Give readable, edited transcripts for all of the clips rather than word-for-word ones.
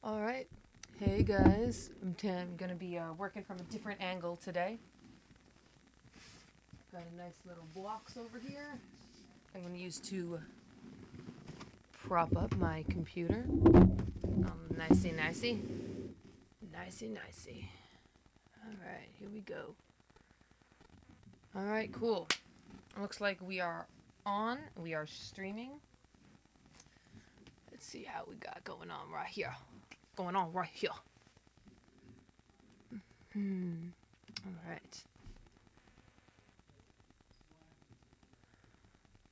Alright. Hey guys. I'm gonna be working from a different angle today. Got a nice little box over here I'm gonna use to prop up my computer. Nicey. Alright, here we go. Alright, cool. Looks like we are on. We are streaming. Let's see how we got going on right here. Alright.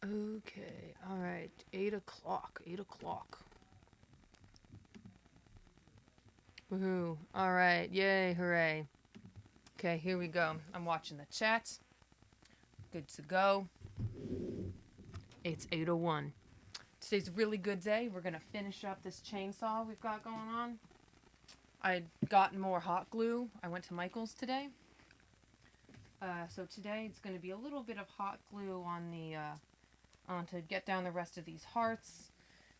Okay, alright. 8 o'clock. Woohoo. Alright, yay, hooray. Okay, here we go. I'm watching the chat. Good to go. It's 8:01. Today's a really good day. We're gonna finish up this chainsaw we've got going on. I'd gotten more hot glue. I went to Michael's today. So today it's gonna be a little bit of hot glue on the, to get down the rest of these hearts.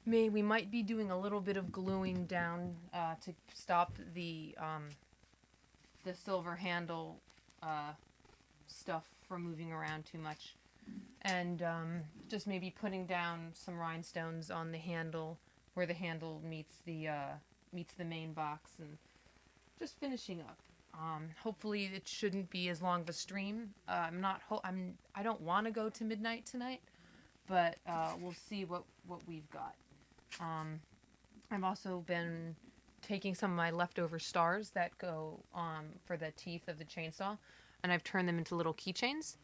We might be doing a little bit of gluing down, to stop the silver handle, stuff from moving around too much. And just maybe putting down some rhinestones on the handle where the handle meets the main box, and just finishing up. Hopefully it shouldn't be as long of a stream. I don't want to go to midnight tonight, but we'll see what we've got. I've also been taking some of my leftover stars that go for the teeth of the chainsaw, and I've turned them into little keychains.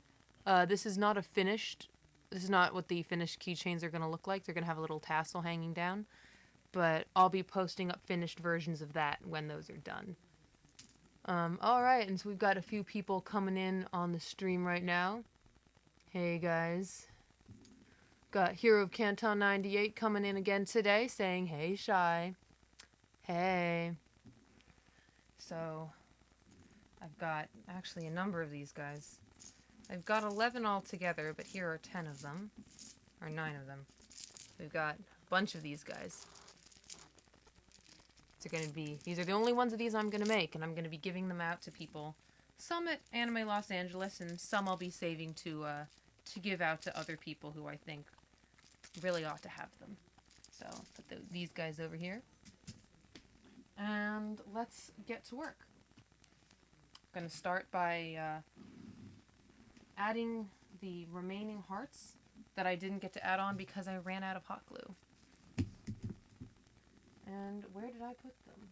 This is not what the finished keychains are going to look like. They're going to have a little tassel hanging down, but I'll be posting up finished versions of that when those are done. Alright, and so we've got a few people coming in on the stream right now. Hey guys. Got Hero of Canton 98 coming in again today saying, hey Shy. Hey. So, I've got actually a number of these guys. I've got 11 altogether, but here are 10 of them. Or 9 of them. We've got a bunch of these guys. These are the only ones of these I'm going to make, and I'm going to be giving them out to people. Some at Anime Los Angeles, and some I'll be saving to give out to other people who I think really ought to have them. So, put these guys over here. And let's get to work. I'm going to start by adding the remaining hearts that I didn't get to add on because I ran out of hot glue. And where did I put them?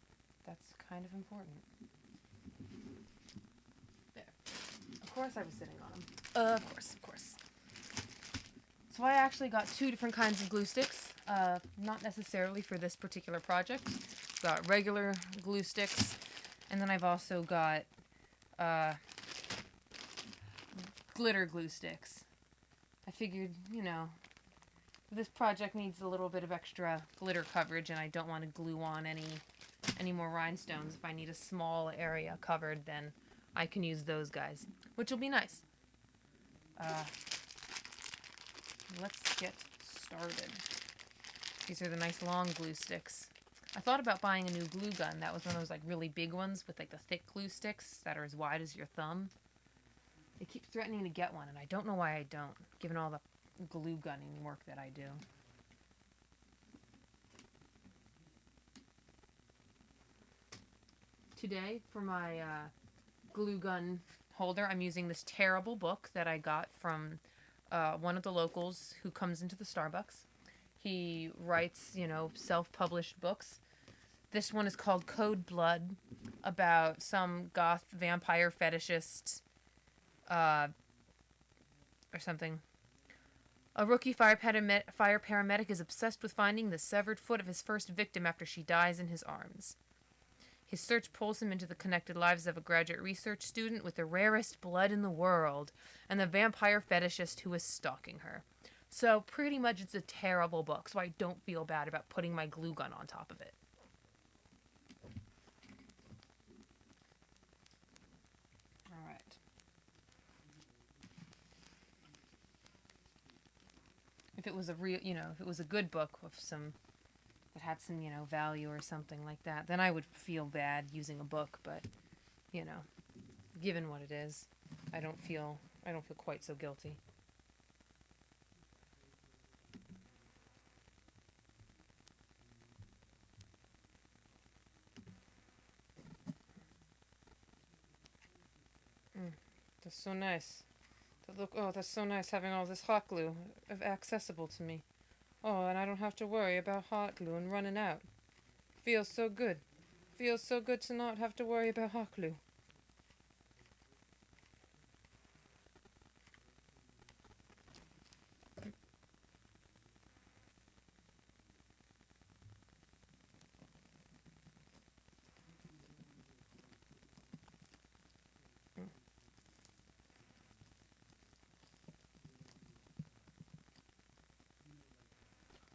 That's kind of important. There. Of course I was sitting on them. Of course. So I actually got 2 different kinds of glue sticks. Not necessarily for this particular project. Got regular glue sticks, and then I've also got glitter glue sticks. I figured, this project needs a little bit of extra glitter coverage, and I don't want to glue on any more rhinestones. If I need a small area covered, then I can use those guys, which will be nice. Let's get started. These are the nice long glue sticks. I thought about buying a new glue gun. That was one of those really big ones with the thick glue sticks that are as wide as your thumb. They keep threatening to get one, and I don't know why I don't, given all the glue gunning work that I do. Today, for my glue gun holder, I'm using this terrible book that I got from one of the locals who comes into the Starbucks. He writes, self-published books. This one is called Code Blood, about some goth vampire fetishist, or something. A rookie fire paramedic is obsessed with finding the severed foot of his first victim after she dies in his arms. His search pulls him into the connected lives of a graduate research student with the rarest blood in the world, and the vampire fetishist who is stalking her. So pretty much it's a terrible book, so I don't feel bad about putting my glue gun on top of it. Alright. if it was a real, you know, if it was a good book with some, that had some, you know, value or something like that, then I would feel bad using a book. But, you know, given what it is, I don't feel quite so guilty. That's so nice. That's so nice having all this hot glue accessible to me. Oh, and I don't have to worry about hot glue and running out. Feels so good. Feels so good to not have to worry about hot glue.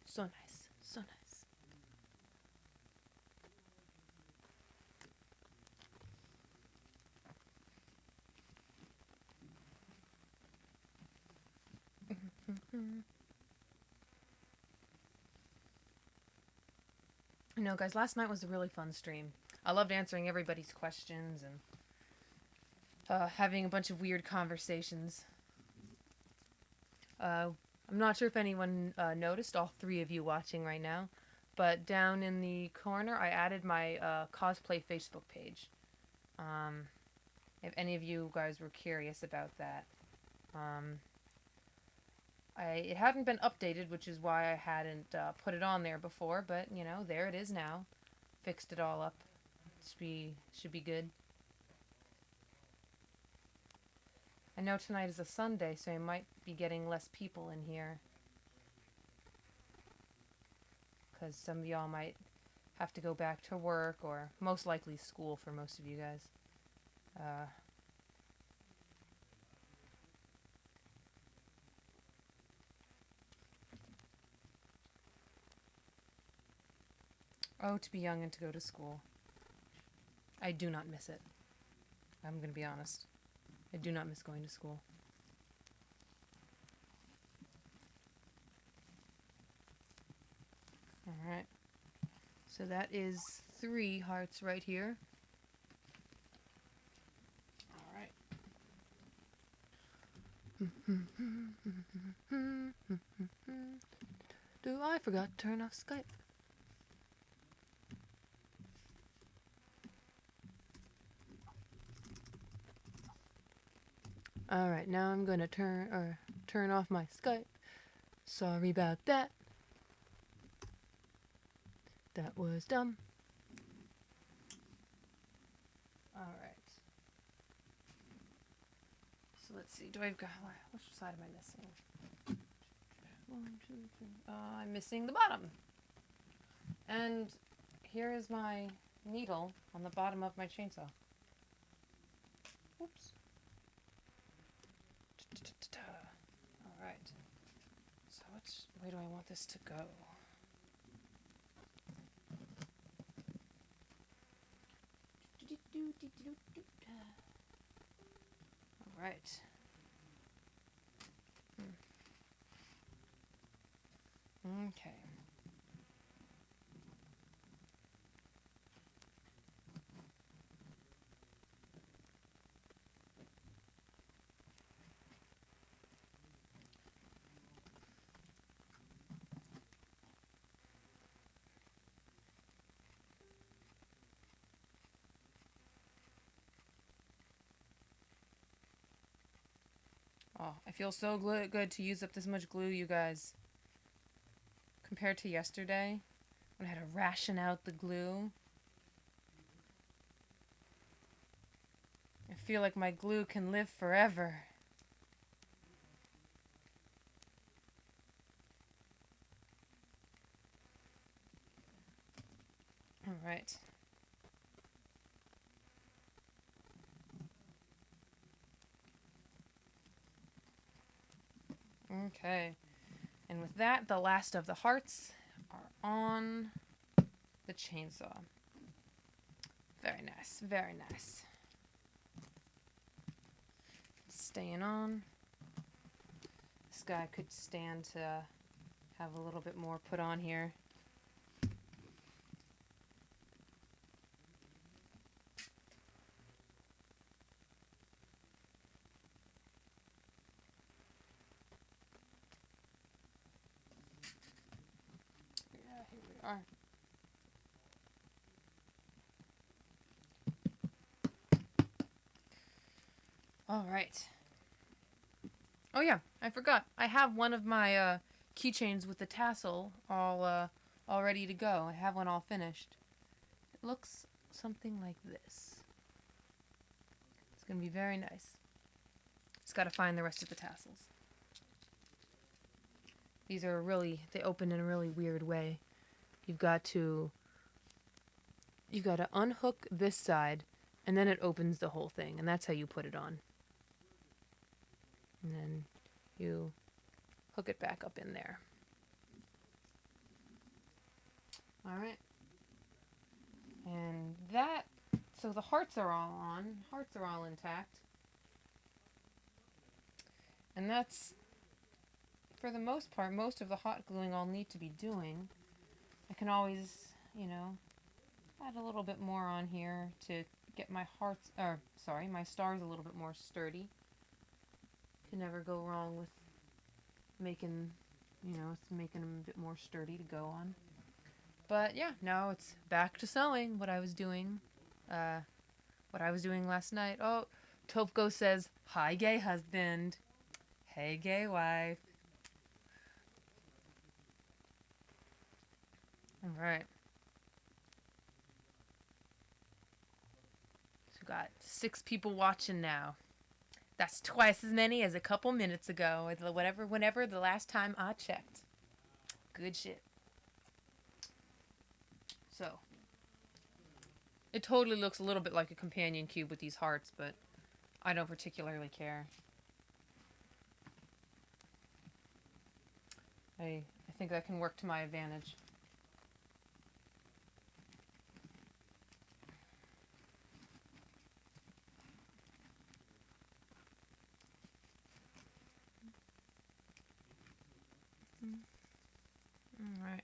So nice. So nice. You know, guys, last night was a really fun stream. I loved answering everybody's questions and having a bunch of weird conversations. I'm not sure if anyone noticed, all three of you watching right now, but down in the corner I added my cosplay Facebook page. If any of you guys were curious about that. It hadn't been updated, which is why I hadn't put it on there before, but, you know, there it is now. Fixed it all up. Should be good. I know tonight is a Sunday, so I might be getting less people in here. Because some of y'all might have to go back to work, or most likely school for most of you guys. Oh, to be young and to go to school. I do not miss it. I'm going to be honest. I do not miss going to school. Alright. So that is 3 hearts right here. Alright. I forgot to turn off Skype. Alright, now I'm gonna turn off my Skype. Sorry about that. That was dumb. Alright. So let's see, which side am I missing? 1, 2, 3. I'm missing the bottom. And here is my needle on the bottom of my chainsaw. Whoops. Alright. So which way do I want this to go? Alright. Okay. Oh, I feel so good to use up this much glue, you guys. Compared to yesterday, when I had to ration out the glue. I feel like my glue can live forever. Alright. Okay. And with that, the last of the hearts are on the chainsaw. Very nice, very nice. Staying on. This guy could stand to have a little bit more put on here. Yeah, here we are. All right. Oh yeah, I forgot. I have one of my keychains with the tassel all ready to go. I have one all finished. It looks something like this. It's gonna be very nice. Just gotta find the rest of the tassels. These are they open in a really weird way. You've got to unhook this side, and then it opens the whole thing, and that's how you put it on. And then you hook it back up in there. Alright. And so the hearts are all on. Hearts are all intact. And that's, for the most part, most of the hot gluing I'll need to be doing. I can always, add a little bit more on here to get my my stars a little bit more sturdy. Can never go wrong with making them a bit more sturdy to go on. But yeah, now it's back to sewing. What I was doing last night. Oh, Topko says, "Hi, gay husband. Hey, gay wife." All right. So we got 6 people watching now. That's twice as many as a couple minutes ago, whenever the last time I checked. Good shit. So, it totally looks a little bit like a companion cube with these hearts, but I don't particularly care. I think that can work to my advantage. All right.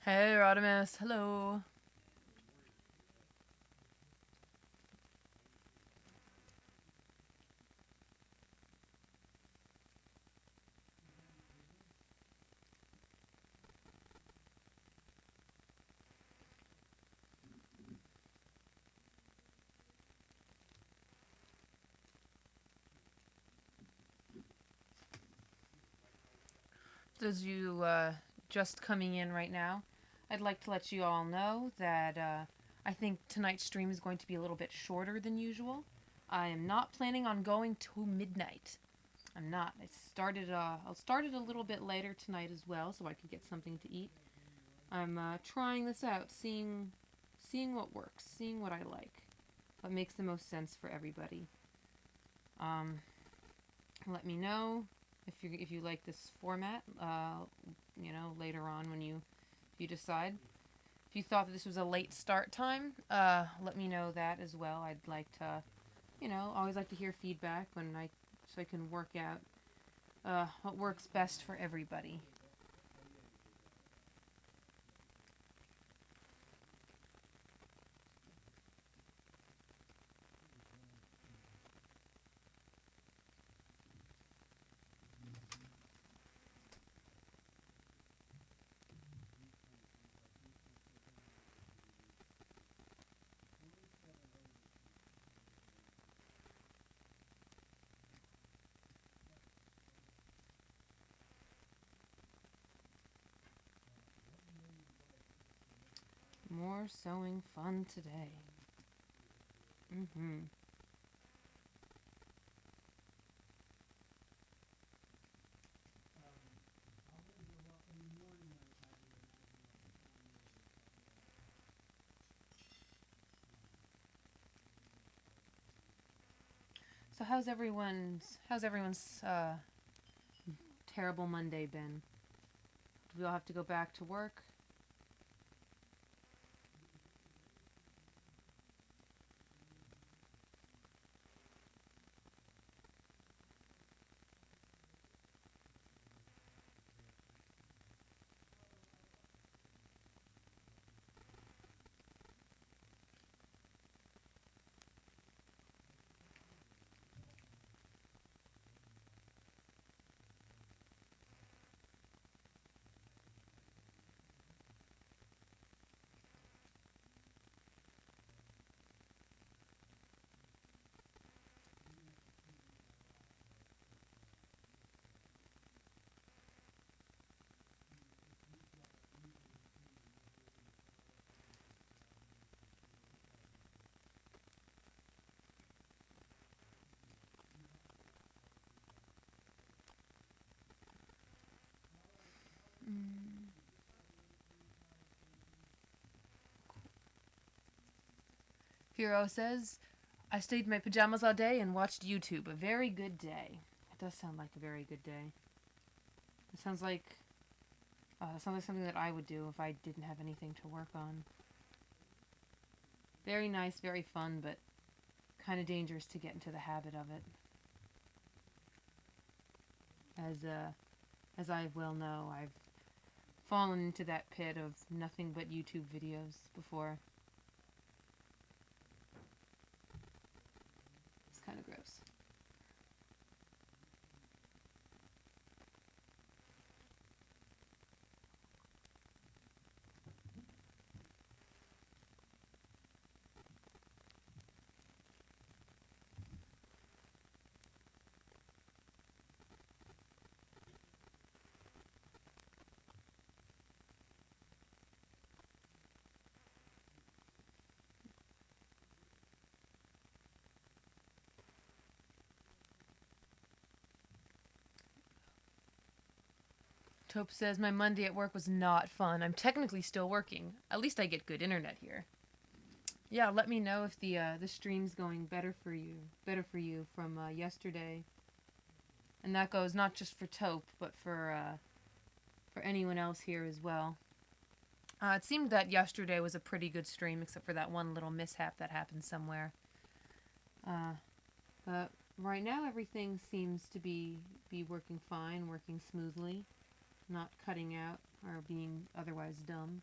Hey, Rodimus. Hello. Those of you just coming in right now, I'd like to let you all know that I think tonight's stream is going to be a little bit shorter than usual. I am not planning on going to midnight. I'm not. I'll start it a little bit later tonight as well, so I could get something to eat. I'm trying this out, seeing what works, seeing what I like, what makes the most sense for everybody. Let me know if you like this format, later on when you decide. If you thought that this was a late start time, let me know that as well. I'd like to, always like to hear feedback so I can work out what works best for everybody. sewing fun today. So how's everyone's terrible Monday been? Do we all have to go back to work? Hero says, I stayed in my pajamas all day and watched YouTube. A very good day. It does sound like a very good day. It sounds like something that I would do if I didn't have anything to work on. Very nice, very fun, but kind of dangerous to get into the habit of it. As I well know, I've fallen into that pit of nothing but YouTube videos before. It's kind of gross. Taupe says, my Monday at work was not fun. I'm technically still working. At least I get good internet here. Yeah, let me know if the stream's going better for you from yesterday. And that goes not just for Taupe, but for anyone else here as well. It seemed that yesterday was a pretty good stream, except for that one little mishap that happened somewhere. But right now everything seems to be working fine, working smoothly. Not cutting out or being otherwise dumb.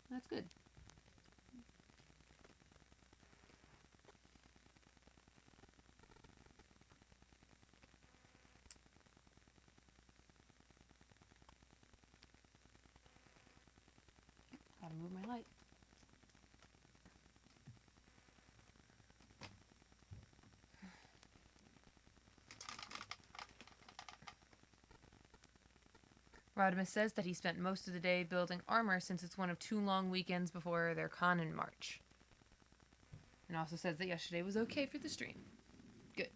That's good. Gotta move my light. Rodimus says that he spent most of the day building armor since it's one of 2 long weekends before their con in March. And also says that yesterday was okay for the stream. Good.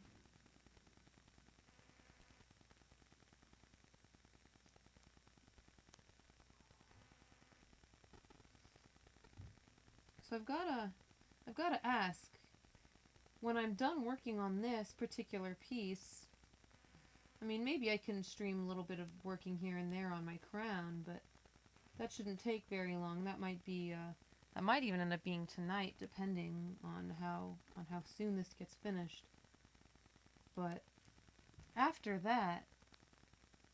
So I've got to ask, when I'm done working on this particular piece, I mean, maybe I can stream a little bit of working here and there on my crown, but that shouldn't take very long. That might be, that might even end up being tonight, depending on how soon this gets finished. But after that,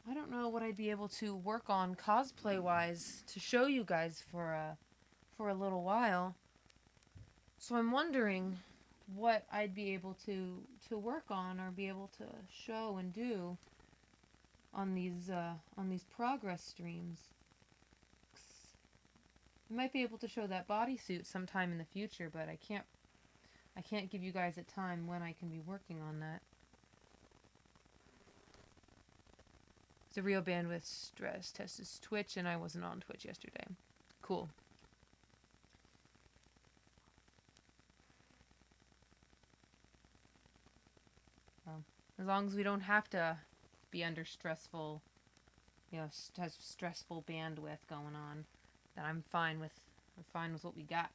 I don't know what I'd be able to work on cosplay-wise to show you guys for a little while. So I'm wondering what I'd be able to work on or be able to show and do on these progress streams. I might be able to show that bodysuit sometime in the future, but I can't give you guys a time when I can be working on that. The real bandwidth stress test is Twitch, and I wasn't on Twitch yesterday. Cool. Well, as long as we don't have to be under stressful, has stressful bandwidth going on, then I'm fine with what we got.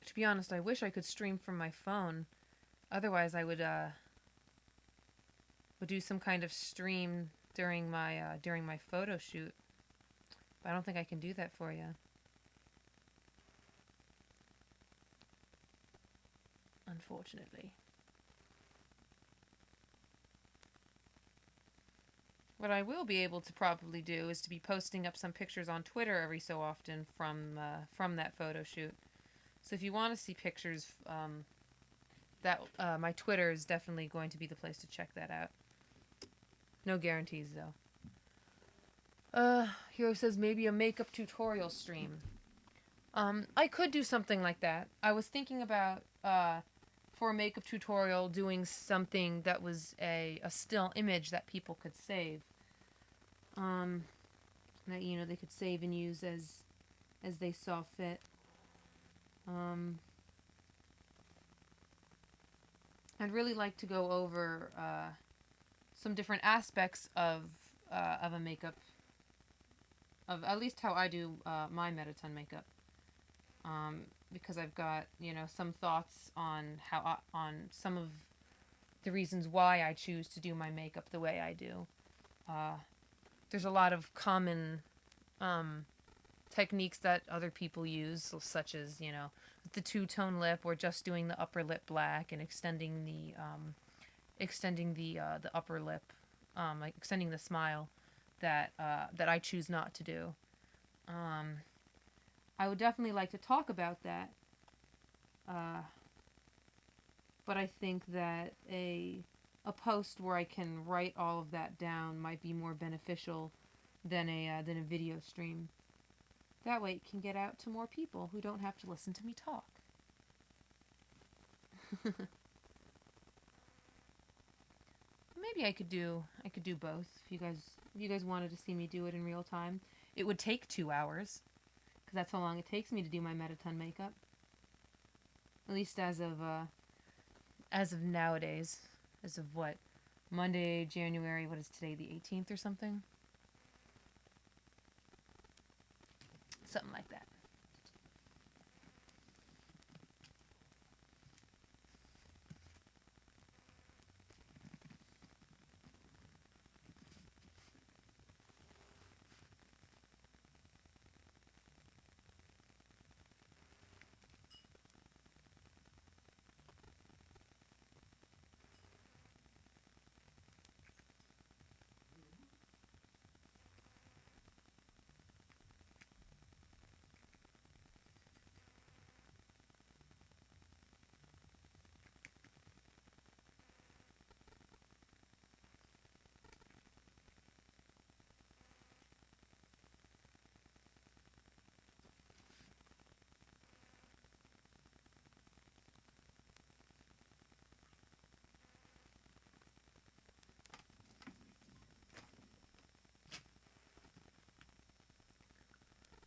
To be honest, I wish I could stream from my phone. Otherwise, I would do some kind of stream during my photo shoot. But I don't think I can do that for you. Unfortunately. What I will be able to probably do is to be posting up some pictures on Twitter every so often from that photo shoot. So if you want to see pictures, my Twitter is definitely going to be the place to check that out. No guarantees, though. Hero says maybe a makeup tutorial stream. I could do something like that. I was thinking about, for a makeup tutorial, doing something that was a still image that people could save. That, they could save and use as they saw fit. I'd really like to go over some different aspects of a makeup, of at least how I do my Mettaton makeup, because I've got some thoughts on on some of the reasons why I choose to do my makeup the way I do. There's a lot of common techniques that other people use, such as the two-tone lip, or just doing the upper lip black and extending the upper lip, like extending the smile, that I choose not to do. I would definitely like to talk about that, but I think that a post where I can write all of that down might be more beneficial than a video stream. That way it can get out to more people who don't have to listen to me talk. Maybe I could do both. If you guys wanted to see me do it in real time, it would take 2 hours, because that's how long it takes me to do my Mettaton makeup. At least as of nowadays, as of what, Monday, January, what is today, the 18th or something? Something like that.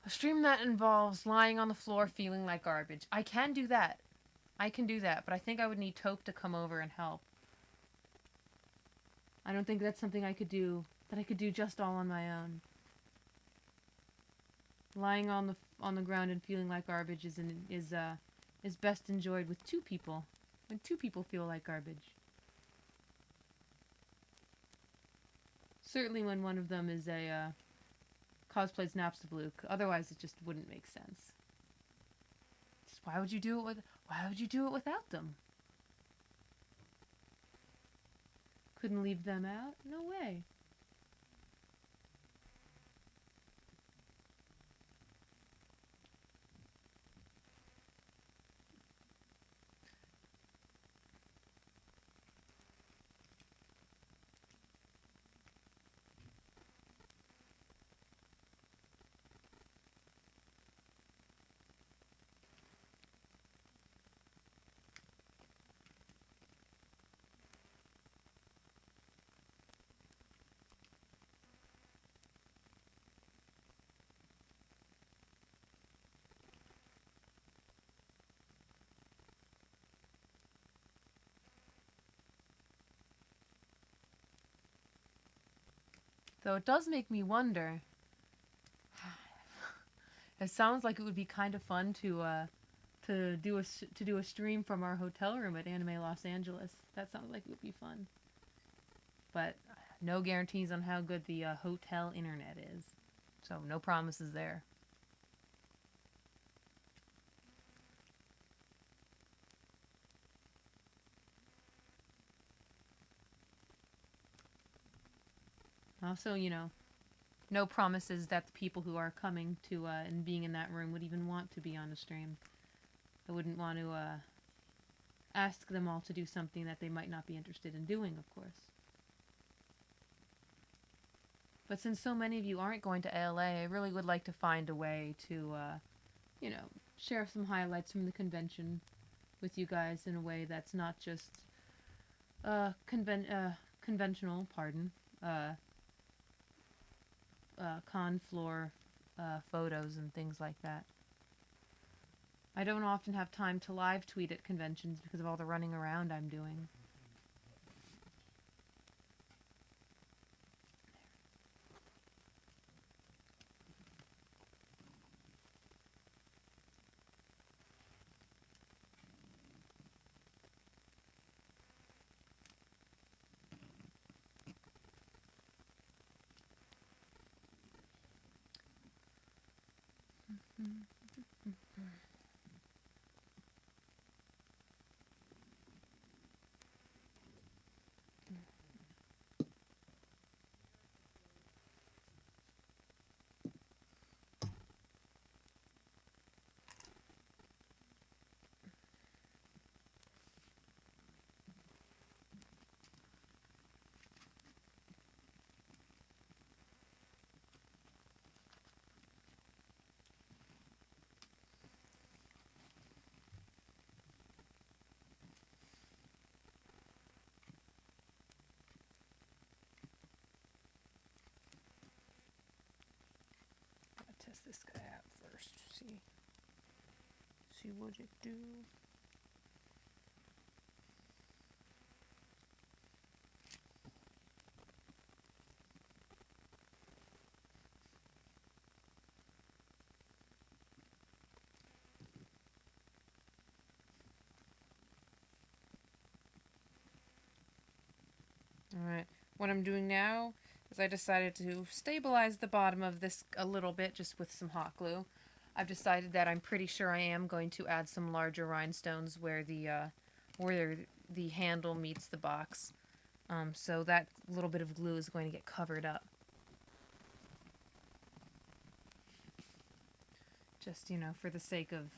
A stream that involves lying on the floor feeling like garbage. I can do that. But I think I would need Taupe to come over and help. I don't think that's something I could do just all on my own. Lying on the ground and feeling like garbage is best enjoyed with 2 people. When 2 people feel like garbage. Certainly when one of them is a cosplays Napstablook. Otherwise, it just wouldn't make sense. Why would you do it without them? Couldn't leave them out? No way. Though it does make me wonder. It sounds like it would be kind of fun to do a stream from our hotel room at Anime Los Angeles. That sounds like it would be fun. But no guarantees on how good the hotel internet is. So no promises there. Also, you know, no promises that the people who are coming to and being in that room would even want to be on a stream. I wouldn't want to ask them all to do something that they might not be interested in doing, of course. But since so many of you aren't going to ALA, I really would like to find a way to, you know, share some highlights from the convention with you guys in a way that's not just conventional, con floor photos and things like that. I don't often have time to live tweet at conventions because of all the running around I'm doing. Test this guy out first. See what it do. Alright, what I'm doing now is I decided to stabilize the bottom of this a little bit just with some hot glue. I've decided that I'm pretty sure I am going to add some larger rhinestones where the handle meets the box. So that little bit of glue is going to get covered up. Just, you know, for the sake of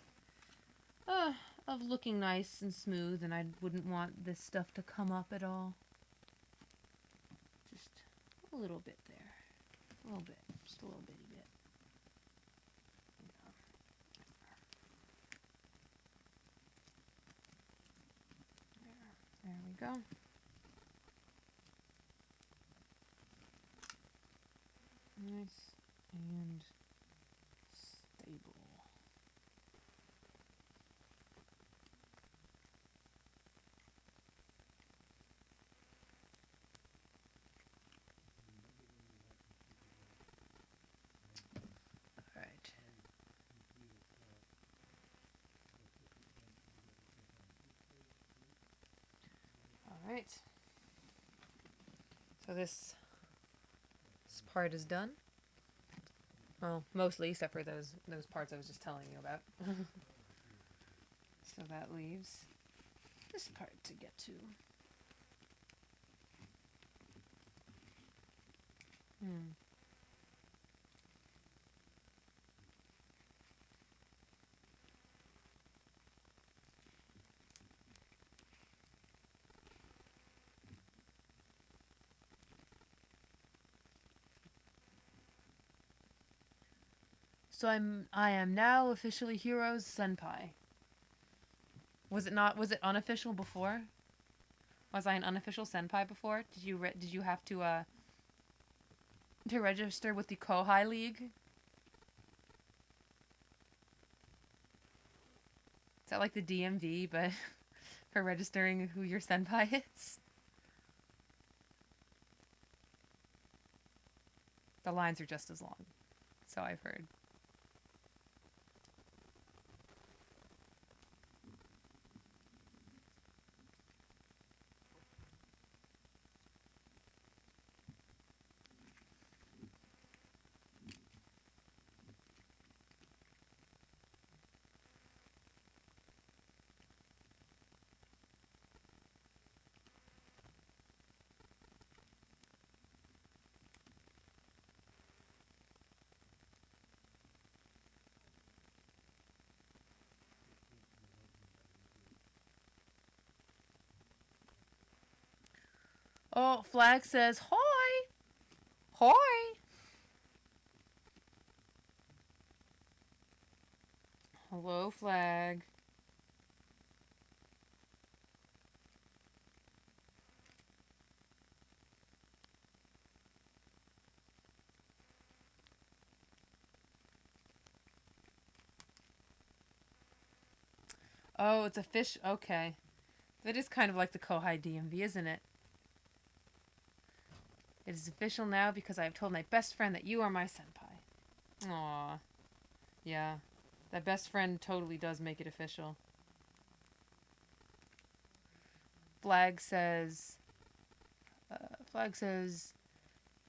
looking nice and smooth, and I wouldn't want this stuff to come up at all. Just a little bit there. A little bit. Just a little bitty bit. There we go. Nice and stable. Alright. So this part is done. Well, mostly, except for those parts I was just telling you about. So that leaves this part to get to. Hmm. So I am now officially Hero's senpai. Was it not? Was it unofficial before? Was I an unofficial senpai before? Did you have to register with the Kohai League? Is that like the DMV, but for registering who your senpai is? The lines are just as long, so I've heard. Oh, Flag says, "Hoi! Hoi!" Hello, Flag. Oh, it's a fish. Okay. That is kind of like the Kohai DMV, isn't it? It is official now because I have told my best friend that you are my senpai. Aw. Yeah. That best friend totally does make it official. Flag says... Flag says...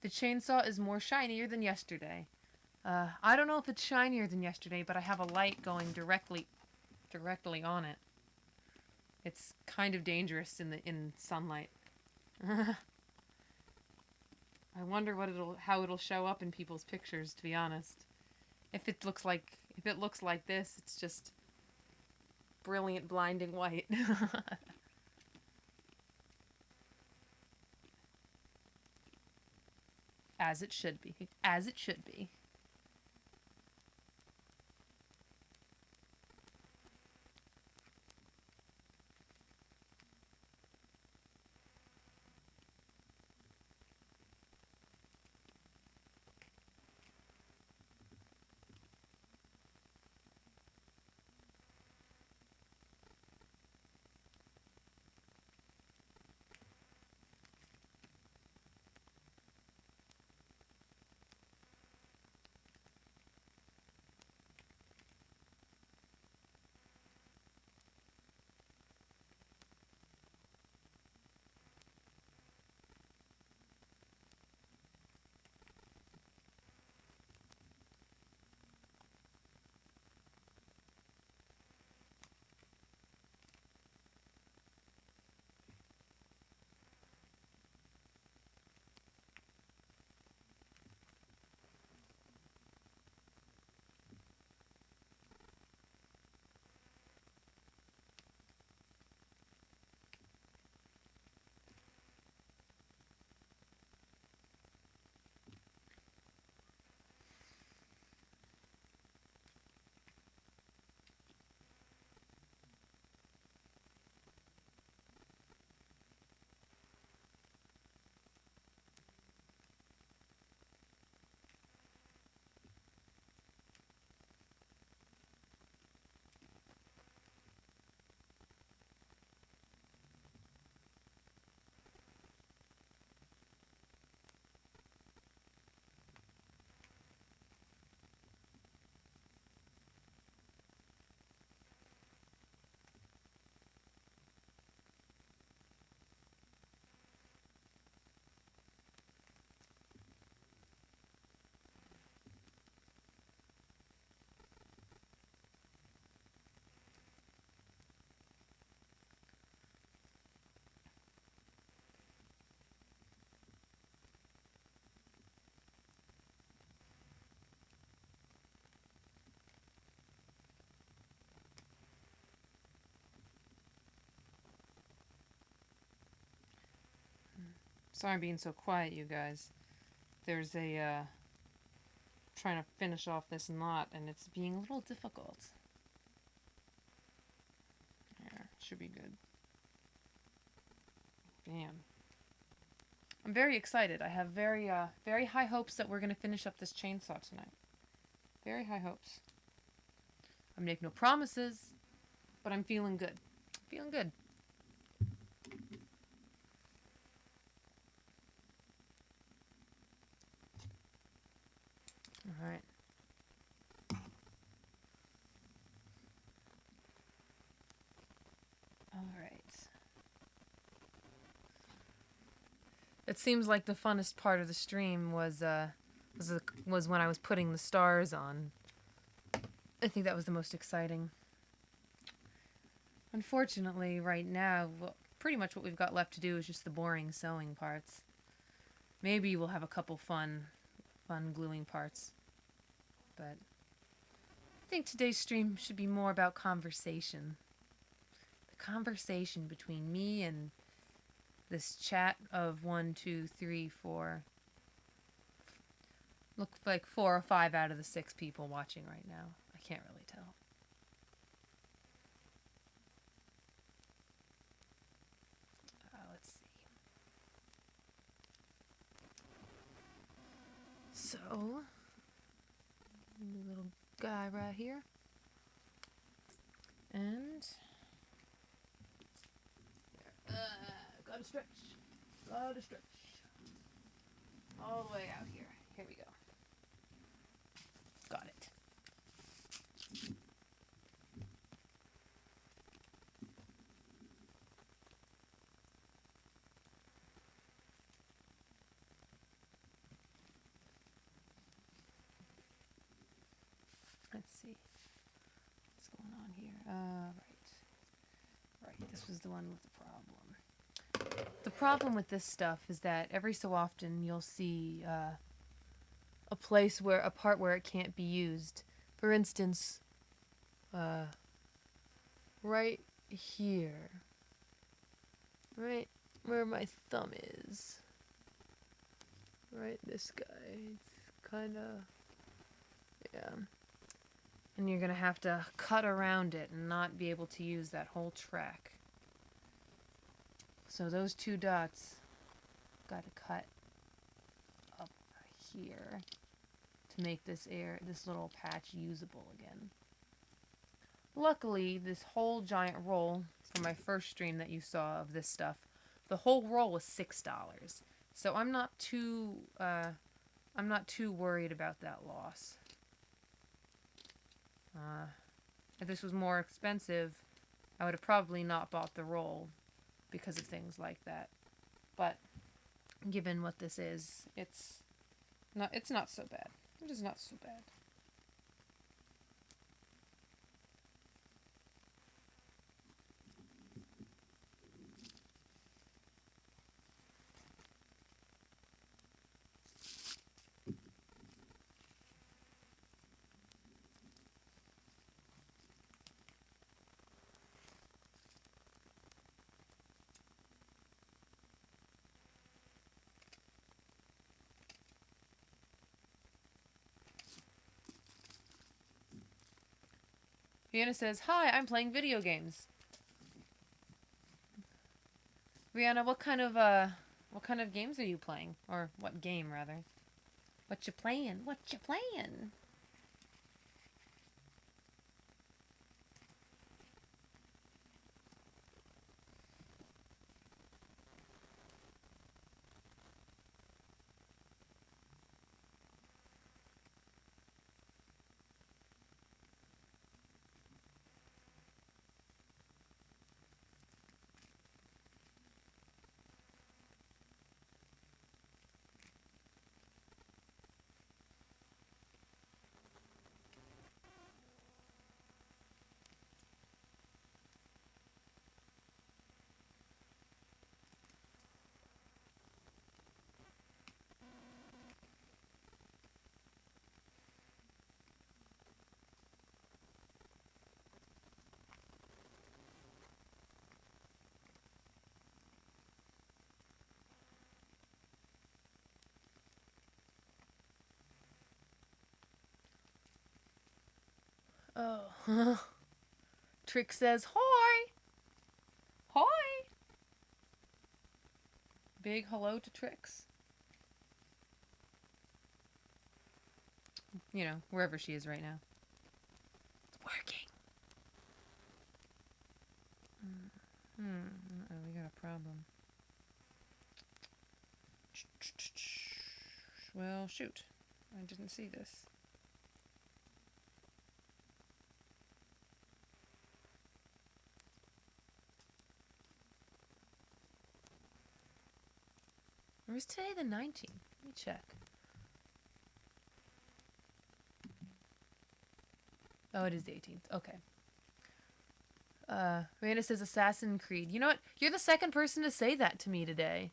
The chainsaw is more shinier than yesterday. I don't know if it's shinier than yesterday, but I have a light going directly on it. It's kind of dangerous in sunlight. I wonder how it'll show up in people's pictures, to be honest. If it looks like this, it's just brilliant blinding white. As it should be. As it should be. Sorry I'm being so quiet, you guys. There's a, trying to finish off this knot, and it's being a little difficult. There, should be good. Bam. I'm very excited. I have very high hopes that we're going to finish up this chainsaw tonight. Very high hopes. I make no promises, but I'm feeling good. Feeling good. All right. All right. It seems like the funnest part of the stream was when I was putting the stars on. I think that was the most exciting. Unfortunately, right now, pretty much what we've got left to do is just the boring sewing parts. Maybe we'll have a couple fun gluing parts. But I think today's stream should be more about conversation. The conversation between me and this chat of 1, 2, 3, 4. Look like 4 or 5 out of the 6 people watching right now. I can't really tell. Let's see. So, the little guy right here. And gotta stretch. Gotta stretch. All the way out here. Here we go. Got it. Let's see. What's going on here? Right, this was the one with the problem. The problem with this stuff is that every so often you'll see a part where it can't be used. For instance, right here. Right where my thumb is. Right, this guy. It's kinda... yeah. And you're gonna have to cut around it and not be able to use that whole track. So those 2 dots gotta cut up here to make this little patch usable again. Luckily, this whole giant roll from my first stream that you saw of this stuff, the whole roll was $6. So I'm not too worried about that loss. If this was more expensive, I would have probably not bought the roll because of things like that. But given what this is, it's not so bad. It is not so bad. Rihanna says, "Hi, I'm playing video games." Rihanna, what kind of games are you playing? Or what game, rather? What you playing? What you playing? Oh. Trick says, "Hi." Hi. Big hello to Trix. You know, wherever she is right now. It's working. Uh-oh, we got a problem. Well, shoot. I didn't see this. Or is today the 19th? Let me check. Oh, it is the 18th. Okay. Miranda says Assassin's Creed. You know what? You're the second person to say that to me today.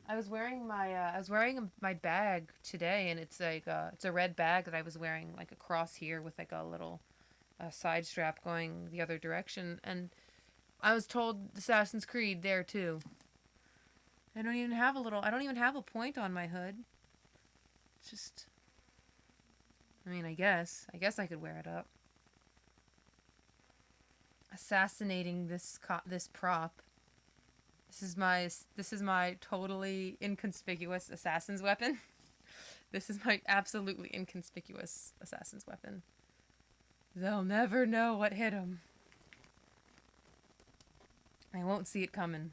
I was wearing my bag today, and it's like it's a red bag that I was wearing like across here with like a little side strap going the other direction, and I was told Assassin's Creed there too. I don't even have a point on my hood. It's just, I mean, I guess I could wear it up. Assassinating this prop. This is my totally inconspicuous assassin's weapon. This is my absolutely inconspicuous assassin's weapon. They'll never know what hit him. I won't see it coming.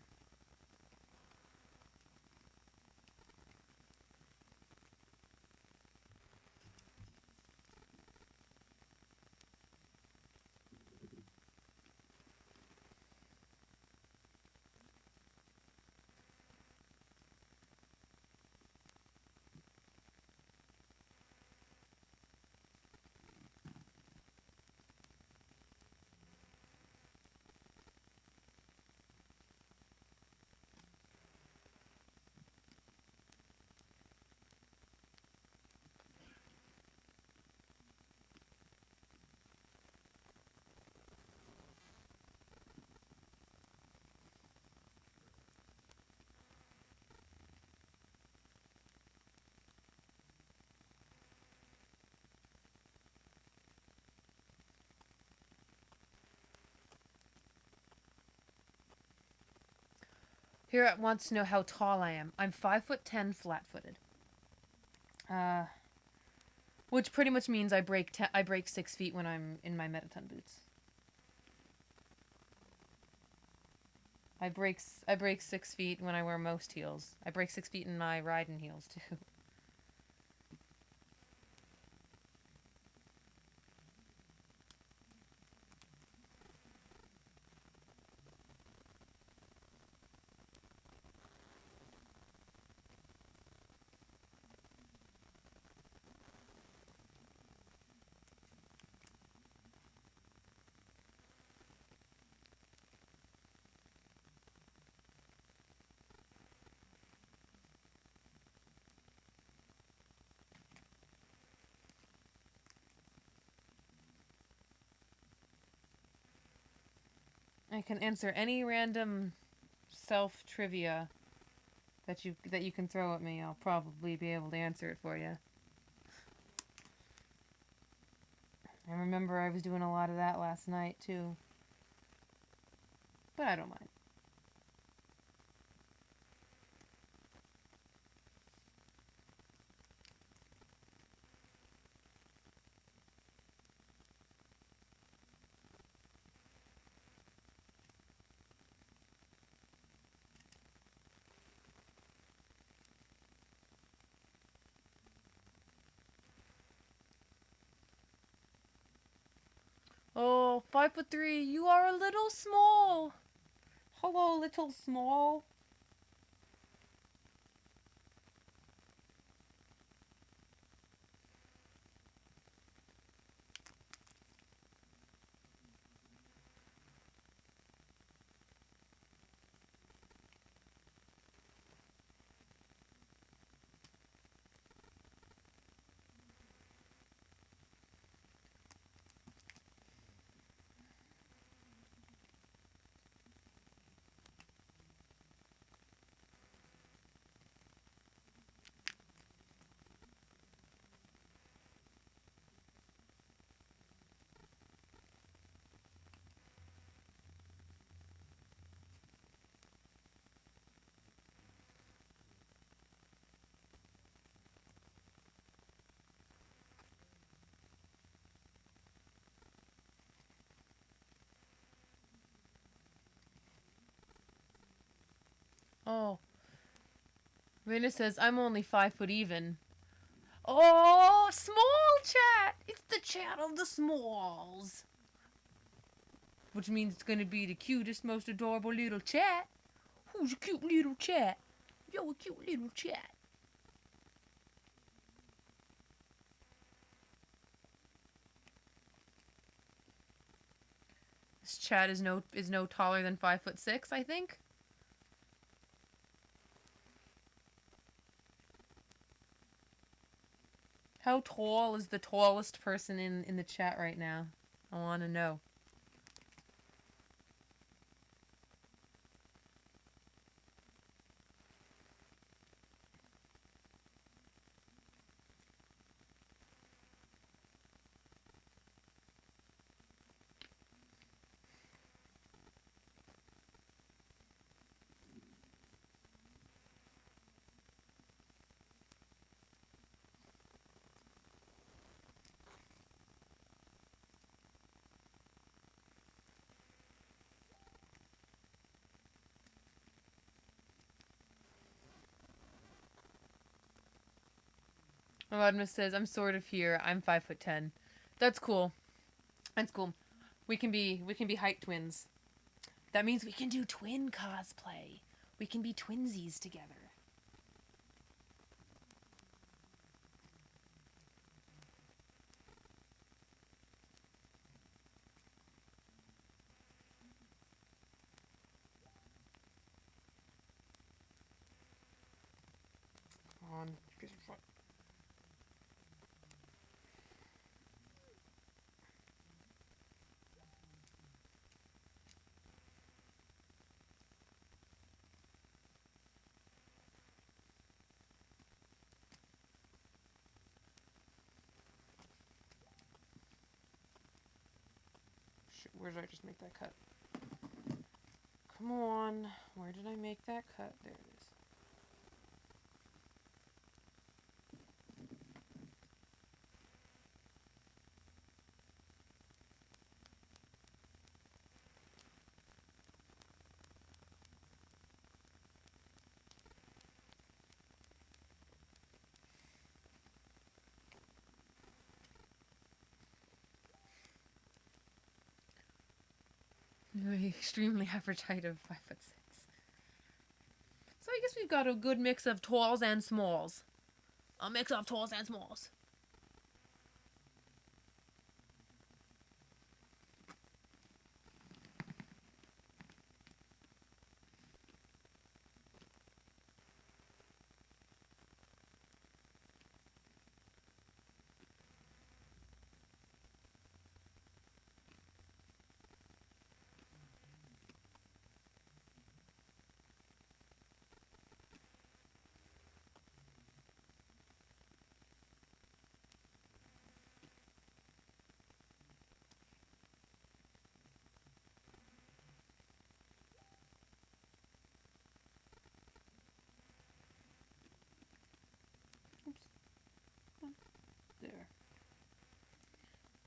Here wants to know how tall I am. I'm 5'10", flat-footed. Which pretty much means I break 6 feet when I'm in my Mettaton boots. I break 6 feet when I wear most heels. I break 6 feet in my riding heels too. I can answer any random self trivia that you can throw at me. I'll probably be able to answer it for you. I remember I was doing a lot of that last night too. But I don't mind. Oh, 5'3", you are a little small. Hello, little small. Rena says, I'm only 5 foot even. Oh, small chat! It's the chat of the smalls. Which means it's gonna be the cutest, most adorable little chat. Who's a cute little chat? You're a cute little chat. This chat is no taller than 5'6", I think. How tall is the tallest person in the chat right now? I want to know. Aladma says, I'm sort of here. I'm 5'10". That's cool. That's cool. We can be height twins. That means we can do twin cosplay. We can be twinsies together. Come on. Where did I just make that cut? Come on. Where did I make that cut? There it is. Extremely average height of 5'6". So I guess we've got a good mix of talls and smalls. A mix of talls and smalls. There.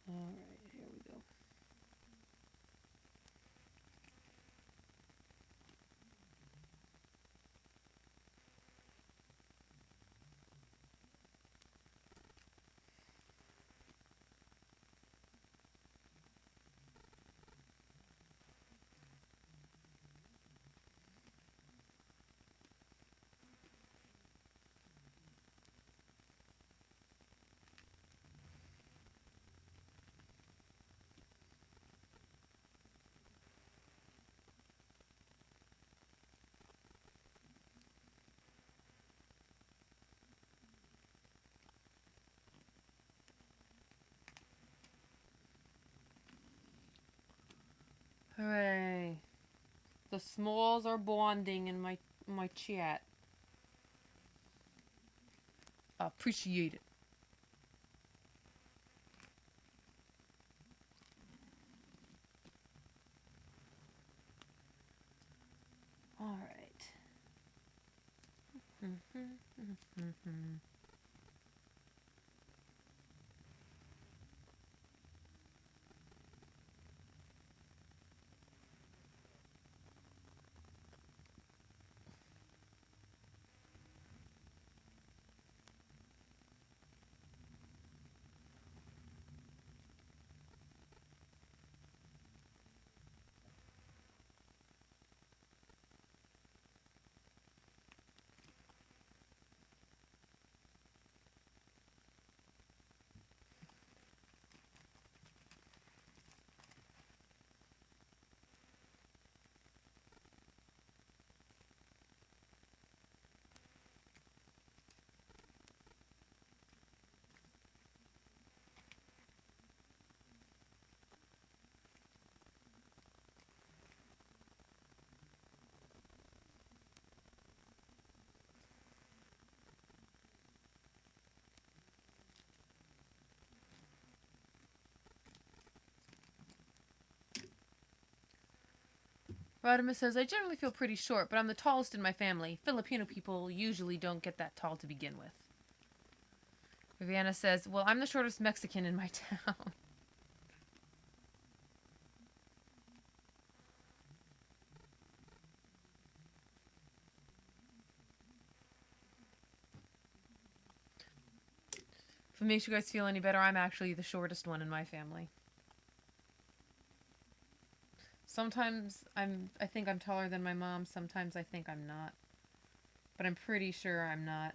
Alright, here we go. Hooray. The smalls are bonding in my chat. I appreciate it. Alright. Rodimus says, I generally feel pretty short, but I'm the tallest in my family. Filipino people usually don't get that tall to begin with. Viviana says, well, I'm the shortest Mexican in my town. If it makes you guys feel any better, I'm actually the shortest one in my family. Sometimes I think I'm taller than my mom. Sometimes I think I'm not. But I'm pretty sure I'm not.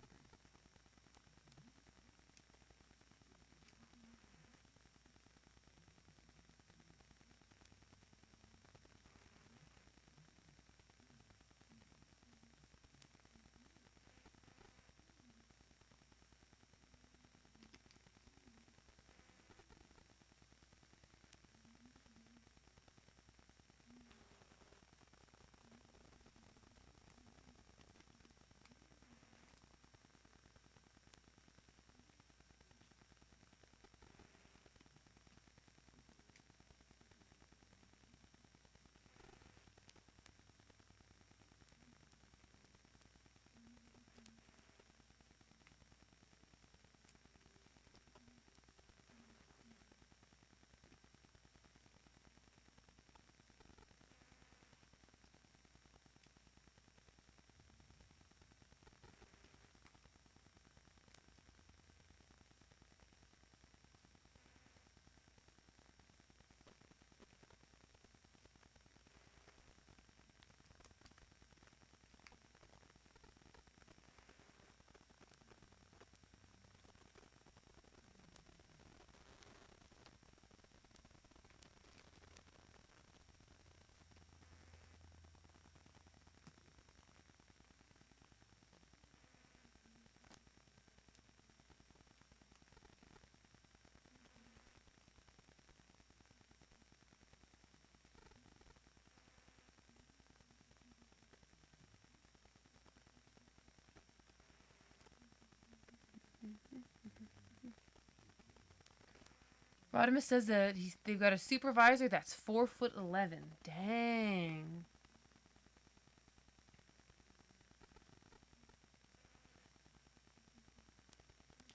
Rodimus says that they've got a supervisor that's 4'11". Dang.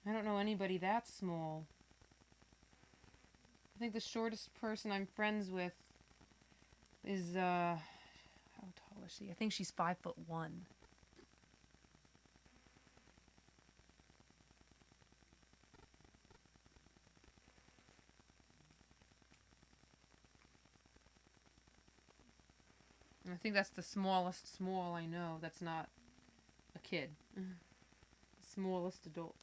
I don't know anybody that small. I think the shortest person I'm friends with is, how tall is she? I think she's 5'1". I think that's the smallest small I know that's not a kid. The smallest adult.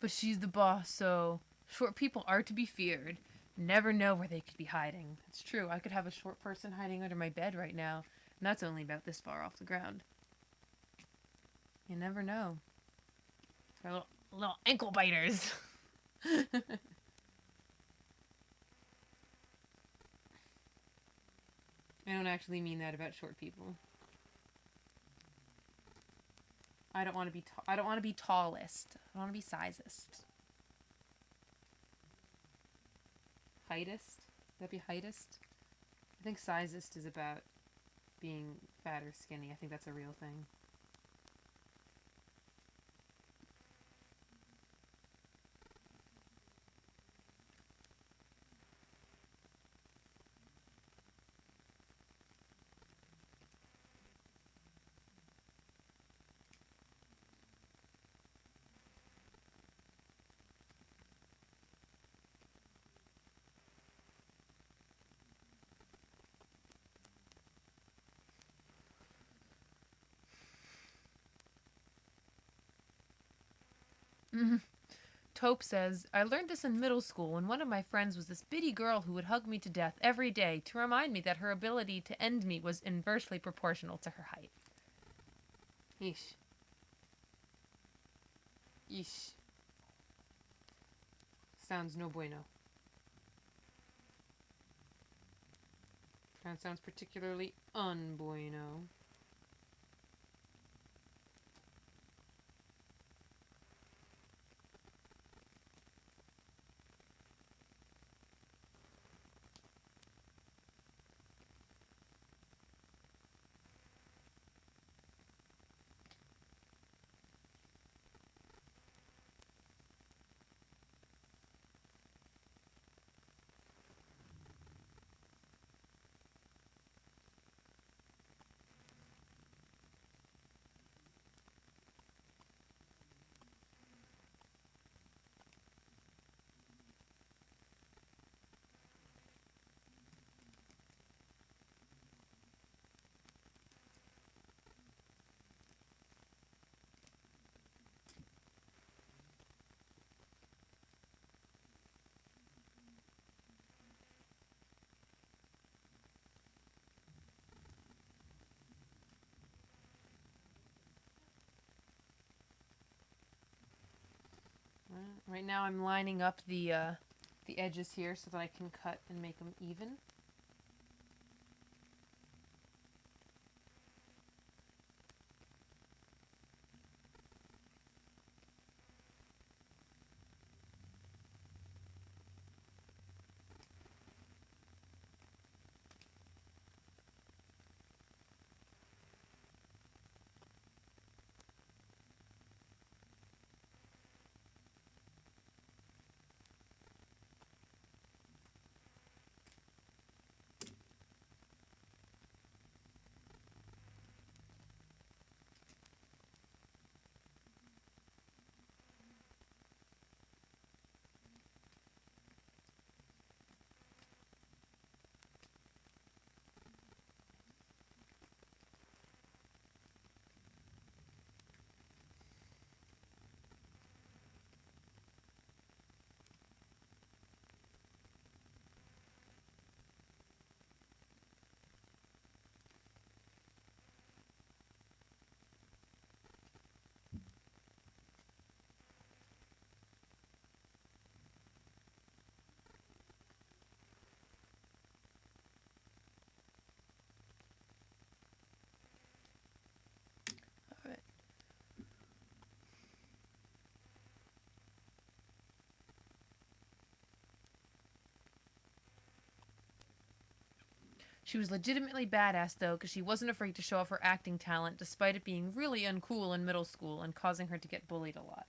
But she's the boss, so short people are to be feared. Never know where they could be hiding. It's true. I could have a short person hiding under my bed right now, and that's only about this far off the ground. You never know. They're little ankle biters. I don't actually mean that about short people. I don't want to be. I don't want to be tallest. I want to be sizest. Heightest. Would that be heightist? I think sizest is about being fat or skinny. I think that's a real thing. Taupe says, I learned this in middle school when one of my friends was this bitty girl who would hug me to death every day to remind me that her ability to end me was inversely proportional to her height. Yeesh. Yeesh. Sounds no bueno. That sounds particularly unbueno. Right now I'm lining up the edges here so that I can cut and make them even. She was legitimately badass, though, because she wasn't afraid to show off her acting talent, despite it being really uncool in middle school and causing her to get bullied a lot.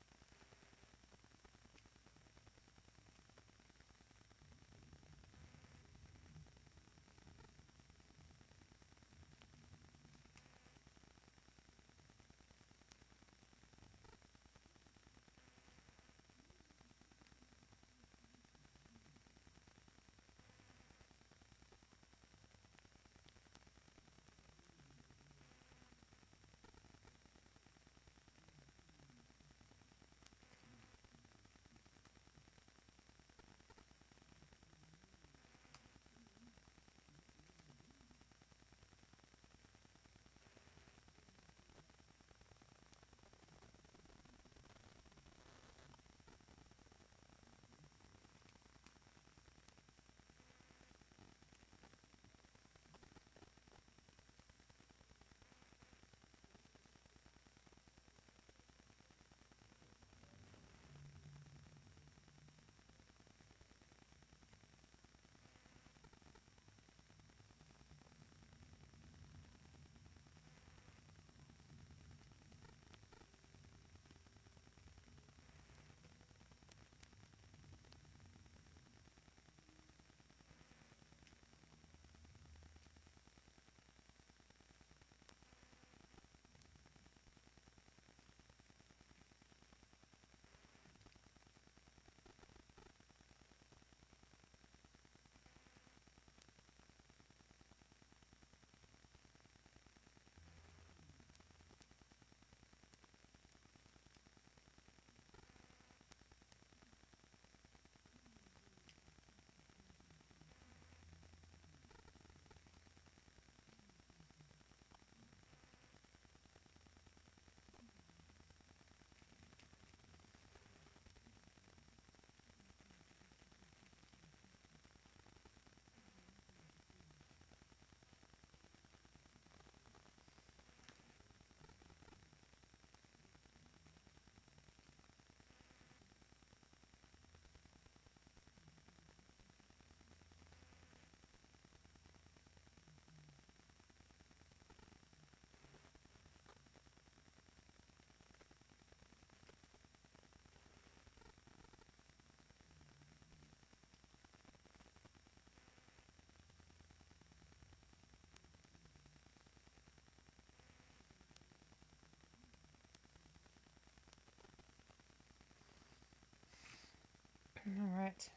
Alright.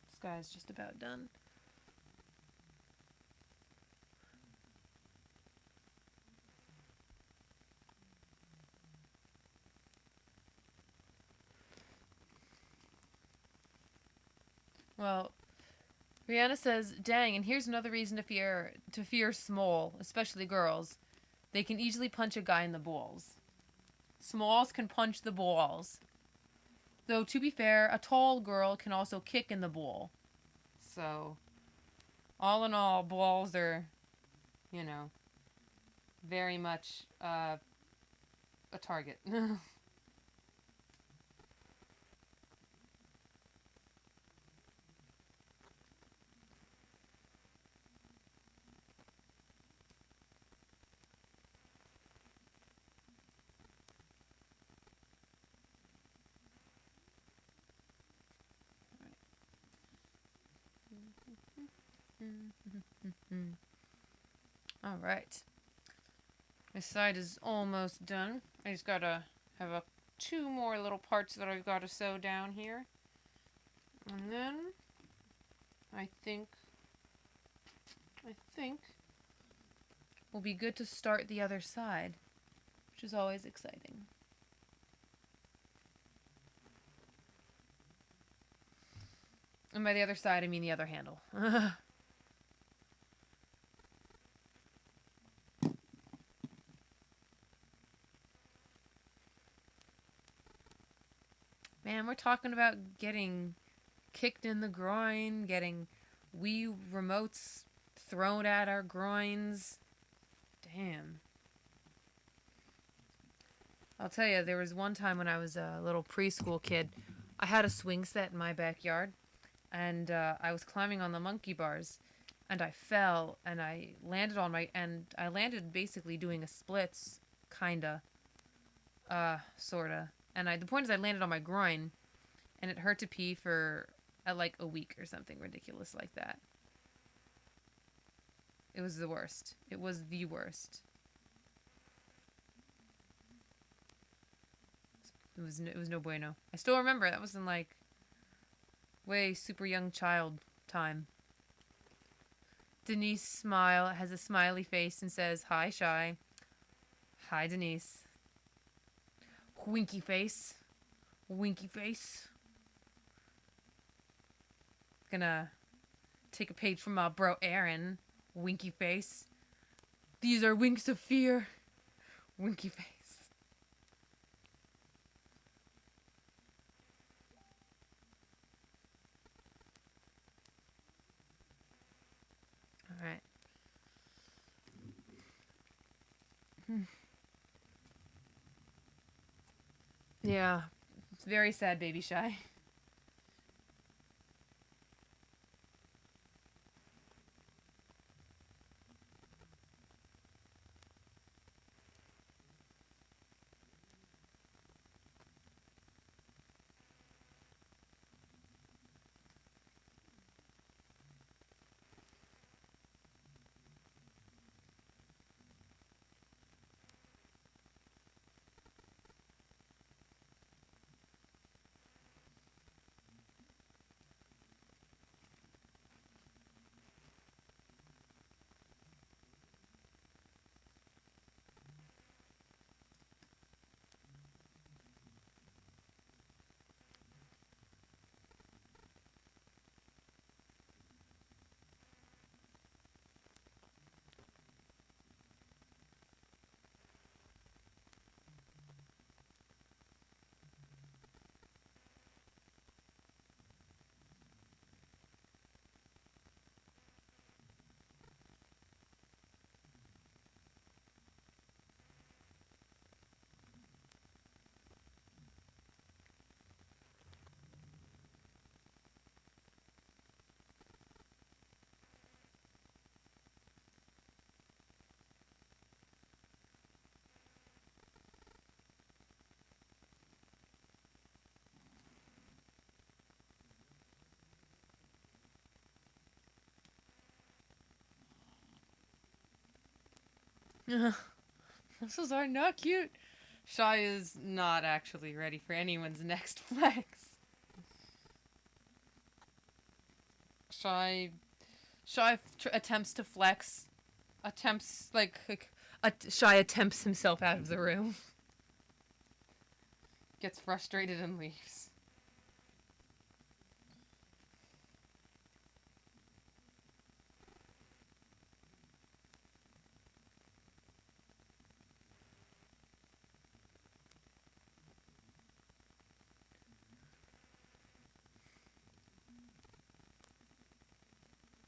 This guy's just about done. Well, Rihanna says, "Dang, and here's another reason to fear small, especially girls. They can easily punch a guy in the balls. Smalls can punch the balls. Though to be fair, a tall girl can also kick in the ball. So, all in all, balls are, you know, very much a target." All right. This side is almost done. I just gotta have two more little parts that I've got to sew down here. And then I think we'll be good to start the other side, which is always exciting. And by the other side, I mean the other handle. Man, we're talking about getting kicked in the groin, getting Wii remotes thrown at our groins. Damn. I'll tell you, there was one time when I was a little preschool kid, I had a swing set in my backyard, and I was climbing on the monkey bars, and I fell, and I landed basically doing a splits, kinda, sorta. And the point is I landed on my groin, and it hurt to pee for like a week or something ridiculous like that. It was the worst. It was the worst. It was no bueno. I still remember that was in like way super young child time. Denise has a smiley face and says, "Hi, Shy." Hi, Denise. Winky face. Winky face. Gonna take a page from my bro Aaron. Winky face. These are winks of fear. Winky face. Alright. Yeah. It's very sad, baby Shy. Muscles are not cute. Shy is not actually ready for anyone's next flex. Shy attempts to flex. Shy attempts himself out of the room. Gets frustrated and leaves.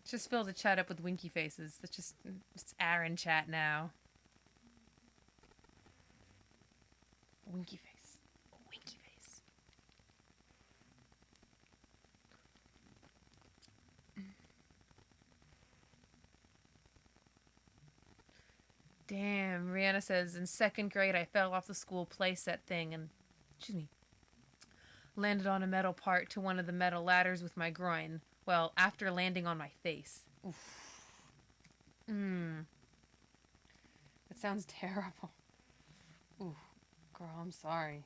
Just fill the chat up with winky faces. It's Aaron chat now. Winky face. Winky face. Damn, Rihanna says, in 2nd grade I fell off the school playset thing and, landed on a metal part to one of the metal ladders with my groin. Well, after landing on my face. Oof. That sounds terrible. Ooh, girl, I'm sorry.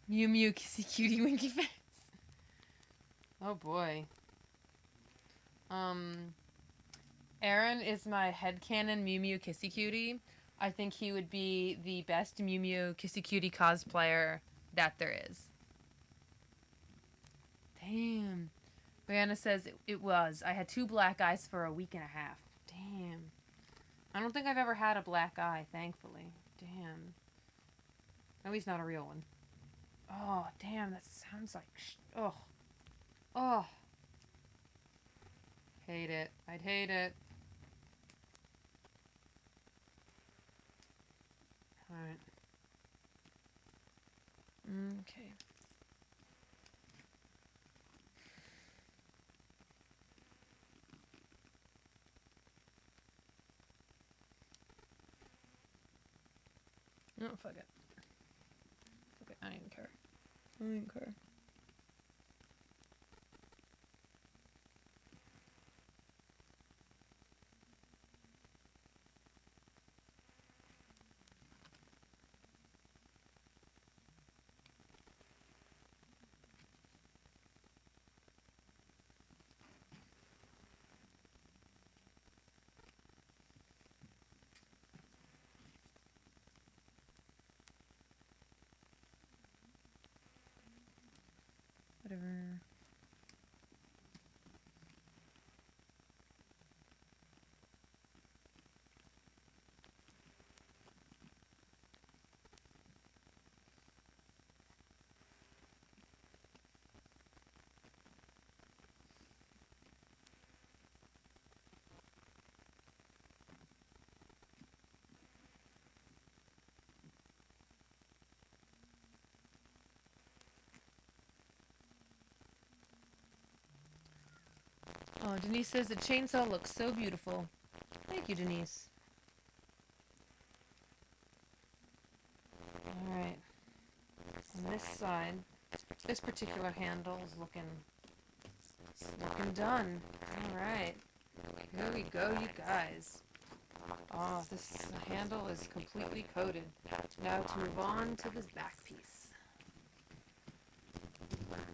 Mew Mew Kissy Cutie Winky Face. Oh boy. Aaron is my headcanon Mew Mew Kissy Cutie. I think he would be the best Mew Mew Kissy Cutie cosplayer that there is. Damn. Brianna says it was. I had 2 black eyes for a week and a half. Damn. I don't think I've ever had a black eye, thankfully. Damn. At least not a real one. Oh, damn, that sounds like... Oh. Oh. Hate it. I'd hate it. Alright. Okay. No, fuck it. Fuck it, I don't even care. I don't even care. Whatever. Oh, Denise says the chainsaw looks so beautiful. Thank you, Denise. on this side. This particular handle is looking done. Alright. Here we go, you guys. Oh, this handle is completely coated. Now to move on to this back piece.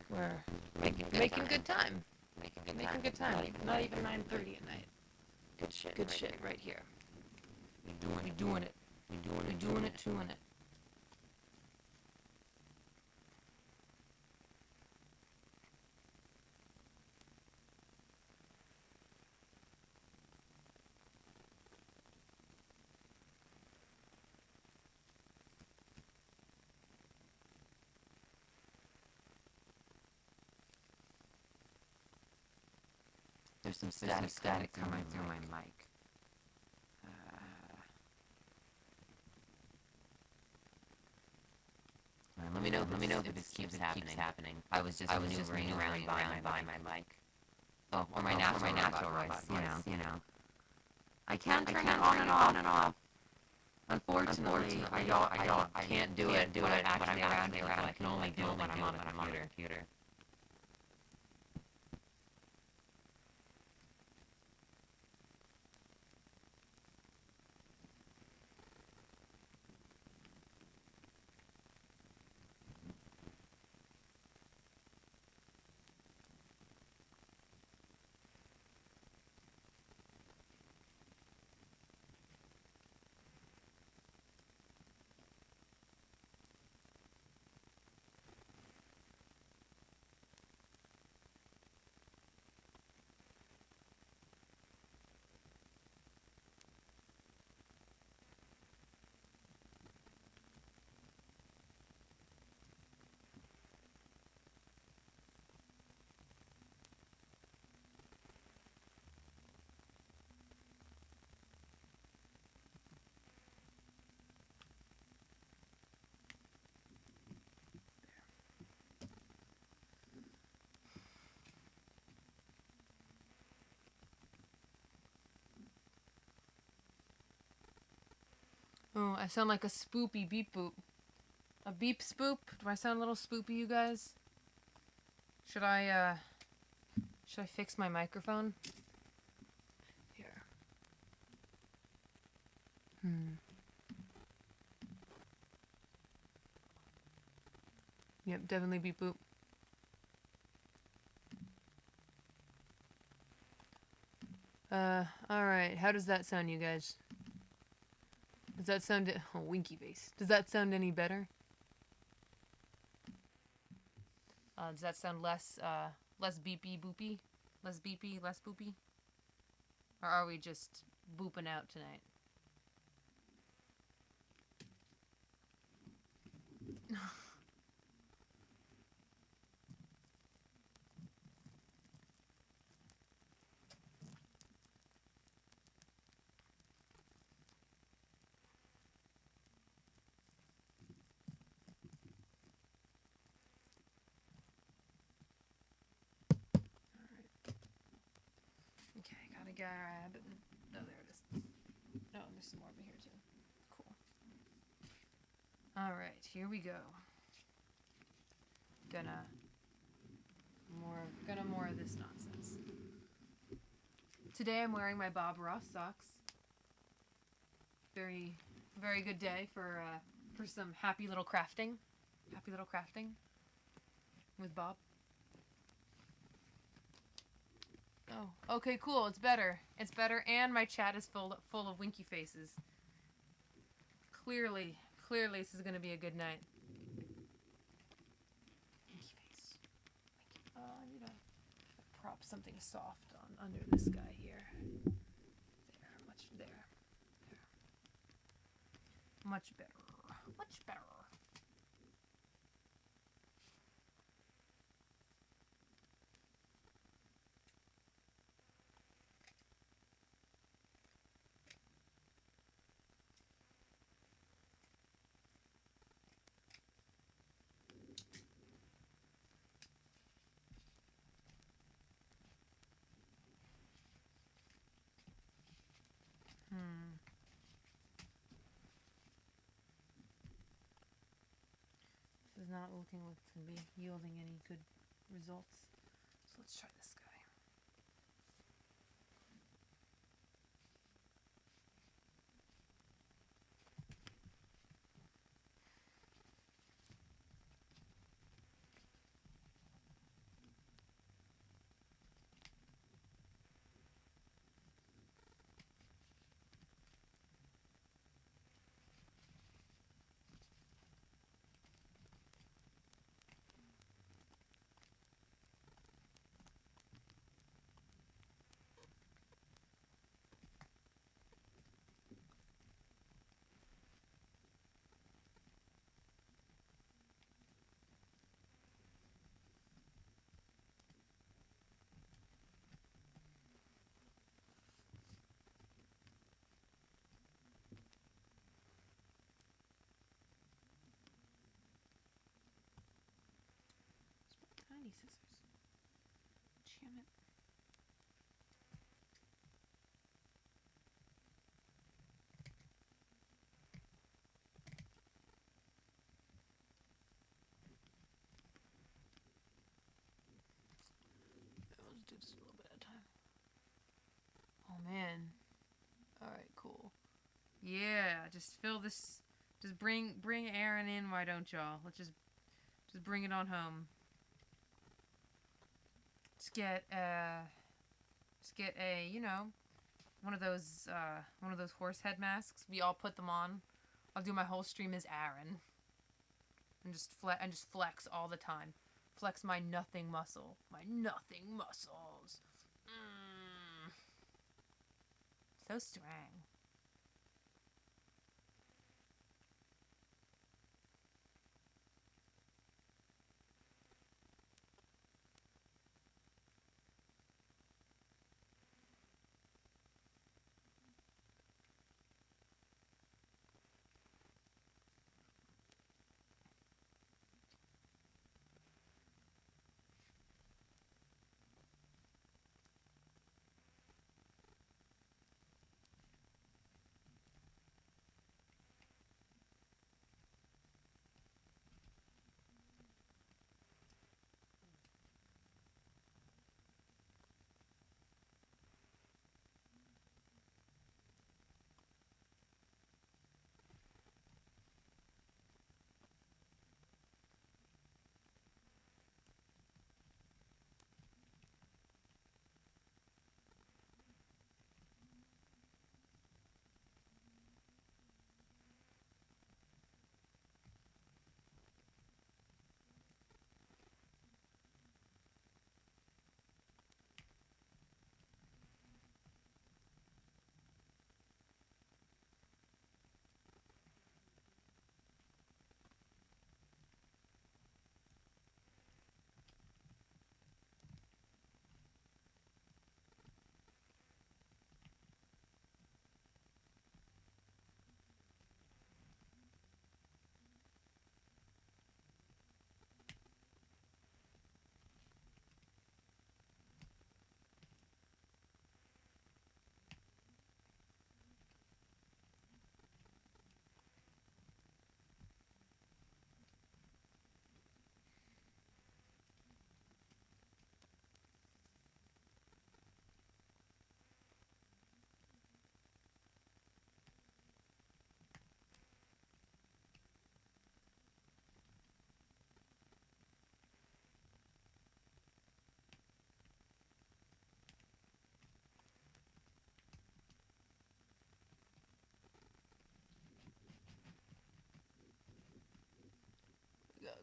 We're making good time. Making good time. Not even 9:30 at night. Good shit right here. We're doing it. We're doing it. There's some static coming through my mic. Let me know if this keeps happening. I was just maneuvering around by my mic. Oh, or my natural voice, you know. I can turn it on and off. Unfortunately, I can't do it when I'm actually around. I can only do it when I'm on a computer. Oh, I sound like a spoopy beep boop. A beep spoop? Do I sound a little spoopy, you guys? Should I fix my microphone? Here. Yep, definitely beep boop. Alright, how does that sound, you guys? Does that sound... Oh, winky face. Does that sound any better? Does that sound less beepy boopy? Less beepy, less boopy? Or are we just booping out tonight? Okay, gotta grab it. Oh, there it is. Oh, there's some more over here too. Cool. Alright, here we go. Gonna more of this nonsense. Today I'm wearing my Bob Ross socks. Very good day for some happy little crafting. Happy little crafting with Bob. Oh, okay, cool. It's better. It's better, and my chat is full of winky faces. Clearly, this is gonna be a good night. Winky face. Winky. I need to prop something soft on under this guy here. There. Much better. Much better. not looking like it's going to be yielding any good results. So let's try this guy. Tiny scissors. Damn it. Let's do this a little bit at a time. Oh man. Alright, cool. Yeah, just fill this. Just bring Aaron in, why don't y'all? Let's just bring it on home. Just get a, you know, one of those horse head masks. We all put them on. I'll do my whole stream as Aaron. And just flex all the time. Flex my nothing muscle. My nothing muscles. So strong.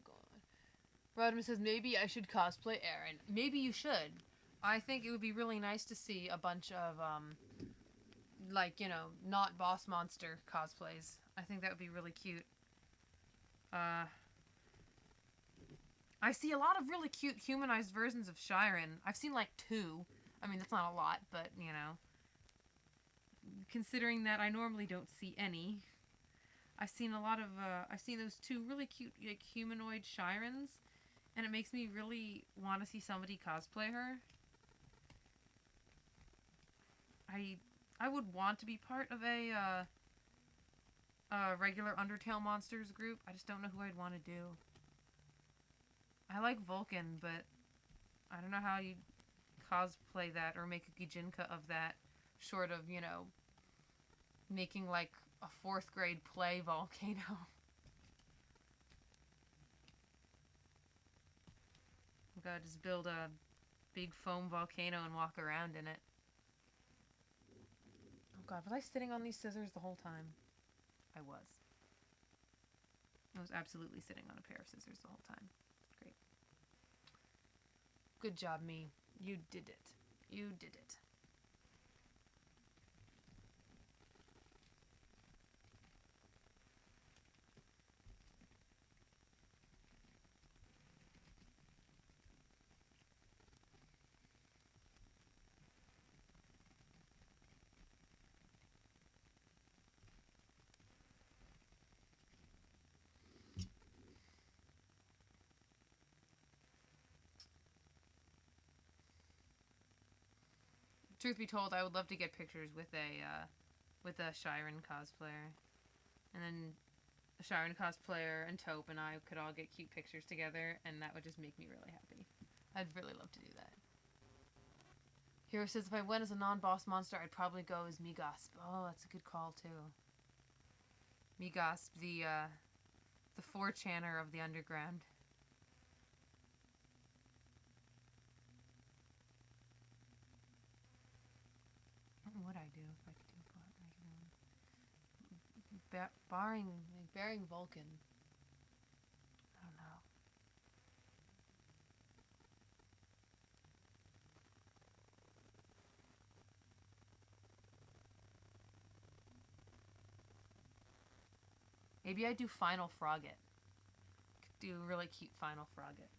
Go on. Rodman says, maybe I should cosplay Aaron. Maybe you should. I think it would be really nice to see a bunch of, like, you know, not Boss Monster cosplays. I think that would be really cute. I see a lot of really cute humanized versions of Shiren. I've seen, like, 2. I mean, that's not a lot, but, you know. Considering that I normally don't see any. I've seen a lot of, I've seen those 2 really cute, like, humanoid Shirens, and it makes me really want to see somebody cosplay her. I would want to be part of a regular Undertale Monsters group. I just don't know who I'd want to do. I like Vulcan, but I don't know how you cosplay that or make a Gijinka of that, short of, you know, making like a 4th grade play volcano. I'm gonna just build a big foam volcano and walk around in it. Oh god, was I sitting on these scissors the whole time? I was. I was absolutely sitting on a pair of scissors the whole time. Great. Good job, me. You did it. You did it. Truth be told, I would love to get pictures with a Shiren cosplayer, and then a Shiren cosplayer and Taupe and I could all get cute pictures together, and that would just make me really happy. I'd really love to do that. Hero says if I went as a non-boss monster, I'd probably go as Migasp. Oh, that's a good call too. Migasp, the 4chaner of the underground. What would I do if I could do bearing Vulcan? I don't know. Maybe I do Final Frogget. Could do a really cute Final Frogget.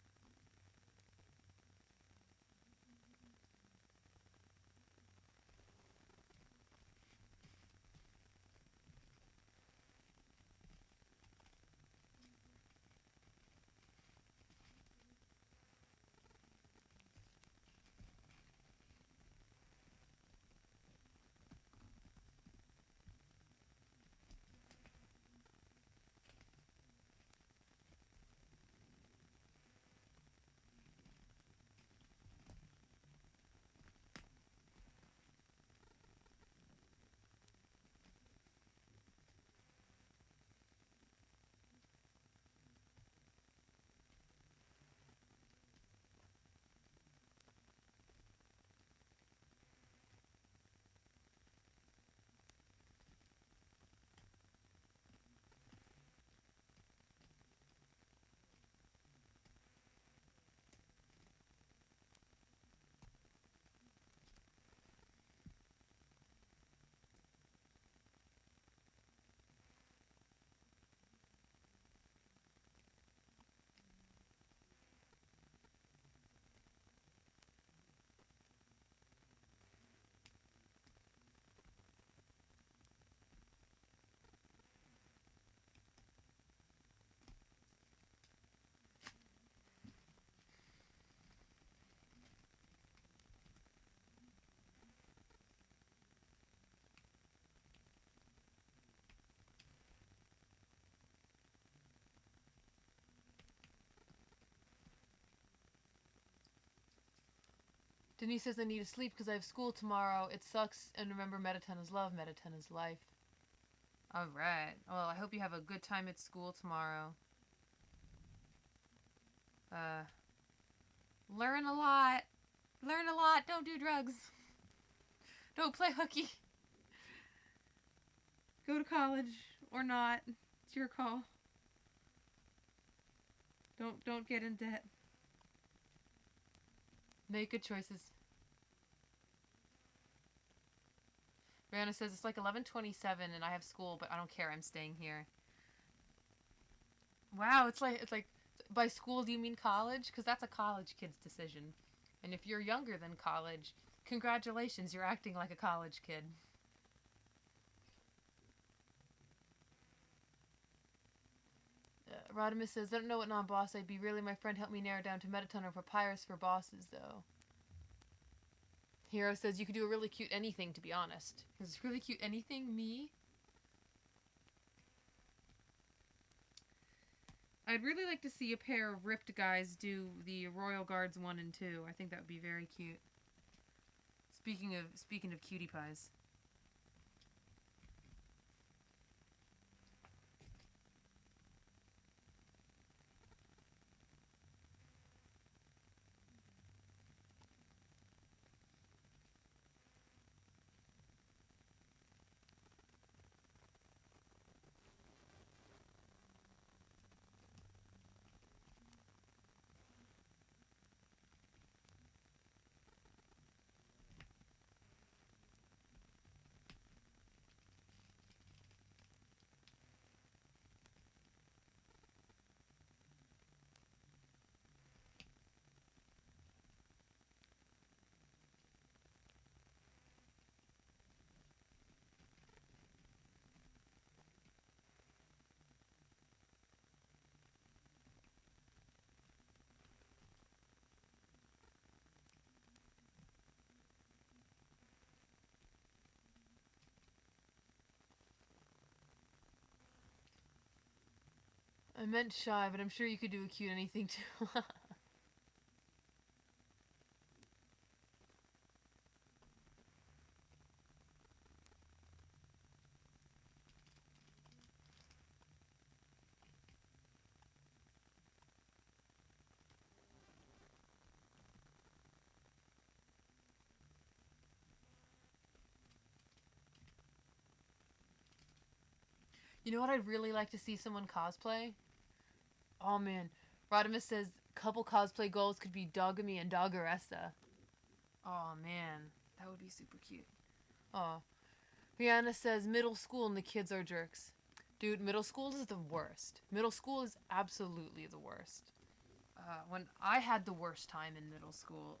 Denise says I need to sleep because I have school tomorrow. It sucks, and remember, Mettaton is love, Mettaton is life. Alright. Well, I hope you have a good time at school tomorrow. Learn a lot. Learn a lot. Don't do drugs. Don't play hooky. Go to college or not. It's your call. Don't get in debt. Make good choices. Brianna says it's like 11:27 and I have school, but I don't care. I'm staying here. Wow, it's like by school do you mean college? Because that's a college kid's decision. And if you're younger than college, congratulations, you're acting like a college kid. Rodimus says, I don't know what non-boss I'd be. Really, my friend helped me narrow down to Mettaton or Papyrus for bosses, though. Hero says, you could do a really cute anything, to be honest. Is this really cute anything? Me? I'd really like to see a pair of ripped guys do the Royal Guards 1 and 2. I think that would be very cute. Speaking of cutie pies. I meant shy, but I'm sure you could do a cute anything too. You know what I'd really like to see someone cosplay? Oh man, Rodimus says couple cosplay goals could be Dogami and Doggeressa. Oh man, that would be super cute. Oh, Rihanna says middle school and the kids are jerks. Dude, middle school is the worst. Middle school is absolutely the worst. When I had the worst time in middle school,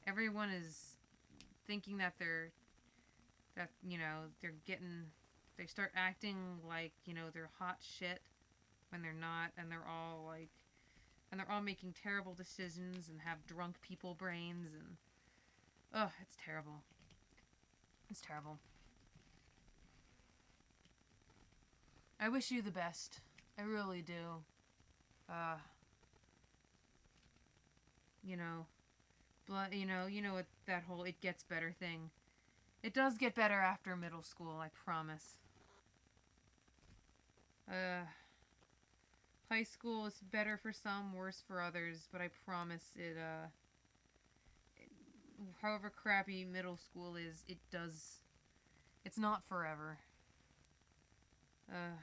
everyone is thinking that they're they start acting like, they're hot shit when they're not, and they're all making terrible decisions and have drunk people brains, and it's terrible. It's terrible. I wish you the best. I really do. What that whole it gets better thing. It does get better after middle school, I promise. High school is better for some, worse for others, but I promise however crappy middle school is, it's not forever. And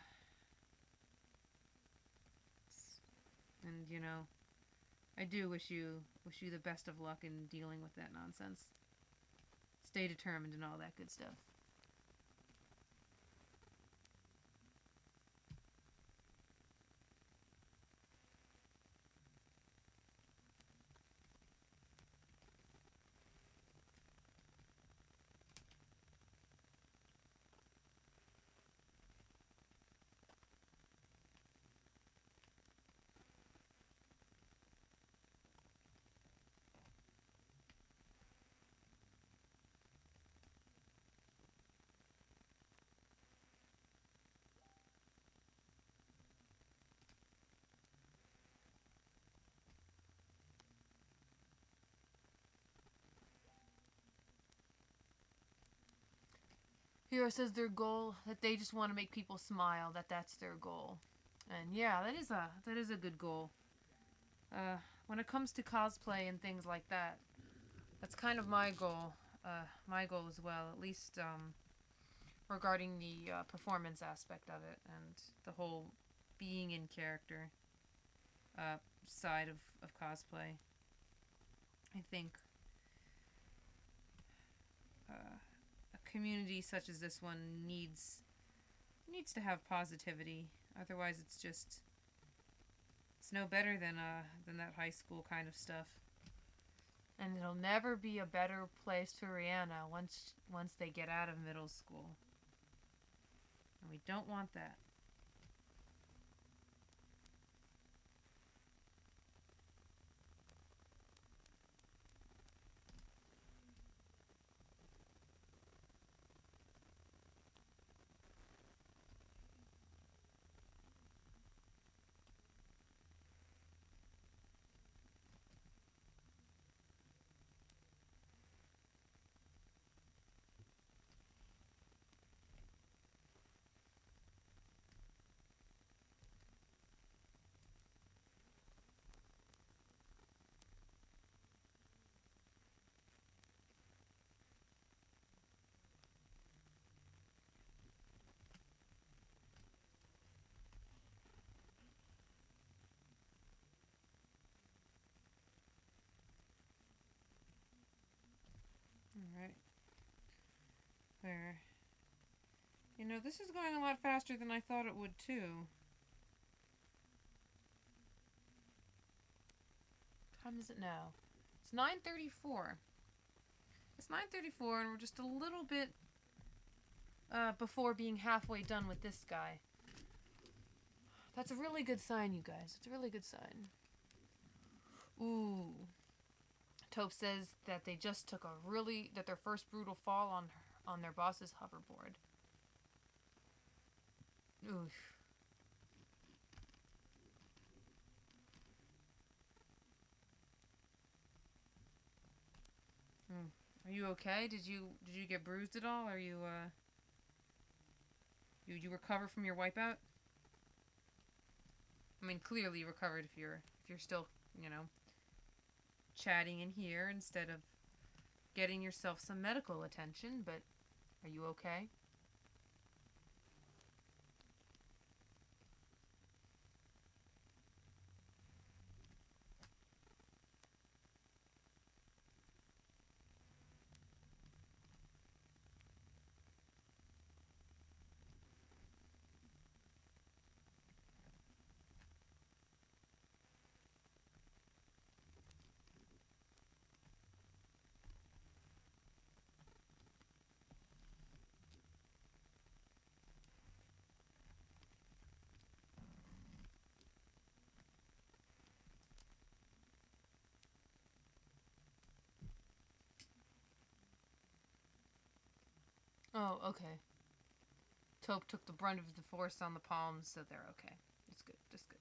I do wish you the best of luck in dealing with that nonsense. Stay determined and all that good stuff. Hero says their goal, that they just want to make people smile, that's their goal. And yeah, that is a good goal. When it comes to cosplay and things like that, that's kind of my goal. My goal as well, at least regarding the performance aspect of it and the whole being in character side of cosplay. I think a community such as this one needs to have positivity. Otherwise, it's no better than that high school kind of stuff. And it'll never be a better place for Rihanna once they get out of middle school. And we don't want that. Where... You know, this is going a lot faster than I thought it would, too. What time is it now? It's 9:34. It's 9:34, and we're just a little bit before being halfway done with this guy. That's a really good sign, you guys. It's a really good sign. Ooh. Taupe says that they just took that their first brutal fall on their boss's hoverboard. Oof. Are you okay? Did you get bruised at all? Are you did you recover from your wipeout? I mean, clearly you recovered if you're still, you know, chatting in here instead of getting yourself some medical attention, but are you okay? Oh, okay. Taupe took the brunt of the force on the palms, so they're okay. It's good. Just good.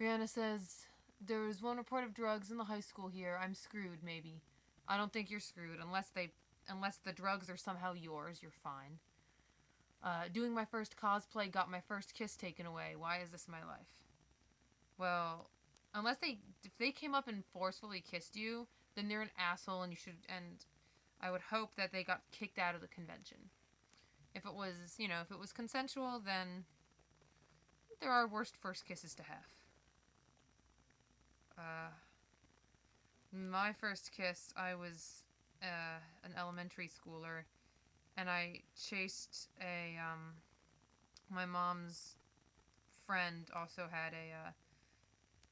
Rihanna says, there is one report of drugs in the high school here. I'm screwed, maybe. I don't think you're screwed. Unless the drugs are somehow yours, you're fine. Doing my first cosplay got my first kiss taken away. Why is this my life? Well, if they came up and forcefully kissed you, then they're an asshole and I would hope that they got kicked out of the convention. If it was, if it was consensual, then there are worse first kisses to have. My first kiss, I was an elementary schooler, and I chased my mom's friend also had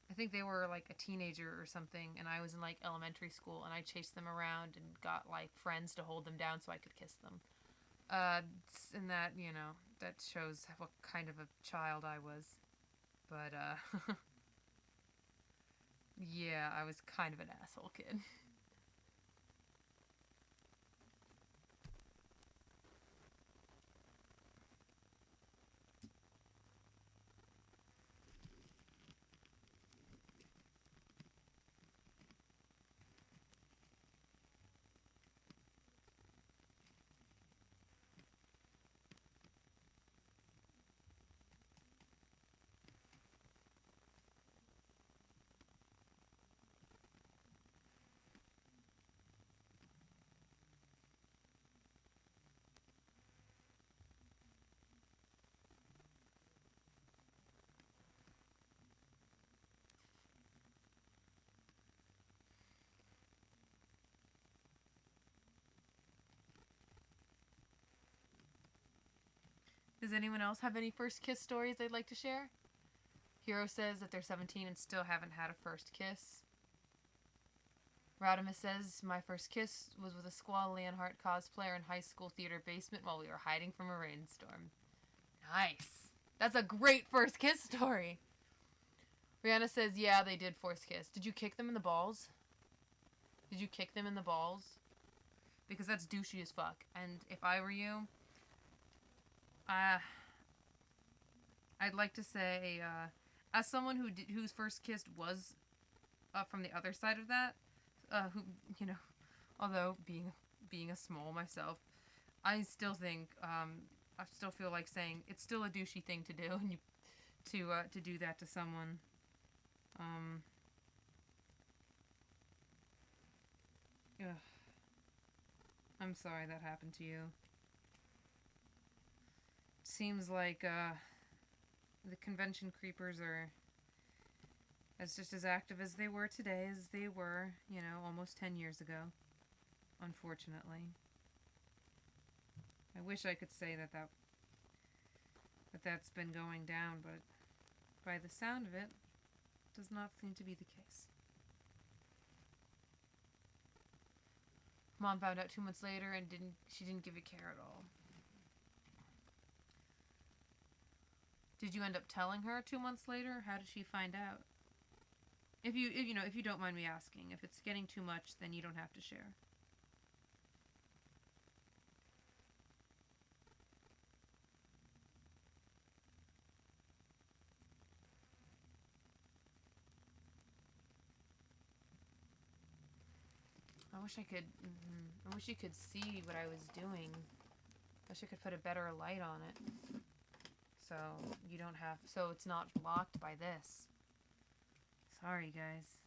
I think they were like a teenager or something, and I was in like elementary school, and I chased them around and got like friends to hold them down so I could kiss them. And that, that shows what kind of a child I was. But, yeah, I was kind of an asshole kid. Does anyone else have any first kiss stories they'd like to share? Hero says that they're 17 and still haven't had a first kiss. Rodimus says, my first kiss was with a Squall Leonhardt cosplayer in high school theater basement while we were hiding from a rainstorm. Nice. That's a great first kiss story. Rihanna says, yeah, they did force kiss. Did you kick them in the balls? Did you kick them in the balls? Because that's douchey as fuck. And if I were you... I'd like to say, as someone whose first kiss was from the other side of that, who, although being a small myself, I still think, I still feel like saying it's still a douchey thing to do, and to do that to someone. Ugh. I'm sorry that happened to you. Seems like the convention creepers are just as active as they were today as they were, almost 10 years ago. unfortunately. I wish I could say that's been going down, but by the sound of it, does not seem to be the case. Mom found out 2 months later and she didn't give it care at all. Did you end up telling her 2 months later? How did she find out? If you don't mind me asking, if it's getting too much, then you don't have to share. I wish I could. I wish you could see what I was doing. I wish I could put a better light on it, so you don't have. So it's not blocked by this. Sorry, guys.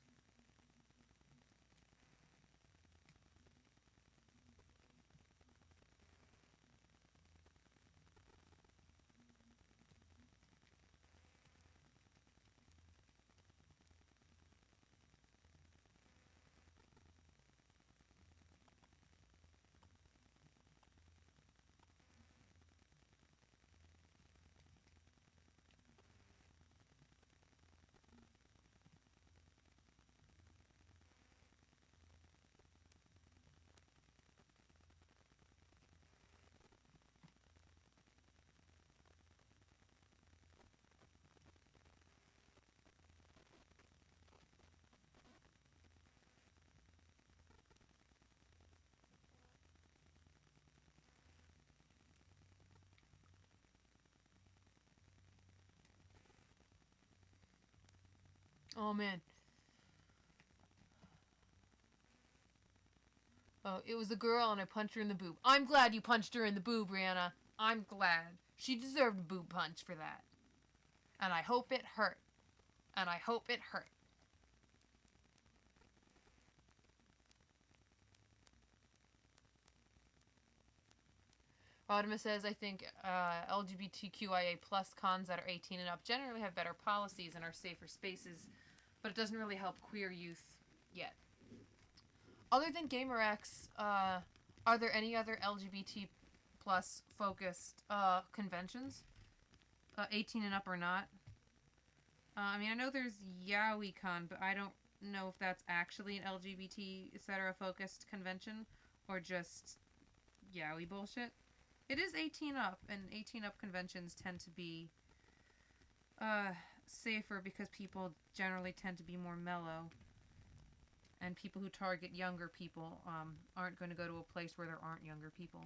Oh man. Oh, it was a girl and I punched her in the boob. I'm glad you punched her in the boob, Brianna. I'm glad. She deserved a boob punch for that. And I hope it hurt. And I hope it hurt. Rodimus says, I think LGBTQIA plus cons that are 18 and up generally have better policies and are safer spaces, but it doesn't really help queer youth yet. Other than GamerX, are there any other LGBT plus focused conventions? 18 and up or not? I mean, I know there's YowieCon, but I don't know if that's actually an LGBT, etc. focused convention or just Yowie bullshit. It is 18 up, and 18 up conventions tend to be safer because people generally tend to be more mellow. And people who target younger people aren't going to go to a place where there aren't younger people.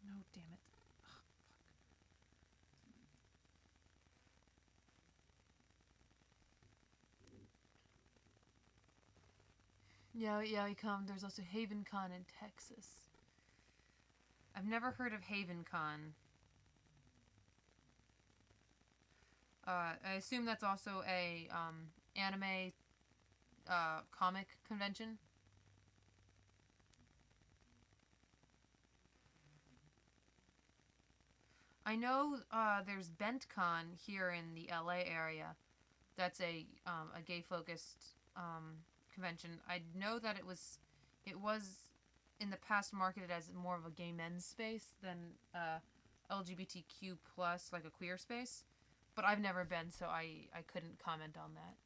No, damn it. Ugh, fuck. Yeah, come. There's also HavenCon in Texas. I've never heard of HavenCon. I assume that's also a anime comic convention. I know there's BentCon here in the LA area. That's a gay focused convention. I know that it was in the past marketed as more of a gay men's space than LGBTQ plus, like a queer space. But I've never been, so I couldn't comment on that.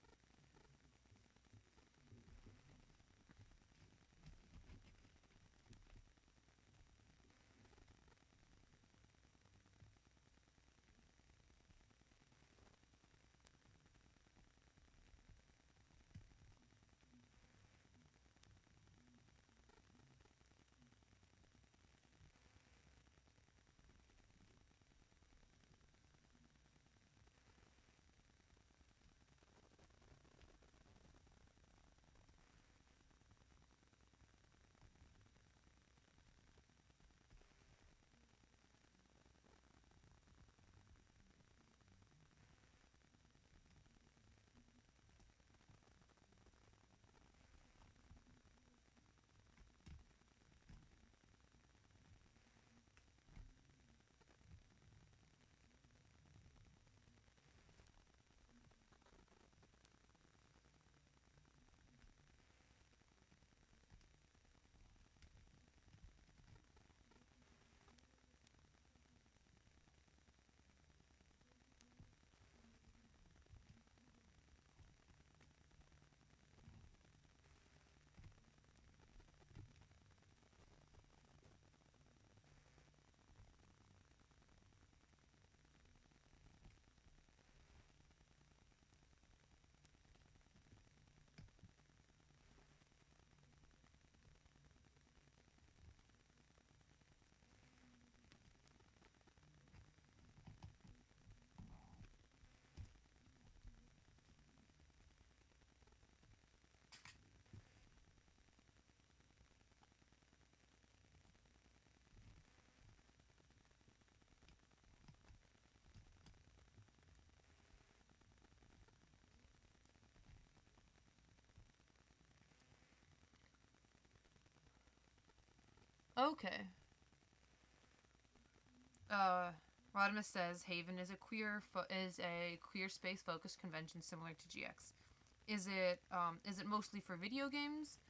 Okay. Rodimus says Haven is a queer space focused convention similar to GX. Is it mostly for video games,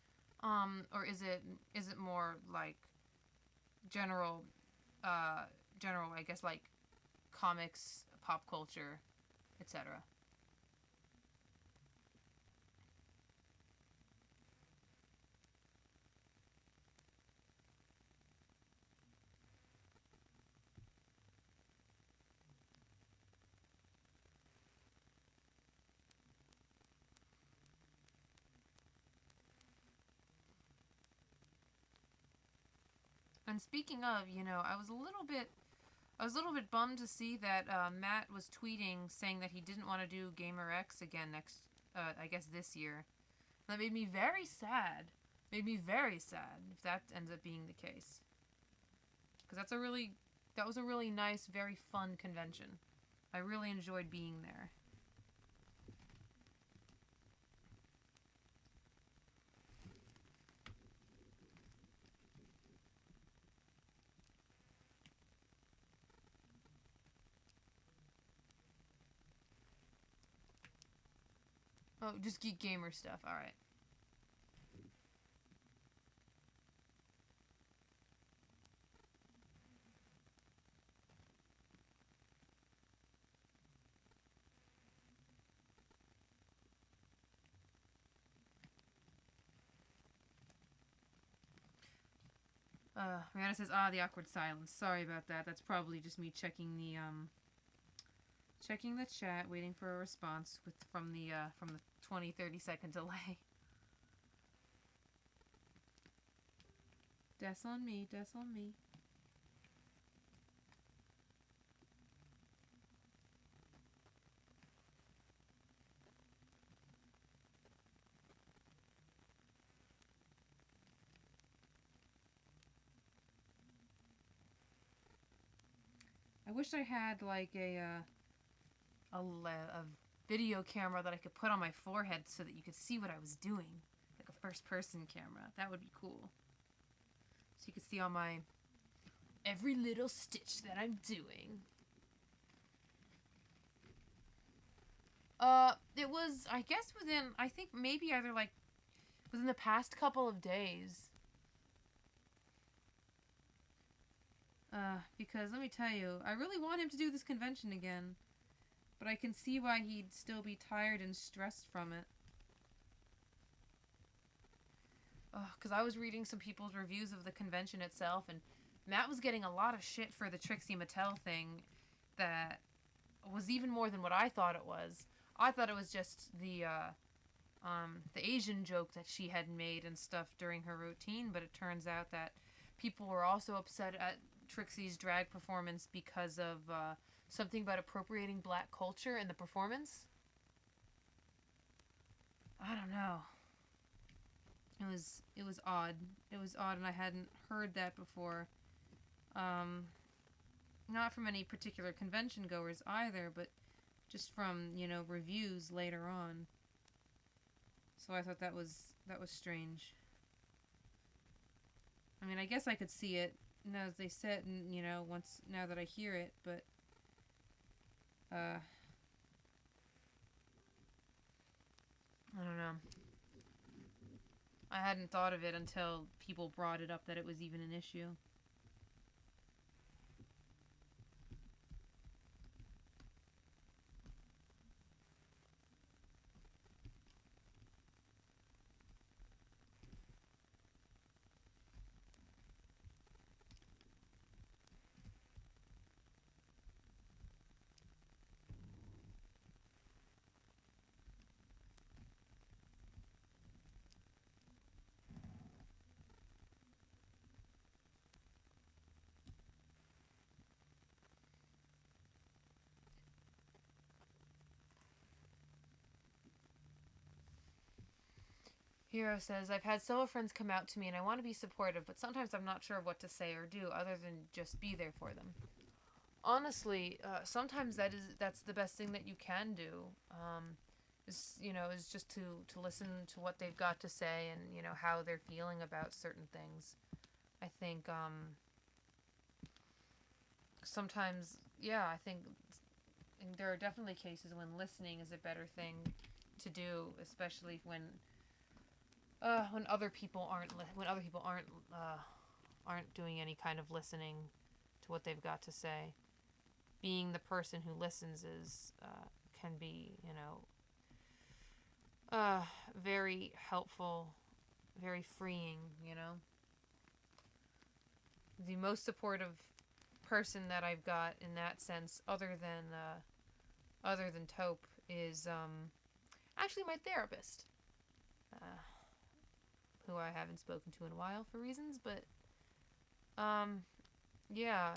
or is it more like general I guess, like comics, pop culture, etc. And speaking of, I was a little bit bummed to see that Matt was tweeting saying that he didn't want to do Gamer X again next, I guess this year. That made me very sad. Made me very sad if that ends up being the case. Because that was a really nice, very fun convention. I really enjoyed being there. Oh, just Geek Gamer stuff. Alright. Rihanna says, the awkward silence. Sorry about that. That's probably just me checking the chat, waiting for a response from the 20-30 second delay. Des on me. I wish I had like a video camera that I could put on my forehead so that you could see what I was doing. Like a first-person camera. That would be cool. So you could see all my... every little stitch that I'm doing. It was, I guess within, I think maybe either like within the past couple of days. Because let me tell you, I really want him to do this convention again. But I can see why he'd still be tired and stressed from it. Because I was reading some people's reviews of the convention itself, and Matt was getting a lot of shit for the Trixie Mattel thing that was even more than what I thought it was. I thought it was just the Asian joke that she had made and stuff during her routine, but it turns out that people were also upset at Trixie's drag performance because of something about appropriating black culture in the performance. I don't know. It was odd. It was odd, and I hadn't heard that before. Not from any particular convention goers either, but just from, you know, reviews later on. So I thought that was strange. I mean, I guess I could see it now as they said, and you know, now that I hear it, but I don't know. I hadn't thought of it until people brought it up that it was even an issue. Hero says, I've had several friends come out to me and I want to be supportive, but sometimes I'm not sure of what to say or do other than just be there for them. Honestly, sometimes that's the best thing that you can do. Is just to listen to what they've got to say and, you know, how they're feeling about certain things. I think sometimes, yeah, I think there are definitely cases when listening is a better thing to do, especially when other people aren't doing any kind of listening to what they've got to say. Being the person who listens can be, you know, very helpful, very freeing, you know. The most supportive person that I've got in that sense, other than Taupe, is actually my therapist. Who I haven't spoken to in a while for reasons, but yeah,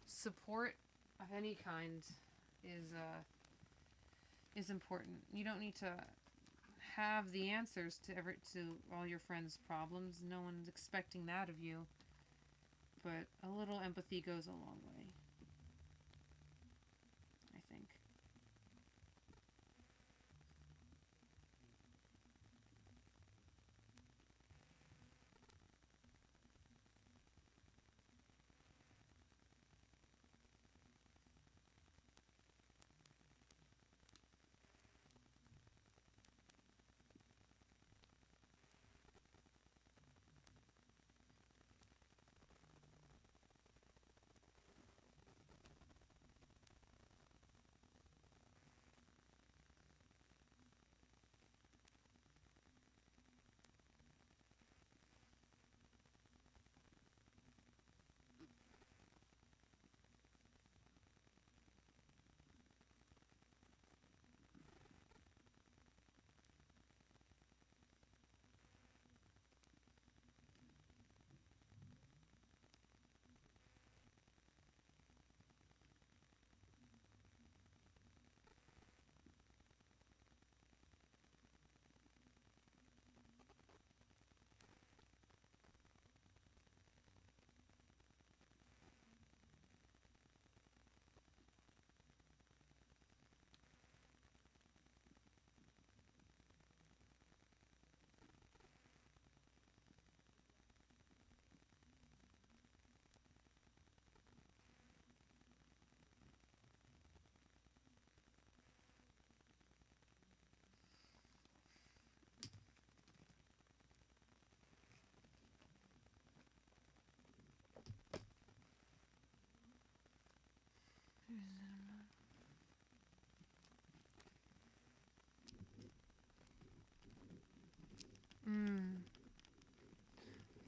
support of any kind is important. You don't need to have the answers to all your friends' problems. No one's expecting that of you, but a little empathy goes a long way, I think.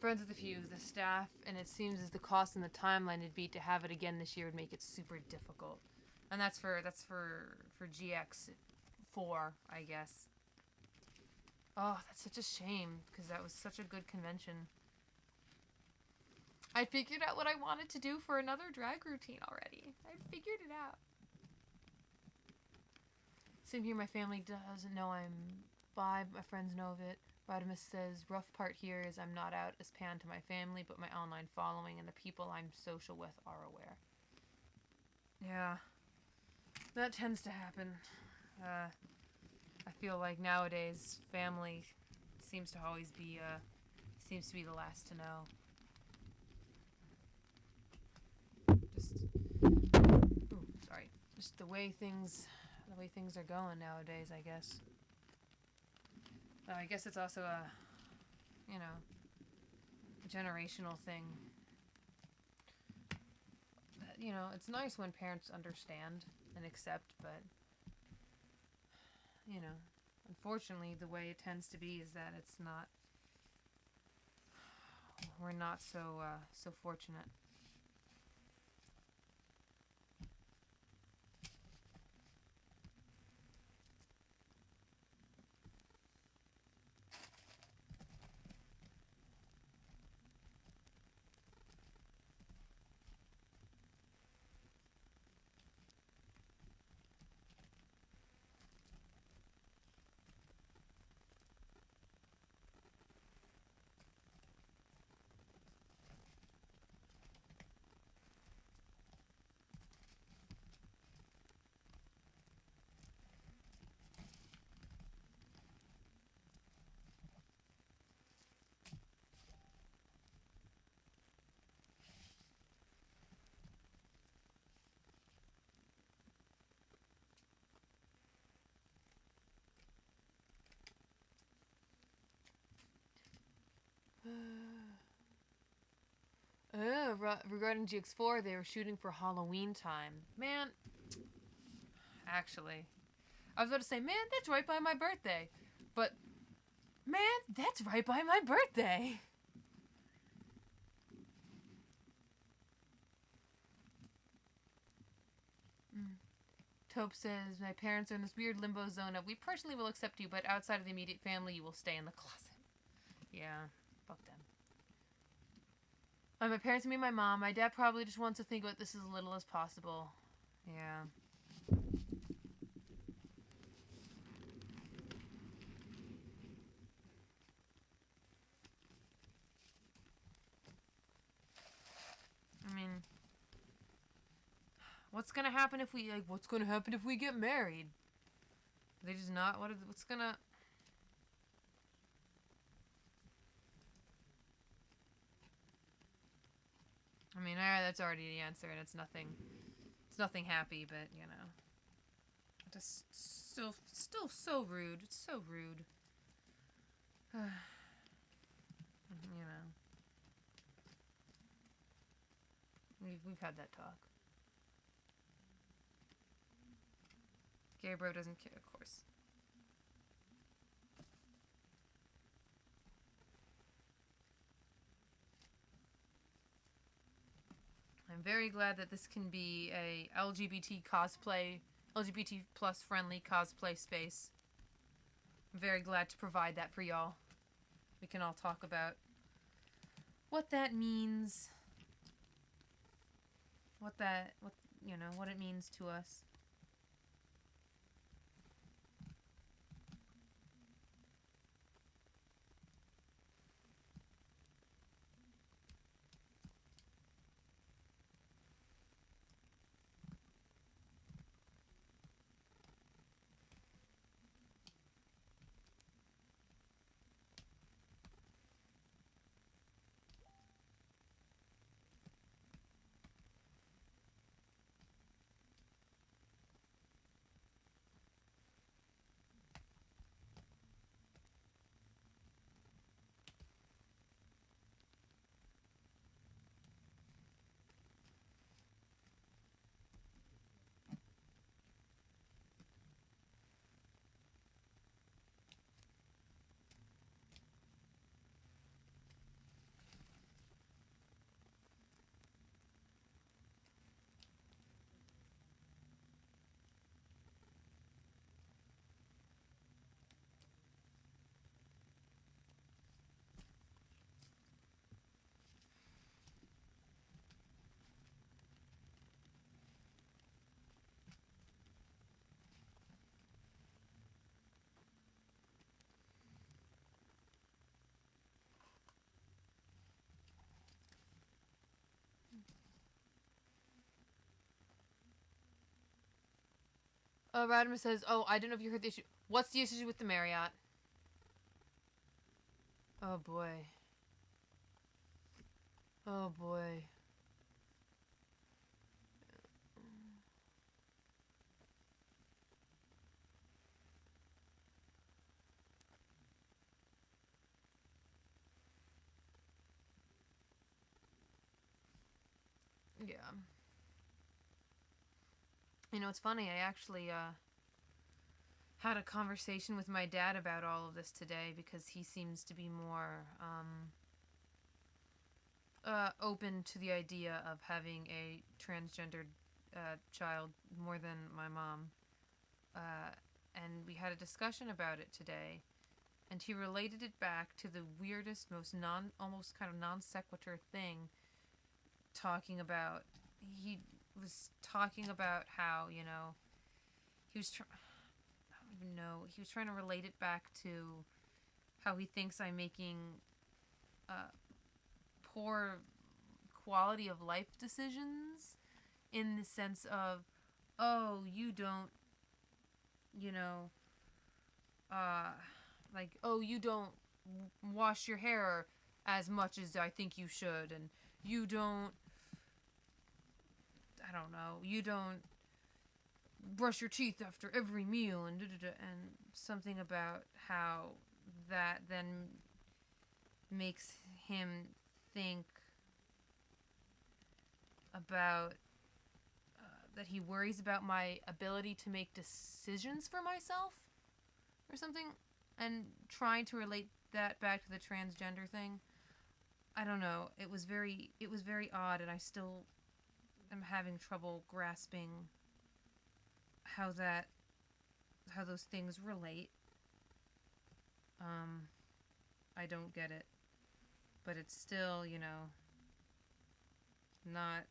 friends with a few of the staff, and it seems as the cost and the timeline it'd be to have it again this year would make it super difficult. And that's for GX4, I guess. Oh, that's such a shame, because that was such a good convention. I figured out what I wanted to do for another drag routine already. I figured it out. Same here, my family doesn't know I'm bi, but my friends know of it. Rodimus says, rough part here is I'm not out as pan to my family, but my online following and the people I'm social with are aware. Yeah, that tends to happen. I feel like nowadays family seems to always be the last to know. Just the way things are going nowadays, I guess. I guess it's also a generational thing. It's nice when parents understand and accept, but unfortunately the way it tends to be is that it's not, we're not so fortunate. Regarding GX4, they were shooting for Halloween time. Man, actually, I was about to say, man, that's right by my birthday. But, man, that's right by my birthday. Taupe says, my parents are in this weird limbo zone of, we personally will accept you, but outside of the immediate family, you will stay in the closet. Yeah, fuck them. My parents and me and my mom. My dad probably just wants to think about this as little as possible. Yeah. I mean, what's gonna happen if we get married? They just not. What's gonna? I mean, that's already the answer, and it's nothing happy, but just still so rude. It's so rude. We've had that talk. Gay bro doesn't care, of course. I'm very glad that this can be a LGBT plus friendly cosplay space. I'm very glad to provide that for y'all. We can all talk about what that means. What it means to us. Radimus says, oh, I don't know if you heard the issue. What's the issue with the Marriott? Oh, boy. Oh, boy. Yeah. You know, it's funny. I actually had a conversation with my dad about all of this today because he seems to be more open to the idea of having a transgendered child more than my mom. And we had a discussion about it today, and he related it back to the weirdest, most almost kind of non sequitur thing. He was talking about how, you know, he was I don't even know, he was trying to relate it back to how he thinks I'm making poor quality of life decisions in the sense of, oh, you don't, you know, like, oh, you don't wash your hair as much as I think you should, and you don't, I don't know, you don't brush your teeth after every meal, and and something about how that then makes him think about that he worries about my ability to make decisions for myself or something, and trying to relate that back to the transgender thing. I don't know. It was very odd, and I still am having trouble grasping how those things relate. I don't get it. But it's still, you know, not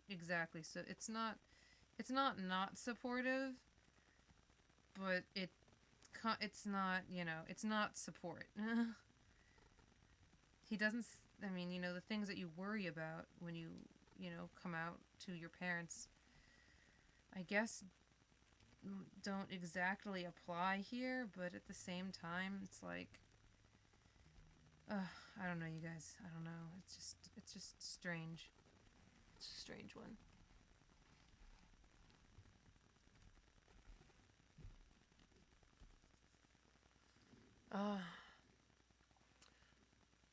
exactly, so it's not supportive, but it's not, you know, it's not support. He doesn't, I mean, you know, the things that you worry about when you know, come out to your parents, I guess, don't exactly apply here, but at the same time, it's like, I don't know, you guys. I don't know. It's just strange. It's a strange one.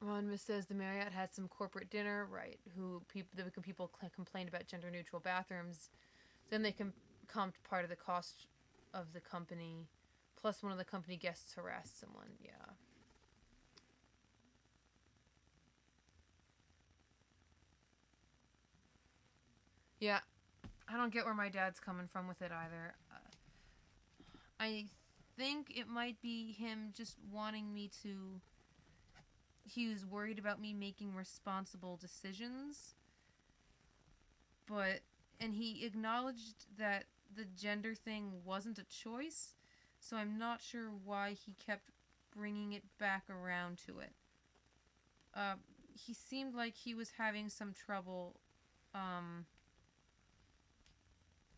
Ron says the Marriott had some corporate dinner, right? People complained about gender neutral bathrooms. Then they comped part of the cost of the company, plus one of the company guests harassed someone. Yeah. Yeah, I don't get where my dad's coming from with it either. I think it might be him just wanting me to... He was worried about me making responsible decisions. And he acknowledged that the gender thing wasn't a choice, so I'm not sure why he kept bringing it back around to it. He seemed like he was having some trouble,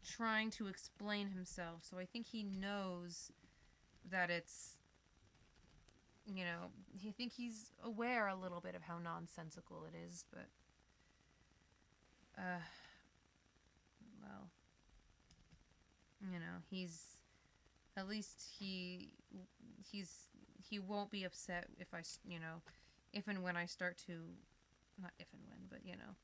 trying to explain himself, so I think he knows that it's, you know, I think he's aware a little bit of how nonsensical it is, but, well, you know, he's, at least he won't be upset if I, you know, if and when I start to, not if and when, but, you know,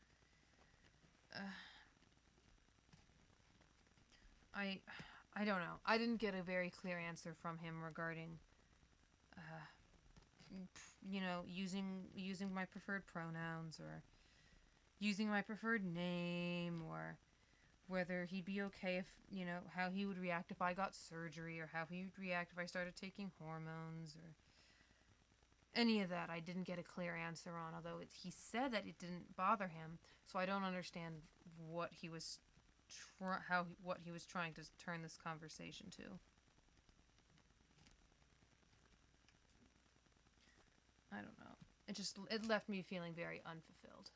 I don't know. I didn't get a very clear answer from him regarding, you know, using my preferred pronouns, or using my preferred name, or whether he'd be okay if, you know, how he would react if I got surgery, or how he would react if I started taking hormones, or any of that. I didn't get a clear answer on, although he said that it didn't bother him, so I don't understand what he was what he was trying to turn this conversation to. I don't know. It left me feeling very unfulfilled.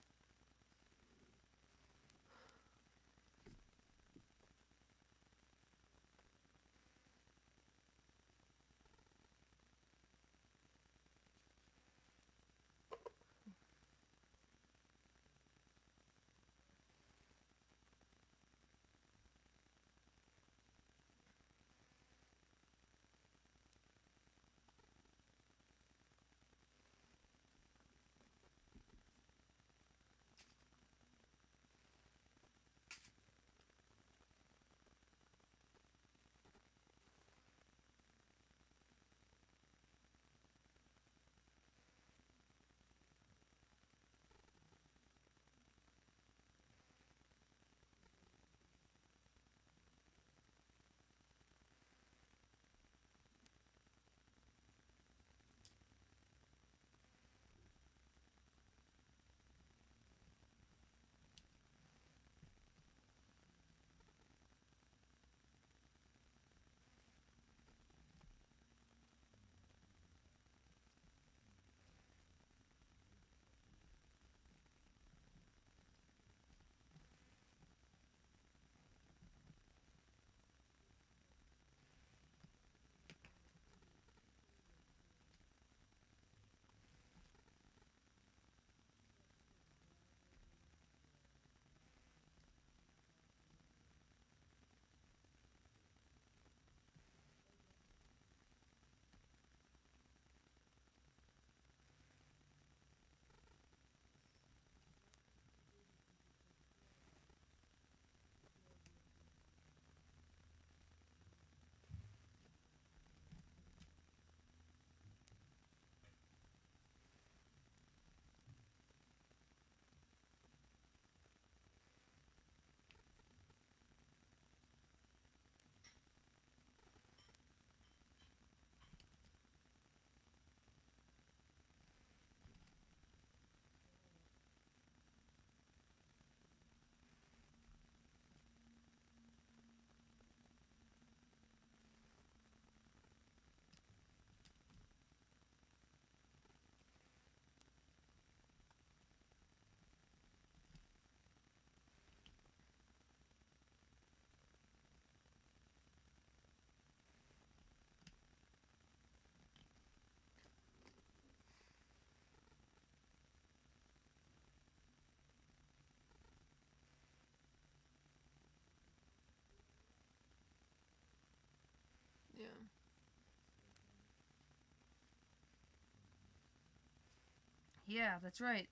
Yeah, that's right.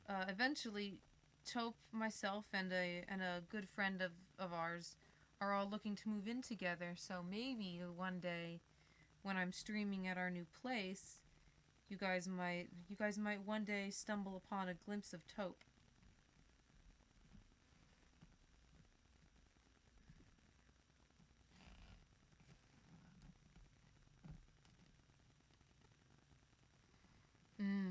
Eventually, Taupe, myself, and a good friend of ours are all looking to move in together. So maybe one day, when I'm streaming at our new place, you guys might one day stumble upon a glimpse of Taupe.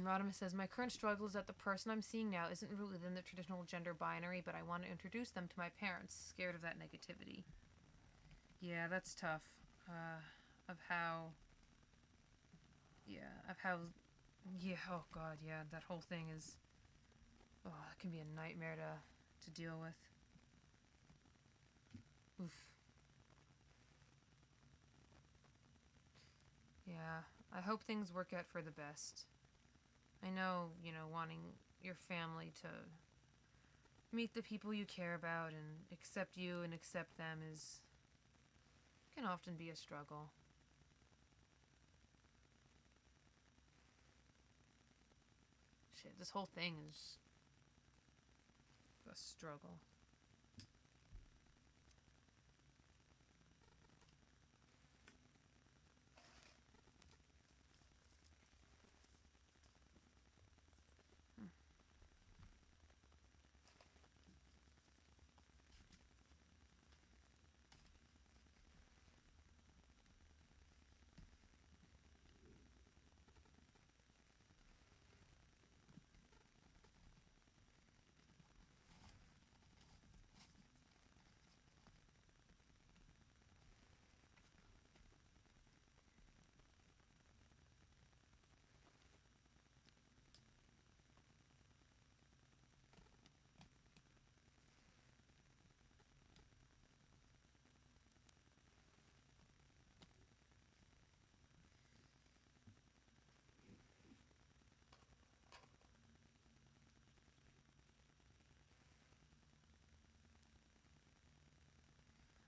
Rodimus says, my current struggle is that the person I'm seeing now isn't rooted within the traditional gender binary, but I want to introduce them to my parents, scared of that negativity. Yeah, that's tough. Of how. Yeah, of how. Yeah, oh god, yeah, that whole thing is. Oh, it can be a nightmare to deal with. Oof. Yeah, I hope things work out for the best. I know, wanting your family to meet the people you care about and accept you and accept them can often be a struggle. Shit, this whole thing is a struggle.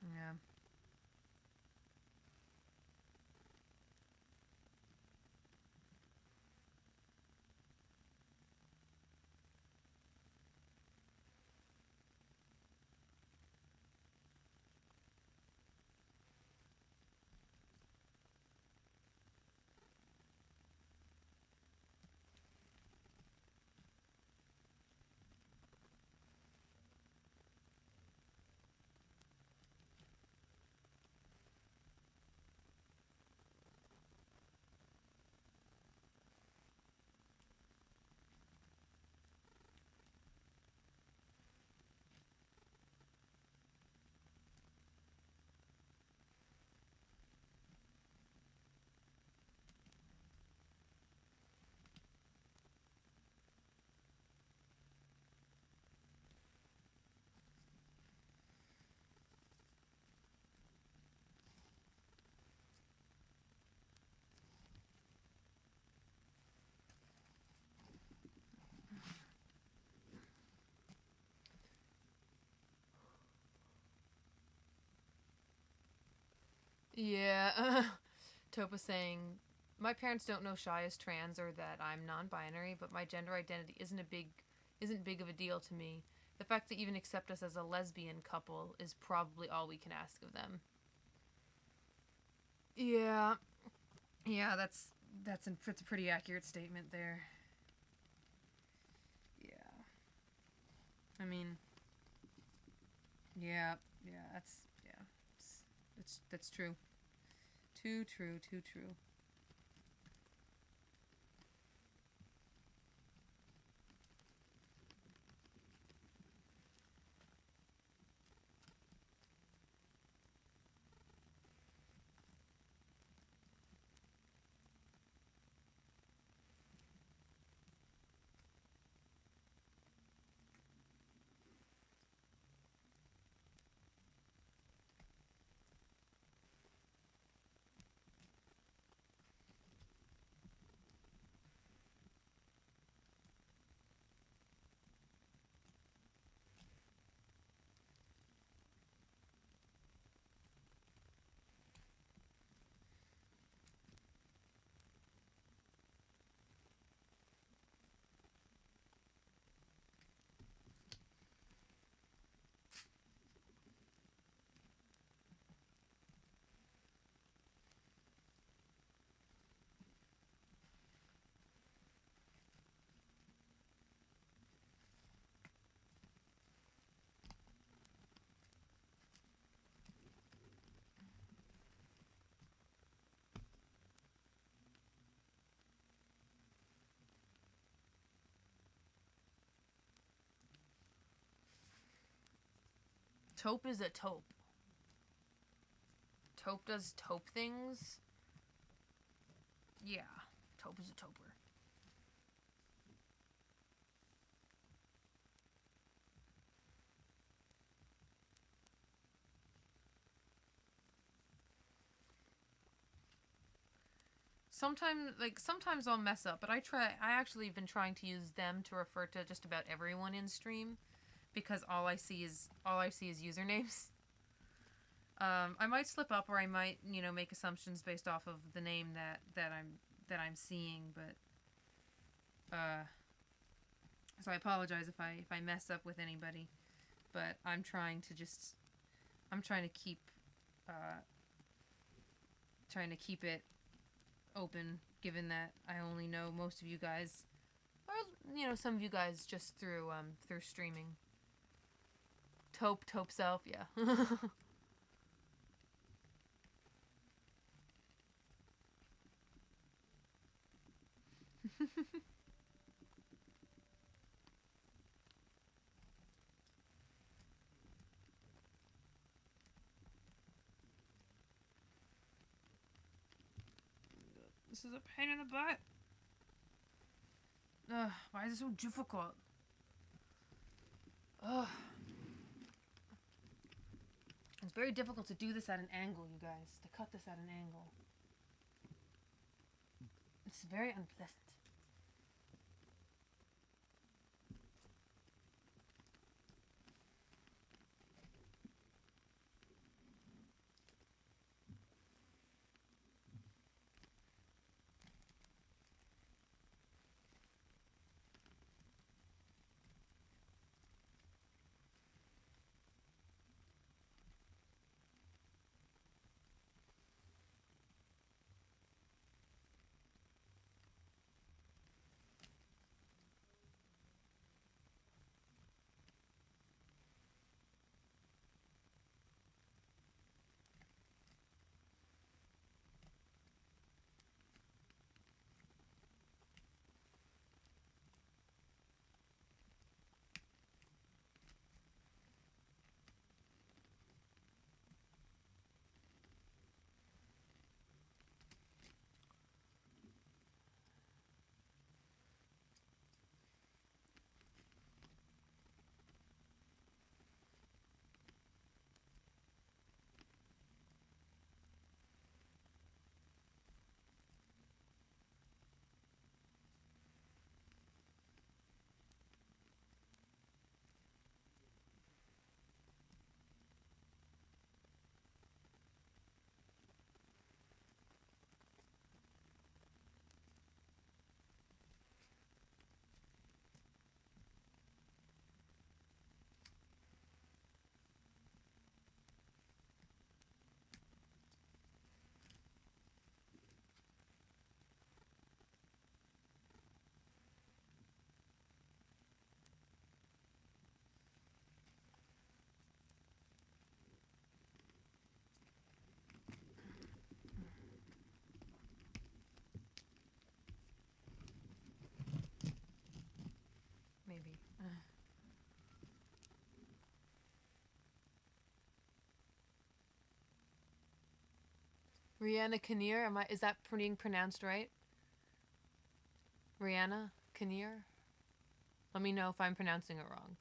Yeah. Yeah. Topa saying, my parents don't know Shy is trans or that I'm non-binary, but my gender identity isn't big of a deal to me. The fact that even accept us as a lesbian couple is probably all we can ask of them. Yeah. Yeah, that's a pretty accurate statement there. Yeah. I mean, yeah, that's true. Too true, too true. Taupe is a taupe. Taupe does taupe things. Yeah, taupe is a tauper. Sometimes I'll mess up, but I actually have been trying to use them to refer to just about everyone in stream, because all I see is usernames. I might slip up, or I might, make assumptions based off of the name that I'm seeing, but so I apologize if I mess up with anybody, but I'm trying to keep it open, given that I only know most of you guys, or some of you guys just through streaming. Taupe self, yeah. This is a pain in the butt. Ugh, why is it so difficult? Ugh. It's very difficult to do this at an angle, you guys. To cut this at an angle. It's very unpleasant. Maybe. Rihanna Kinnear, is that being pronounced right? Rihanna Kinnear? Let me know if I'm pronouncing it wrong.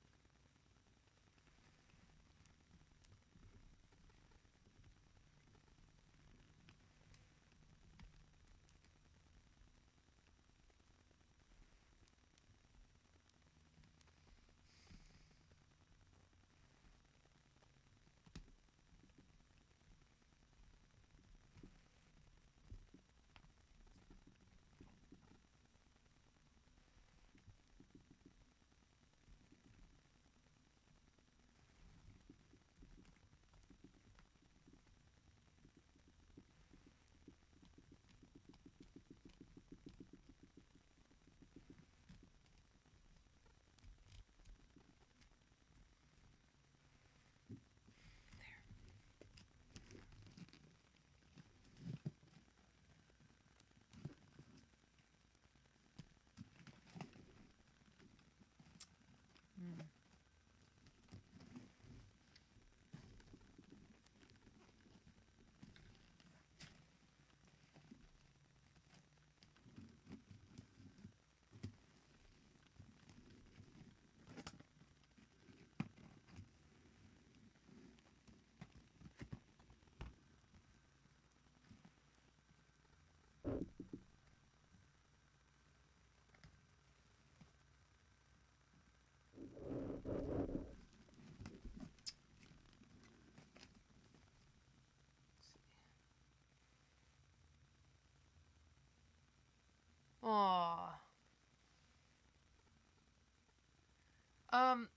Um,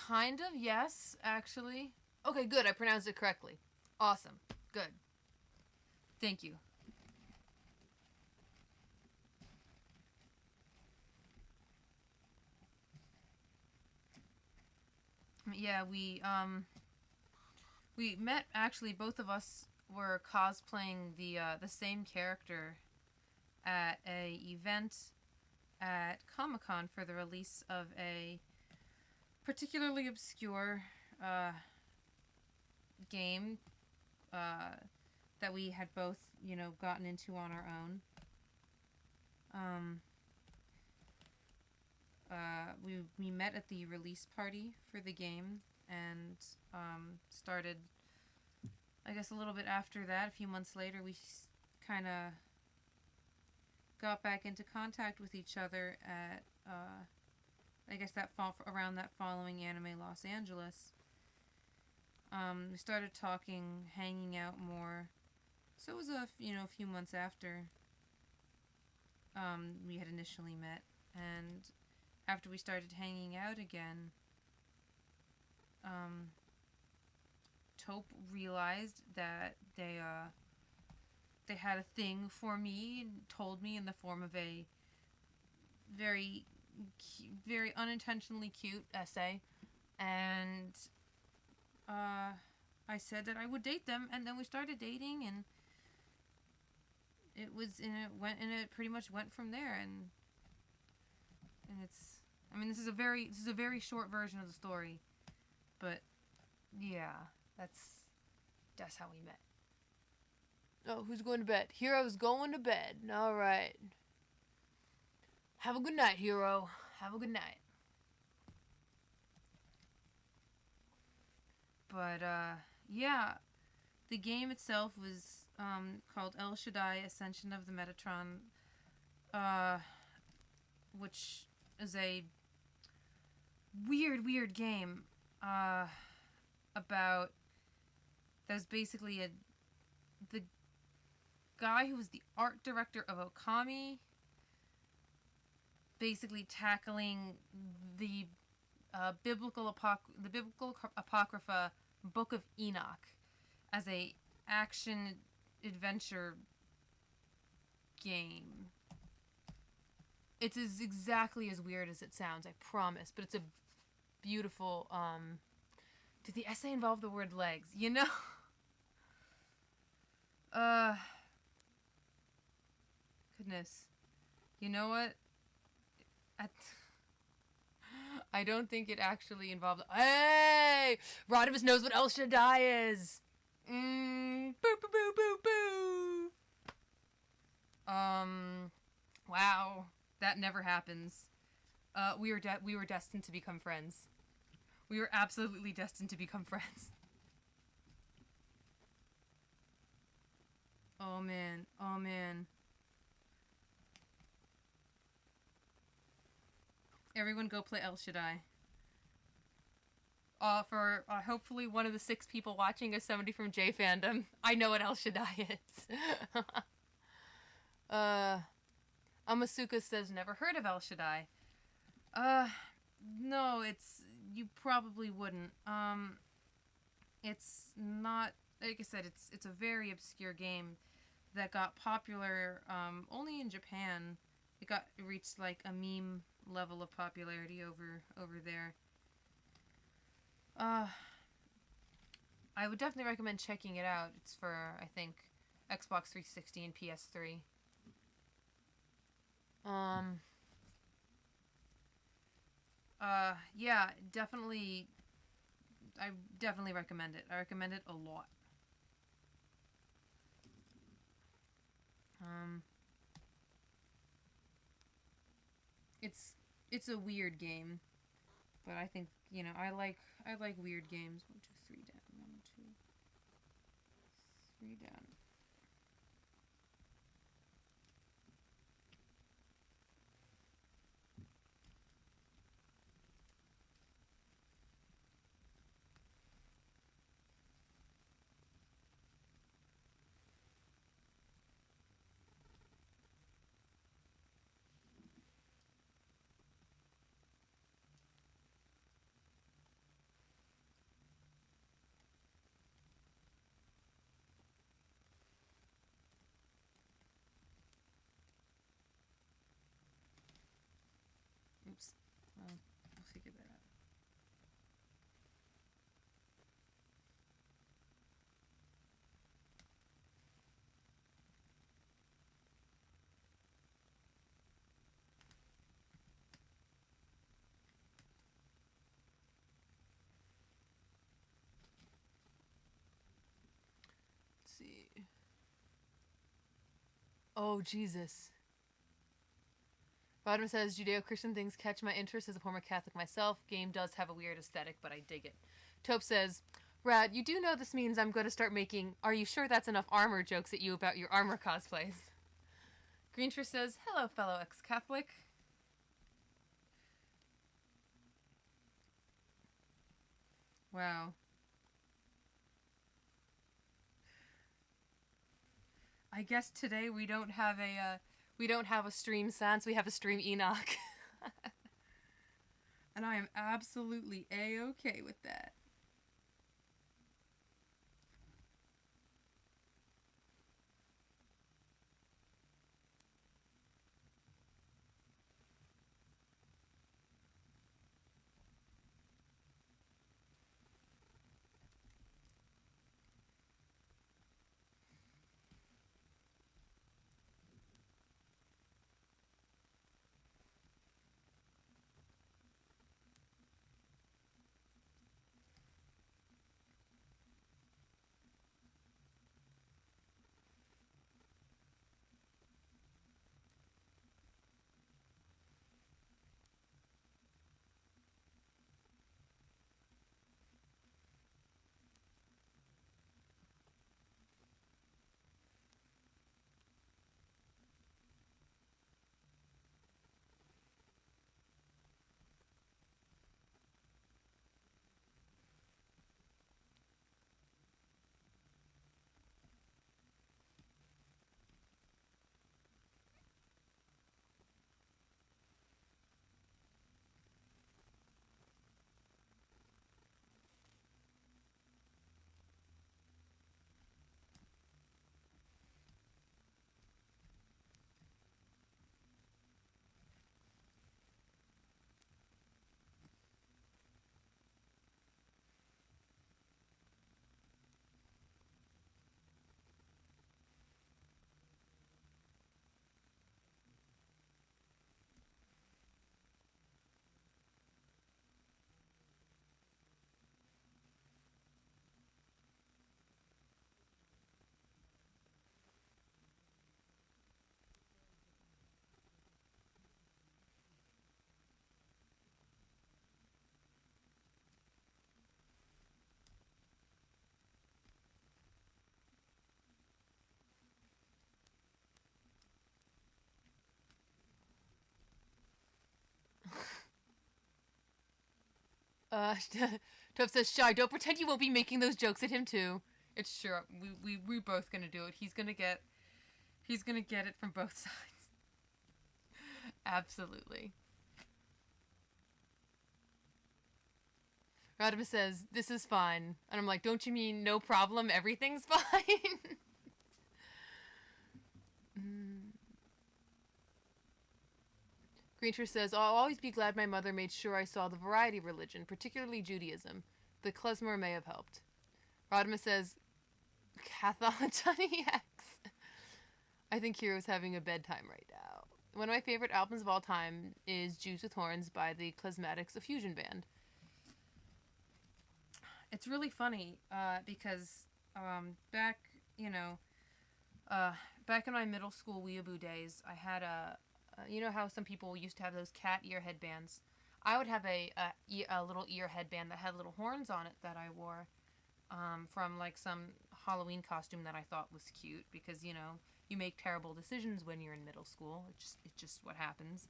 kind of, yes, actually. Okay, good. I pronounced it correctly. Awesome. Good. Thank you. Yeah, we met, actually, both of us were cosplaying the same character at a event at Comic-Con for the release of a particularly obscure game that we had both, gotten into on our own. We met at the release party for the game and started, I guess, a little bit after that. A few months later, we kind of got back into contact with each other at, I guess, around that following Anime Los Angeles. We started talking, hanging out more. So it was a few months after we had initially met, and after we started hanging out again, Taupe realized that they had a thing for me and told me in the form of a very very unintentionally cute essay, and I said that I would date them, and then we started dating, and it pretty much went from there, and it's, I mean, this is a very short version of the story, but yeah, that's how we met. Oh, who's going to bed? Hero's going to bed. All right. Have a good night, Hero. Have a good night. But yeah, the game itself was called El Shaddai: Ascension of the Mettaton, which is a weird game about, there's basically the guy who was the art director of Okami basically tackling the biblical apocrypha Book of Enoch as a action adventure game. It's exactly as weird as it sounds, I promise, but it's a beautiful did the essay involve the word legs? Goodness. You know what? I don't think it actually involved. Hey! Rodimus knows what El Shaddai is! Boo boo boo boo boo! Wow. That never happens. We were destined to become friends. We were absolutely destined to become friends. Oh man. Oh man. Everyone go play El Shaddai. For hopefully one of the 6 people watching is somebody from J Fandom. I know what El Shaddai is. Amasuka says, never heard of El Shaddai. No, you probably wouldn't. It's not, like I said, it's a very obscure game that got popular, only in Japan. It reached like a meme level of popularity over there. I would definitely recommend checking it out. It's for, I think, Xbox 360 and PS3. Yeah, definitely, I definitely recommend it. I recommend it a lot. It's a weird game, but I think, I like weird games. 1, 2, 3 down. 1, 2, 3 down. figure that out. Let's see. Oh, Jesus. Rodman says, Judeo-Christian things catch my interest as a former Catholic myself. Game does have a weird aesthetic, but I dig it. Taupe says, Rad, you do know this means I'm going to start making "Are you sure that's enough armor" jokes at you about your armor cosplays. Greentree says, hello, fellow ex-Catholic. Wow. I guess today we don't have a stream Sans, we have a stream Enoch. And I am absolutely A-okay with that. Toph says, Shy, don't pretend you won't be making those jokes at him too. It's true. We both gonna do it. He's gonna get it from both sides. Absolutely. Radimus says, this is fine. And I'm like, don't you mean no problem, everything's fine? Greentree says, I'll always be glad my mother made sure I saw the variety of religion, particularly Judaism. The klezmer may have helped. Rodimus says, Mettaton EX. I think Hero's having a bedtime right now. One of my favorite albums of all time is Jews with Horns by the Klezmatics, a fusion band. It's really funny because back in my middle school weeaboo days, I had you know how some people used to have those cat ear headbands? I would have a little ear headband that had little horns on it that I wore from like some Halloween costume that I thought was cute because, you know, you make terrible decisions when you're in middle school. It's just what happens.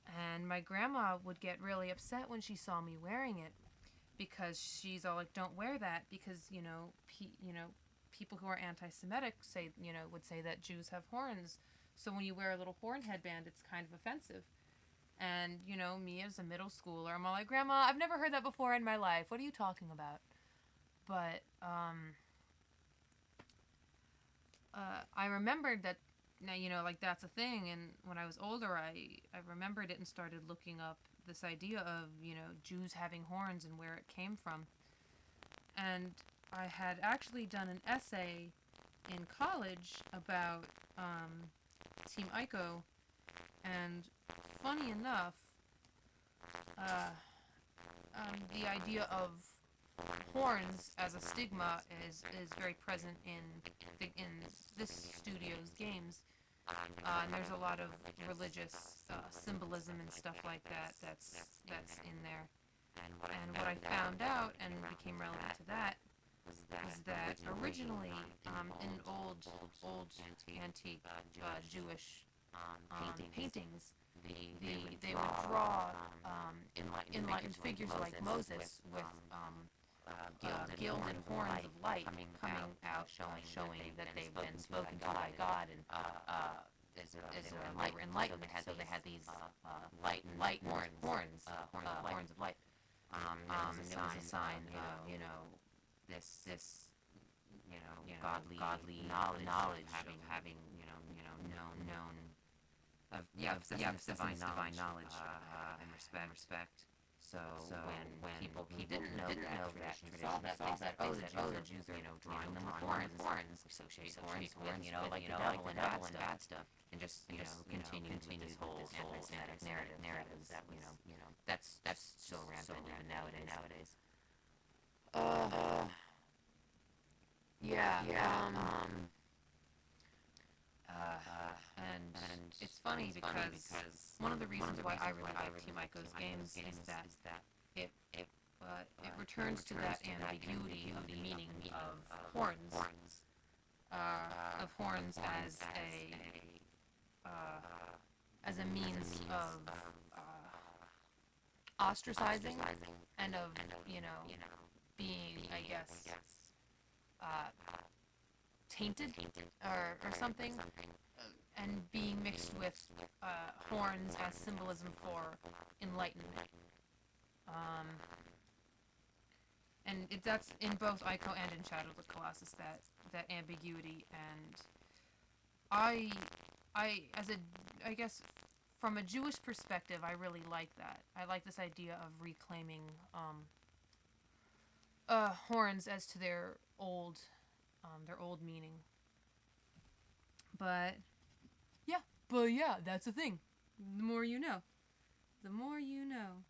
And my grandma would get really upset when she saw me wearing it because she's all like, don't wear that because, you know, people who are anti-Semitic would say that Jews have horns. So when you wear a little horn headband, it's kind of offensive. And, you know, me as a middle schooler, I'm all like, Grandma, I've never heard that before in my life. What are you talking about? But I remembered that now, you know, like that's a thing. And when I was older, I remembered it and started looking up this idea of, you know, Jews having horns and where it came from. And I had actually done an essay in college about Team Ico, and funny enough, the idea of horns as a stigma is very present in this studio's games. And there's a lot of religious symbolism and stuff like that that's in there. And what I found out and became relevant to that was that originally in old antique Jewish paintings, they would draw enlightened figures like Moses with gilded horns of light coming out, showing that they've been spoken to by God, and they were enlightened. So they had these light horns of light. And it was a sign of, you know, this godly knowledge of having known of divine knowledge and respect. So when people didn't know that tradition saw that, they said, oh, the Jews are, you know, drawing them with horns, associate horns with, you know, like the devil and bad stuff, and just continue this whole anti-Semitic narrative that, you know, that's so rampant even nowadays. And it's funny because one of the reasons why I really like Team Ico's games is that it returns to that ambiguity of the meaning of horns, as a means of ostracizing and of, you know, being, I guess, tainted or something, and being mixed with horns as symbolism for enlightenment. And that's in both Ico and in Shadow of the Colossus, that ambiguity. And I guess from a Jewish perspective, I really like that. I like this idea of reclaiming horns as to their old meaning. But yeah, that's the thing. The more you know. The more you know.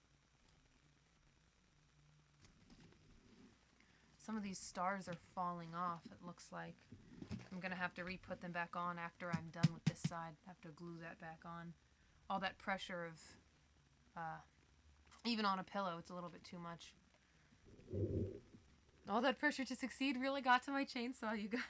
Some of these stars are falling off, it looks like. I'm gonna have to re-put them back on after I'm done with this side. Have to glue that back on. All that pressure of, even on a pillow, it's a little bit too much. All that pressure to succeed really got to my chainsaw, you guys.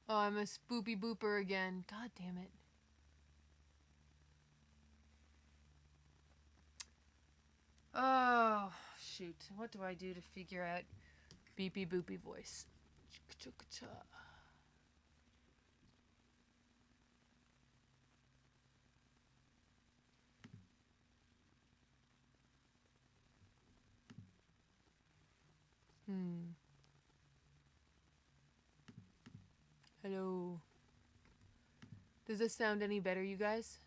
Oh, I'm a spoopy booper again. God damn it. Oh, shoot. What do I do to figure out beepy boopy voice? Hello. Does this sound any better, you guys?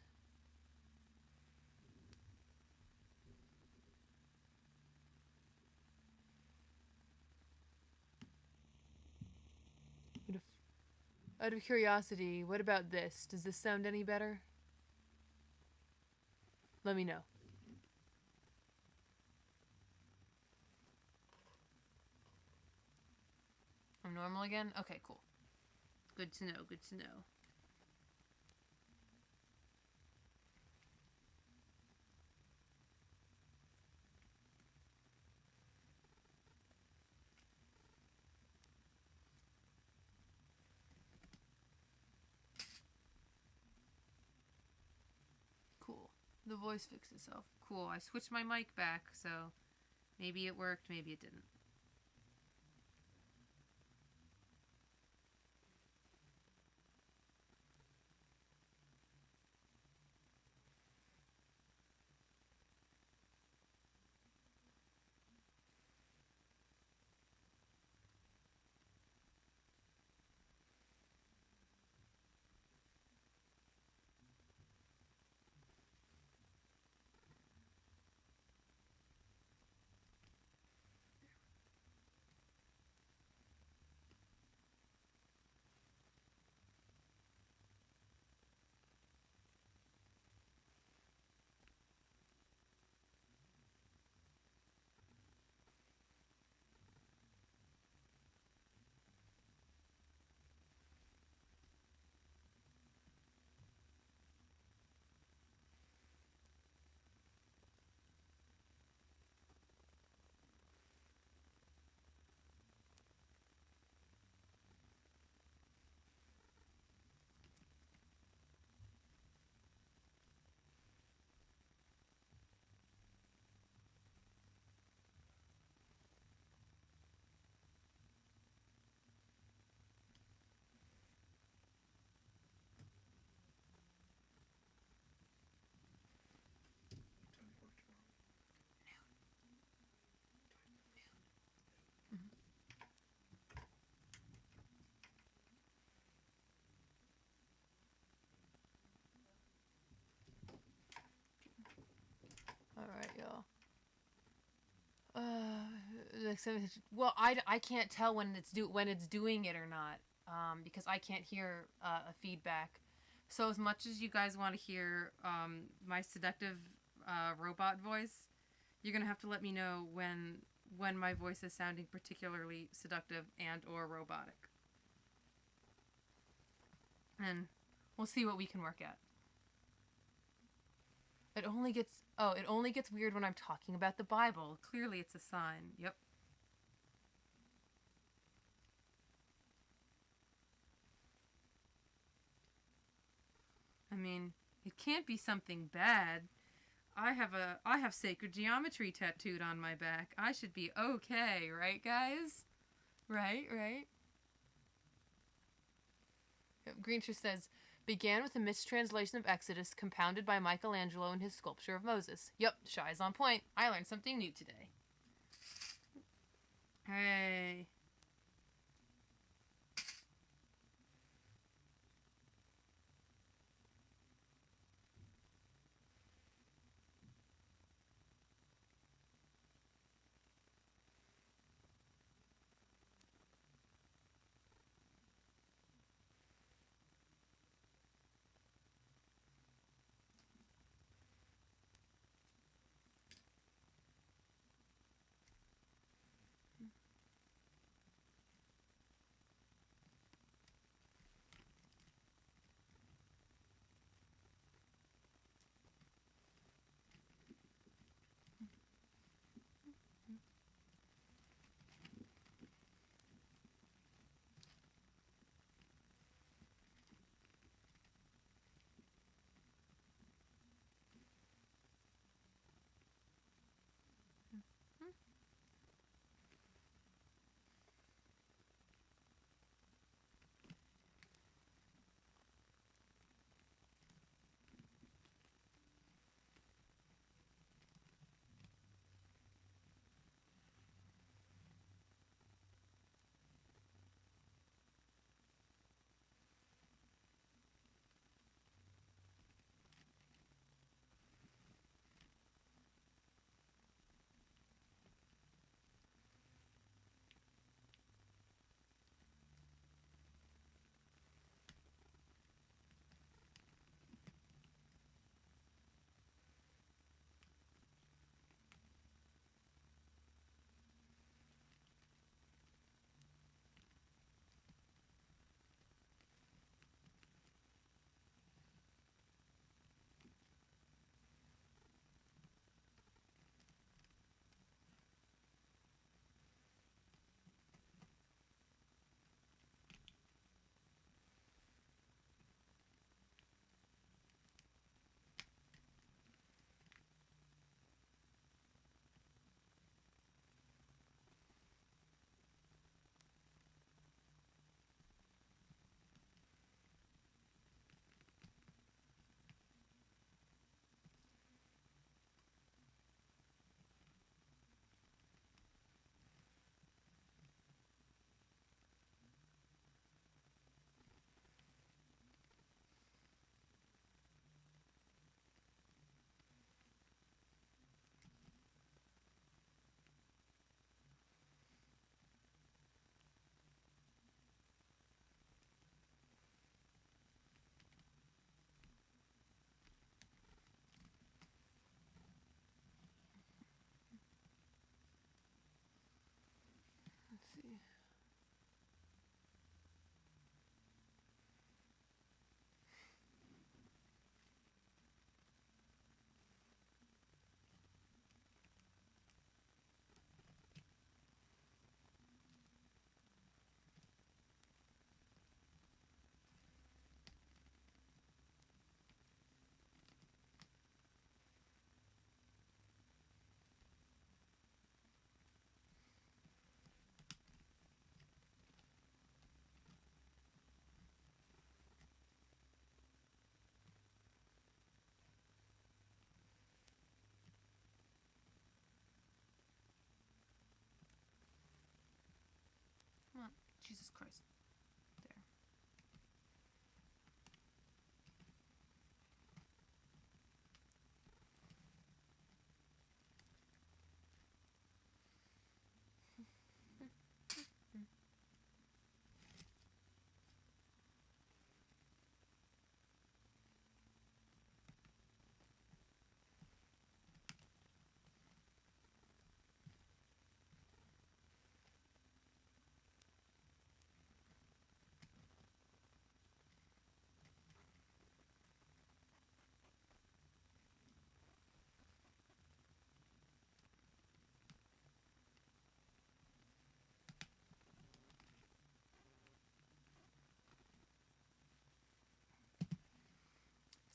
Out of curiosity, what about this? Does this sound any better? Let me know. normal again? Okay, cool. Good to know, good to know. Cool. The voice fixed itself. Cool. I switched my mic back, so maybe it worked, maybe it didn't. Alright, y'all. Well, I can't tell when it's doing it or not, because I can't hear a feedback. So as much as you guys want to hear my seductive robot voice, you're gonna have to let me know when my voice is sounding particularly seductive and or robotic, and we'll see what we can work at. It only gets weird when I'm talking about the Bible. Clearly, it's a sign. Yep. I mean, it can't be something bad. I have sacred geometry tattooed on my back. I should be okay, right, guys? Right. Yep. Greentree says, began with a mistranslation of Exodus compounded by Michelangelo in his sculpture of Moses. Yep, Shy's on point. I learned something new today. Hey.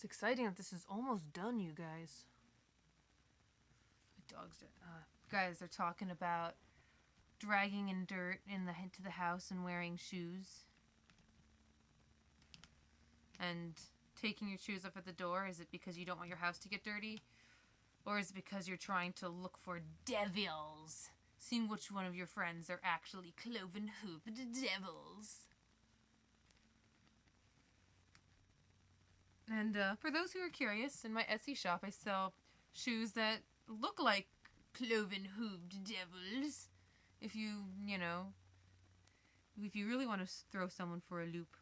It's exciting that this is almost done, you guys. My dogs are... guys, they're talking about dragging in dirt into the house and wearing shoes. And taking your shoes off at the door. Is it because you don't want your house to get dirty? Or is it because you're trying to look for devils? Seeing which one of your friends are actually cloven-hoofed devils. And for those who are curious, in my Etsy shop I sell shoes that look like cloven-hoofed devils. If you really want to throw someone for a loop.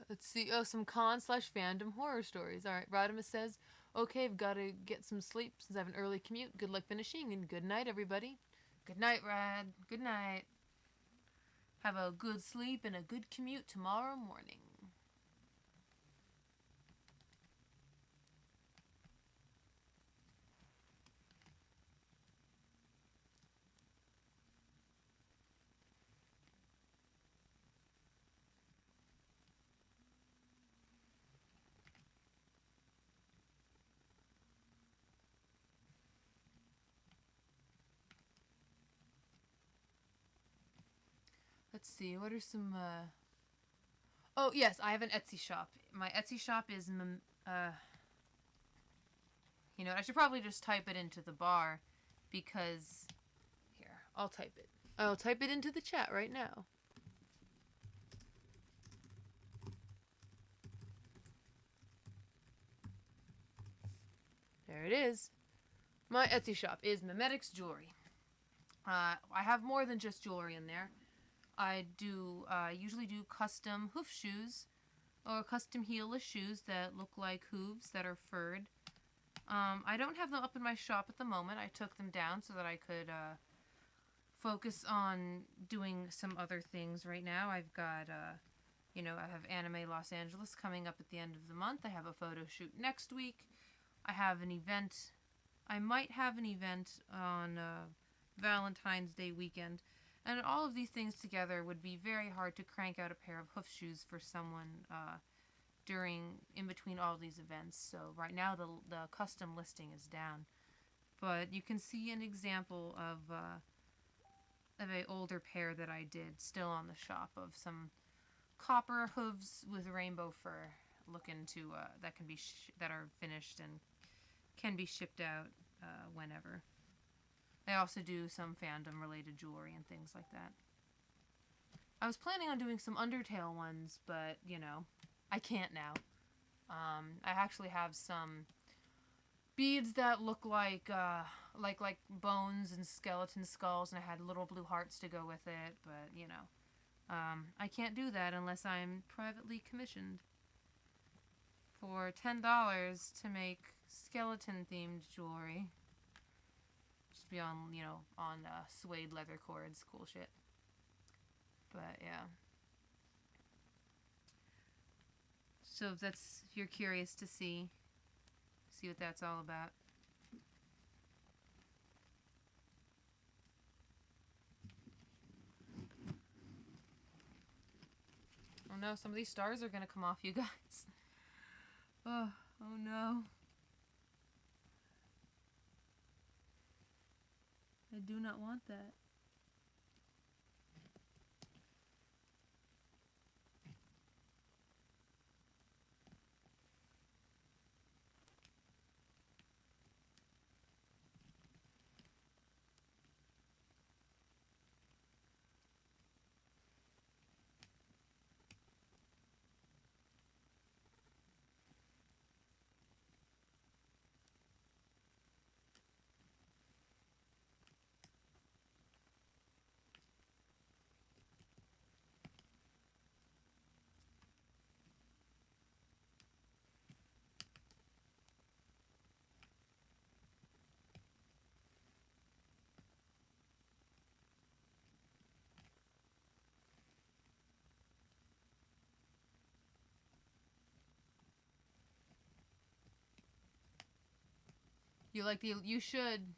Let's see. Oh, some con/fandom horror stories. All right, Rodimus says, okay, I've got to get some sleep since I have an early commute. Good luck finishing, and good night, everybody. Good night, Rad. Good night. Have a good sleep and a good commute tomorrow morning. Let's see, what are some, Oh, yes, I have an Etsy shop. My Etsy shop is, you know, I should probably just type it into the bar, because, here, I'll type it. I'll type it into the chat right now. There it is. My Etsy shop is Mettaton's Jewelry. I have more than just jewelry in there. I usually do custom hoof shoes or custom heelless shoes that look like hooves that are furred. I don't have them up in my shop at the moment. I took them down so that I could focus on doing some other things right now. I've got, I have Anime Los Angeles coming up at the end of the month. I have a photo shoot next week. I have an event. I might have an event on Valentine's Day weekend. And all of these things together would be very hard to crank out a pair of hoof shoes for someone in between all these events. So right now the custom listing is down. But you can see an example of an older pair that I did still on the shop of some copper hooves with rainbow fur looking to that are finished and can be shipped out whenever. I also do some fandom-related jewelry and things like that. I was planning on doing some Undertale ones, but, I can't now. I actually have some beads that look like bones and skeleton skulls, and I had little blue hearts to go with it, but, I can't do that unless I'm privately commissioned for $10 to make skeleton-themed jewelry. Just be on, suede leather cords, cool shit. But, yeah. So if you're curious to see what that's all about. Oh no, some of these stars are gonna come off, you guys. Oh no. I do not want that. You like the... You should.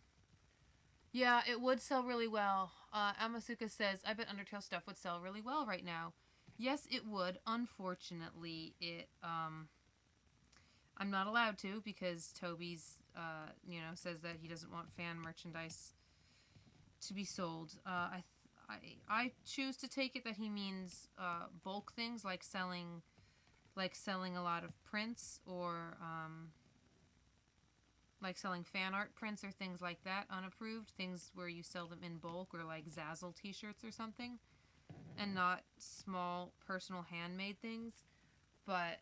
Yeah, it would sell really well. Amasuka says, I bet Undertale stuff would sell really well right now. Yes, it would. Unfortunately, I'm not allowed to because Toby's, says that he doesn't want fan merchandise to be sold. I choose to take it that he means bulk things like selling a lot of prints or like selling fan art prints or things like that, unapproved things where you sell them in bulk or like Zazzle t-shirts or something, and not small personal handmade things. But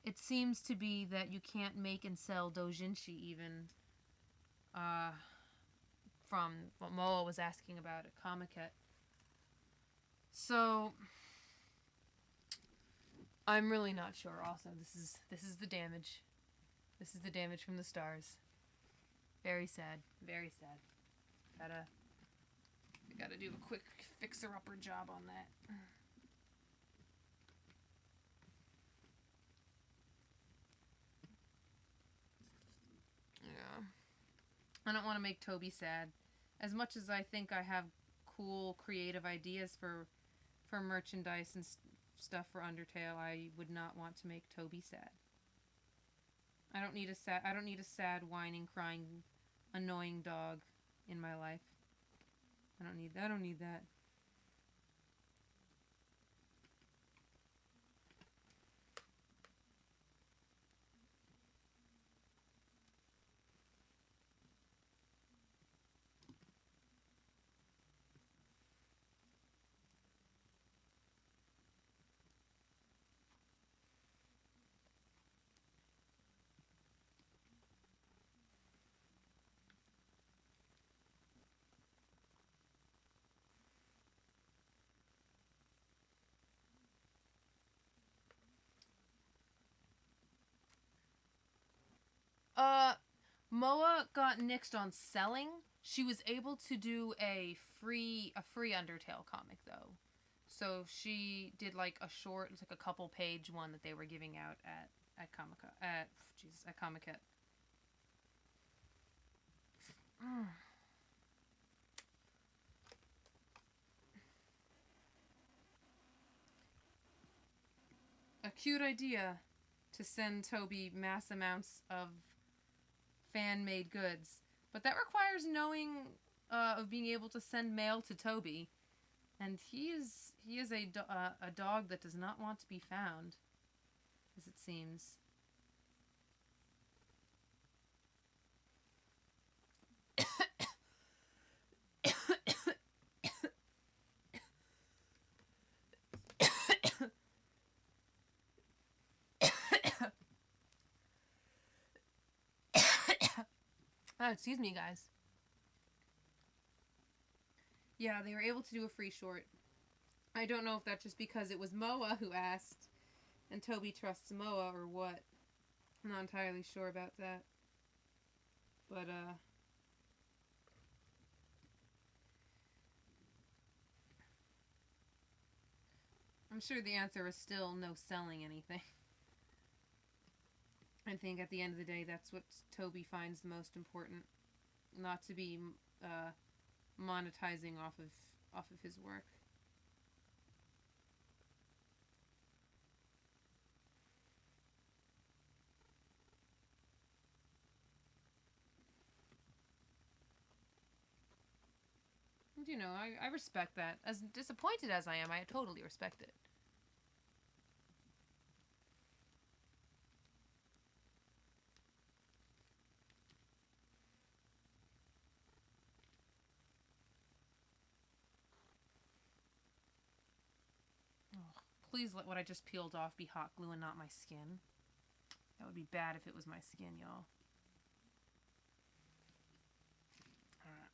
it seems to be that you can't make and sell doujinshi even. From what Moa was asking about at Comiket. So I'm really not sure. Also, this is the damage. This is the damage from the stars. Very sad. Very sad. Gotta do a quick fixer-upper job on that. Yeah. I don't want to make Toby sad. As much as I think I have cool, creative ideas for merchandise and stuff for Undertale, I would not want to make Toby sad. I don't need a sad, whining, crying, annoying dog in my life. I don't need that. Moa got nixed on selling. She was able to do a free Undertale comic though. So she did like a short, it's like a couple page one that they were giving out at Comiket. A cute idea to send Toby mass amounts of fan-made goods, but that requires knowing of being able to send mail to Toby, and he is a dog that does not want to be found, as it seems. Oh, excuse me, guys. Yeah, they were able to do a free short. I don't know if that's just because it was Moa who asked, and Toby trusts Moa, or what. I'm not entirely sure about that. But, I'm sure the answer is still no selling anything. I think at the end of the day, that's what Toby finds the most important. Not to be monetizing off of his work. And, you know, I respect that. As disappointed as I am, I totally respect it. Please let what I just peeled off be hot glue and not my skin. That would be bad if it was my skin, y'all. Alright.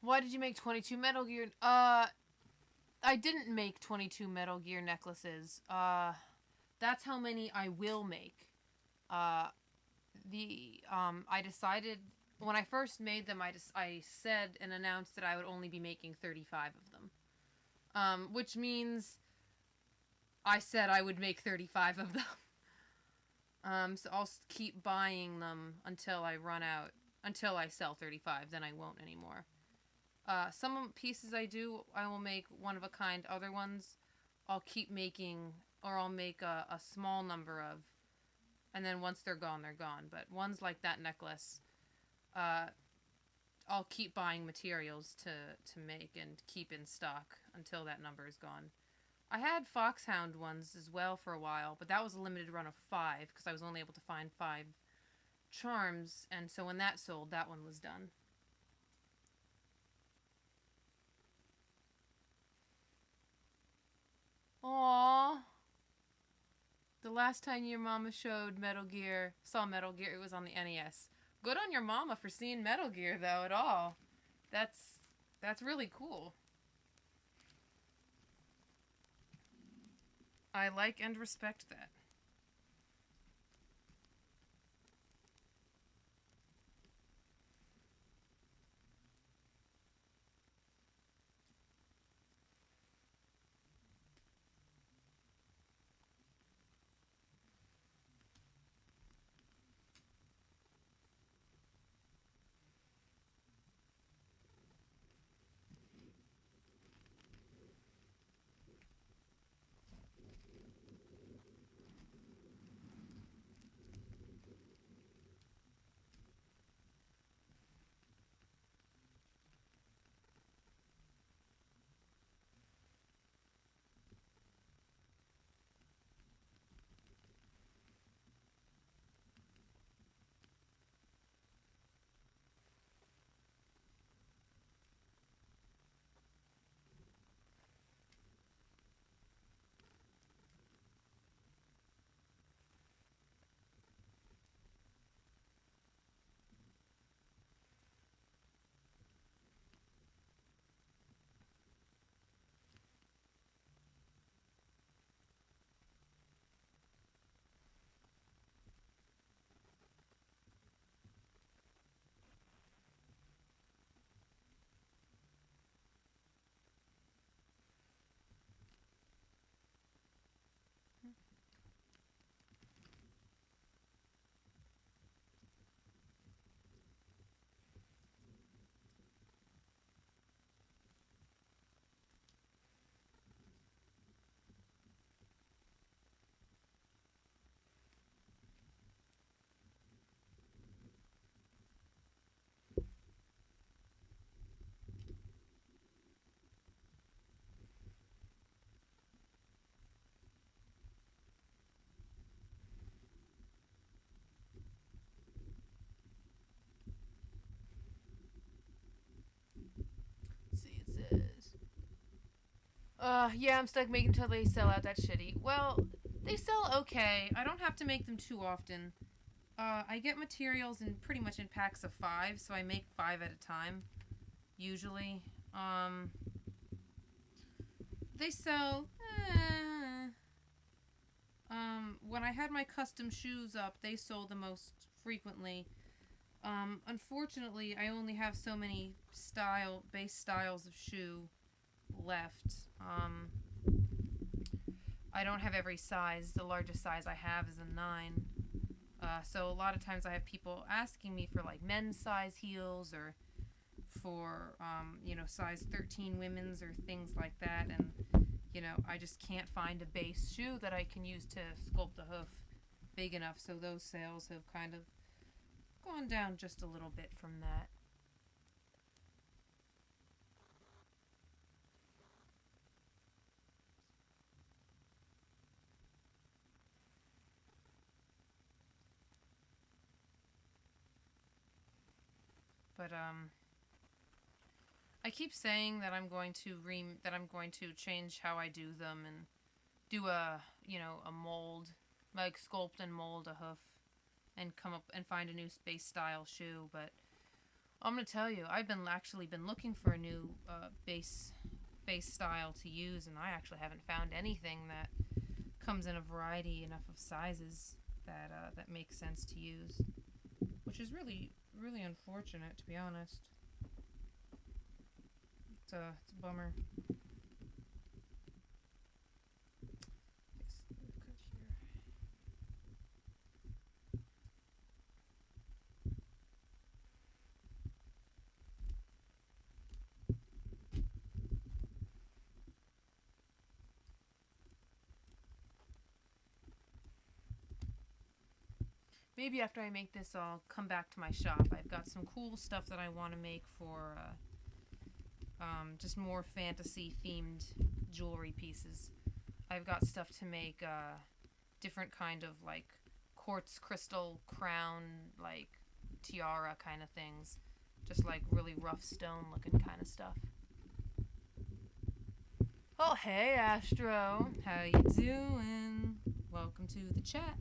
Why did you make 22 Metal Gear? I didn't make 22 Metal Gear necklaces. That's how many I will make. I decided when I first made them, I said and announced that I would only be making 35 of them. Which means I said I would make 35 of them. So I'll keep buying them until I run out, until I sell 35, then I won't anymore. Some pieces I will make one of a kind. Other ones, I'll keep making, or I'll make a small number of, and then once they're gone, they're gone. But ones like that necklace, I'll keep buying materials to make and keep in stock until that number is gone. I had Foxhound ones as well for a while, but that was a limited run of 5 because I was only able to find 5 charms, and so when that sold, that one was done. Aww. The last time your mama saw Metal Gear, it was on the NES. Good on your mama for seeing Metal Gear, though, at all. That's really cool. I like and respect that. Let's see, it says... yeah, I'm stuck making until they sell out. That's shitty. Well, they sell okay. I don't have to make them too often. I get materials in pretty much in packs of 5, so I make 5 at a time, usually. They sell, when I had my custom shoes up, they sold the most frequently. Unfortunately, I only have so many base styles of shoe left. I don't have every size. The largest size I have is a 9. So a lot of times I have people asking me for like men's size heels or for, size 13 women's or things like that. And, I just can't find a base shoe that I can use to sculpt a hoof big enough. So those sales have kind of gone down just a little bit from that. But I keep saying that I'm going to change how I do them and do a mold, like sculpt and mold a hoof and come up and find a new space style shoe, but I'm gonna tell you, I've actually been looking for a new base style to use, and I actually haven't found anything that comes in a variety enough of sizes that makes sense to use, which is really unfortunate, to be honest. It's a bummer. Maybe after I make this, I'll come back to my shop. I've got some cool stuff that I want to make for just more fantasy-themed jewelry pieces. I've got stuff to make different kind of, like, quartz crystal crown, like, tiara kind of things. Just, like, really rough stone-looking kind of stuff. Oh, hey, Astro. How you doing? Welcome to the chat.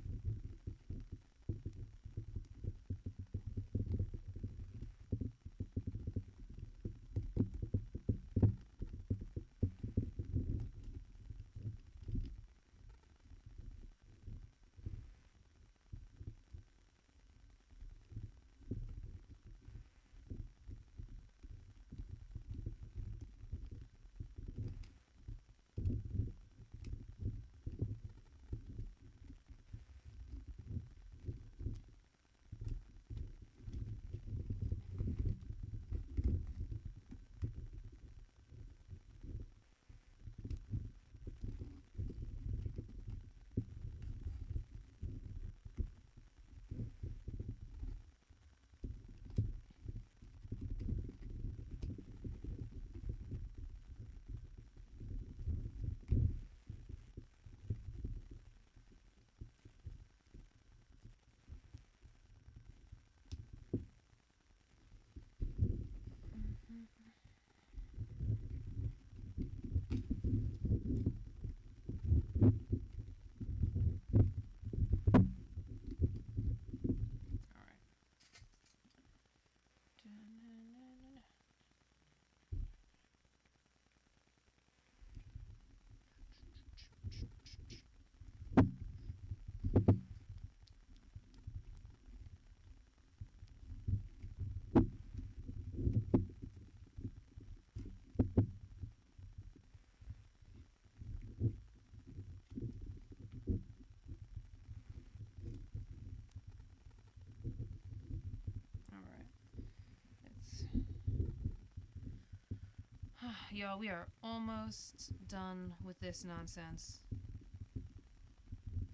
Y'all, we are almost done with this nonsense.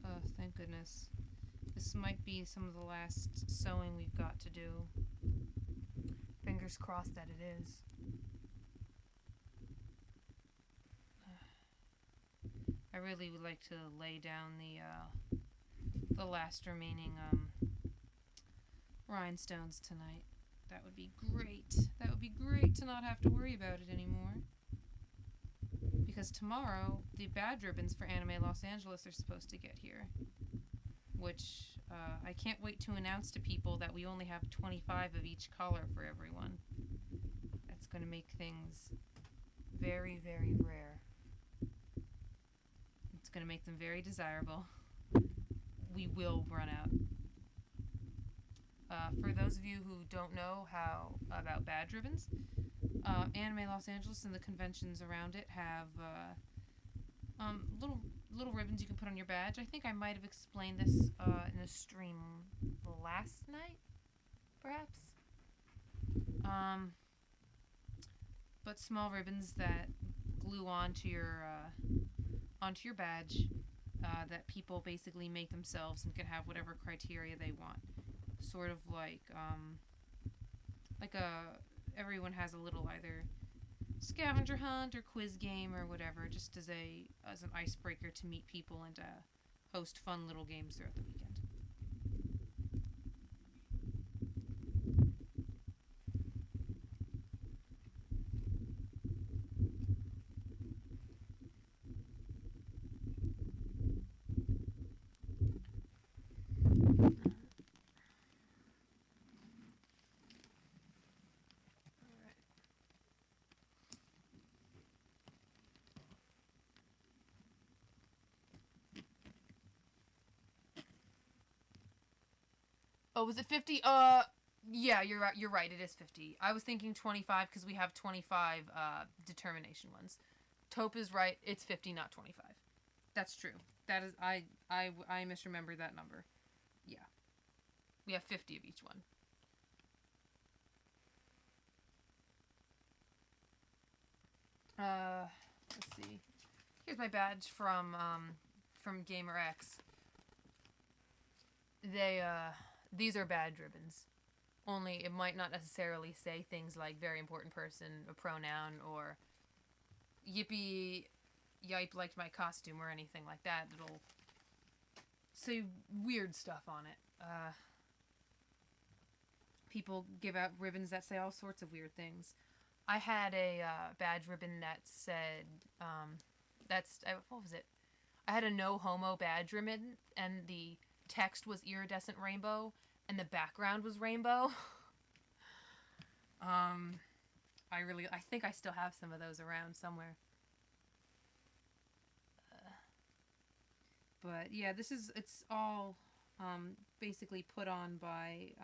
Oh, thank goodness. This might be some of the last sewing we've got to do. Fingers crossed that it is. I really would like to lay down the last remaining rhinestones tonight. That would be great. That would be great to not have to worry about it anymore. Because tomorrow, the badge ribbons for Anime Los Angeles are supposed to get here. Which, I can't wait to announce to people that we only have 25 of each color for everyone. That's going to make things very, very rare. It's going to make them very desirable. We will run out. For those of you who don't know about badge ribbons, Anime Los Angeles and the conventions around it have little ribbons you can put on your badge. I think I might have explained this in a stream last night, perhaps. But small ribbons that glue onto your badge that people basically make themselves and can have whatever criteria they want. Sort of like everyone has a little either scavenger hunt or quiz game or whatever, just as an icebreaker to meet people and host fun little games throughout the weekend. Oh, was it 50? Yeah, you're right. You're right. It is 50. I was thinking 25 because we have 25 determination ones. Taupe is right. It's 50, not 25. That's true. That is I misremembered that number. Yeah. We have 50 of each one. Let's see. Here's my badge from Gamer X. These are badge ribbons. Only it might not necessarily say things like very important person, a pronoun, or yippee, yipe liked my costume, or anything like that. It'll say weird stuff on it. People give out ribbons that say all sorts of weird things. I had a badge ribbon that said, what was it? I had a no homo badge ribbon, and the text was iridescent rainbow, and the background was rainbow. I think I still have some of those around somewhere. But yeah, it's all basically put on by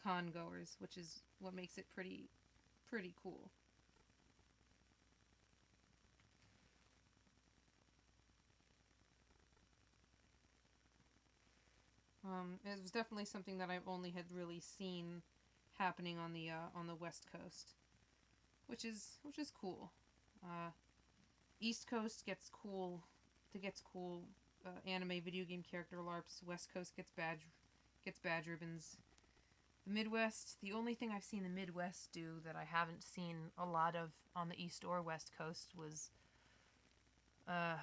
con goers, which is what makes it pretty cool. It was definitely something that I've only had really seen happening on the West Coast, which is cool. East Coast gets cool anime video game character LARPs. West Coast gets badge ribbons. The Midwest, the only thing I've seen the Midwest do that I haven't seen a lot of on the East or West Coast was, I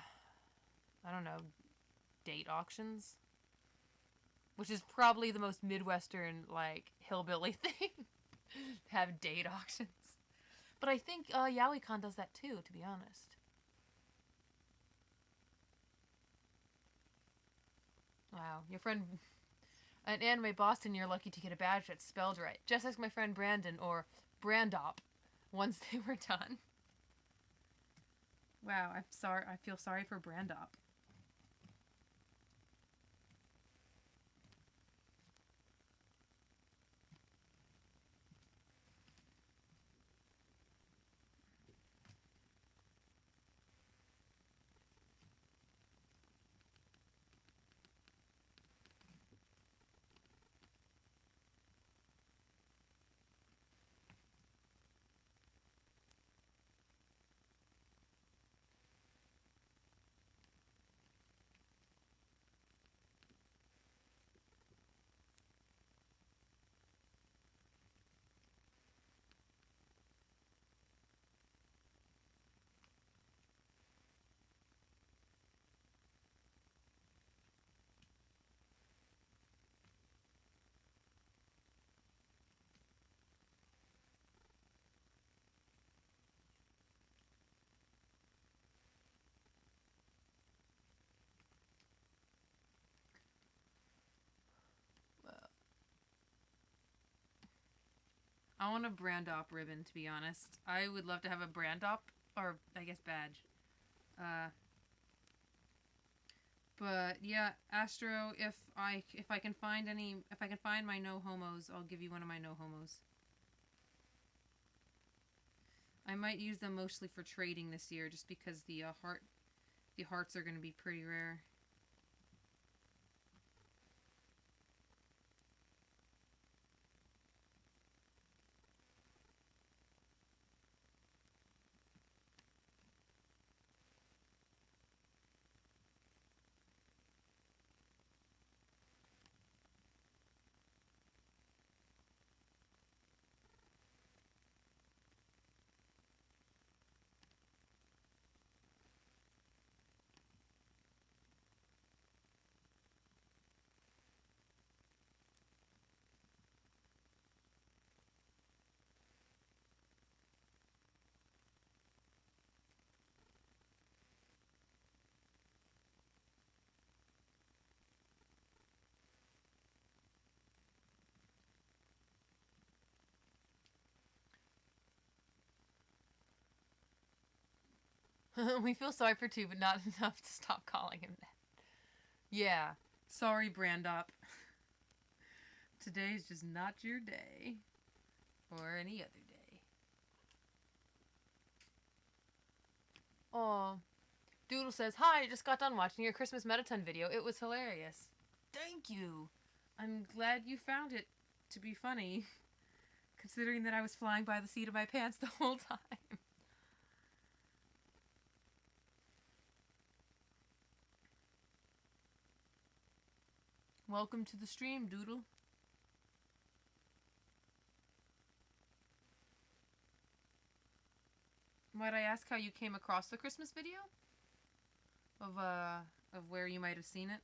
don't know, date auctions. Which is probably the most Midwestern, like, hillbilly thing. Have date auctions. But I think YowieCon does that too, to be honest. Wow, your friend... At Anime Boston, you're lucky to get a badge that's spelled right. Just ask my friend Brandon, or Brandop, once they were done. Wow, I'm sorry. I feel sorry for Brandop. I want a Brandop ribbon, to be honest. I would love to have a Brandop, or I guess badge. But yeah, Astro, if I can find my no homos, I'll give you one of my no homos. I might use them mostly for trading this year, just because the hearts are going to be pretty rare. We feel sorry for two, but not enough to stop calling him that. Yeah. Sorry, Brandop. Today's just not your day. Or any other day. Oh, Doodle says, "Hi, I just got done watching your Christmas Mettaton video. It was hilarious." Thank you. I'm glad you found it to be funny, considering that I was flying by the seat of my pants the whole time. Welcome to the stream, Doodle. Might I ask how you came across the Christmas video? Of where you might have seen it?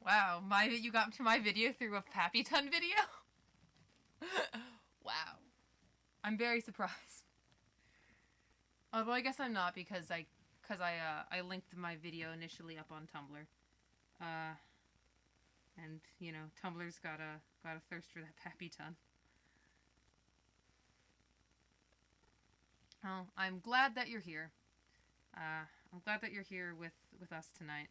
Wow, you got to my video through a Pappy Ton video? Wow. I'm very surprised. Although I guess I'm not because I linked my video initially up on Tumblr. And you know, Tumblr's got a thirst for that Pappy Ton. Oh, I'm glad that you're here. I'm glad that you're here with us tonight.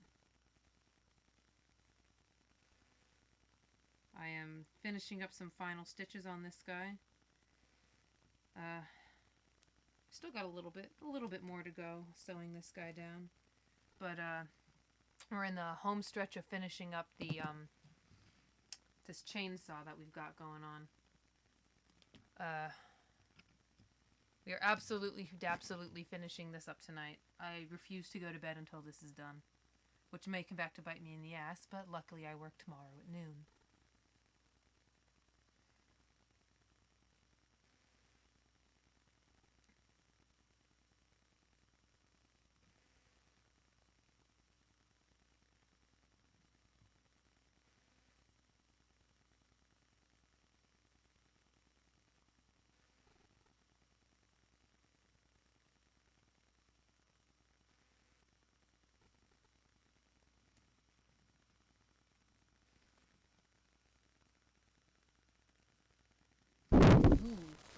I am finishing up some final stitches on this guy. Still got a little bit more to go sewing this guy down. But we're in the home stretch of finishing up the this chainsaw that we've got going on. We are absolutely finishing this up tonight. I refuse to go to bed until this is done, which may come back to bite me in the ass, but luckily I work tomorrow at noon.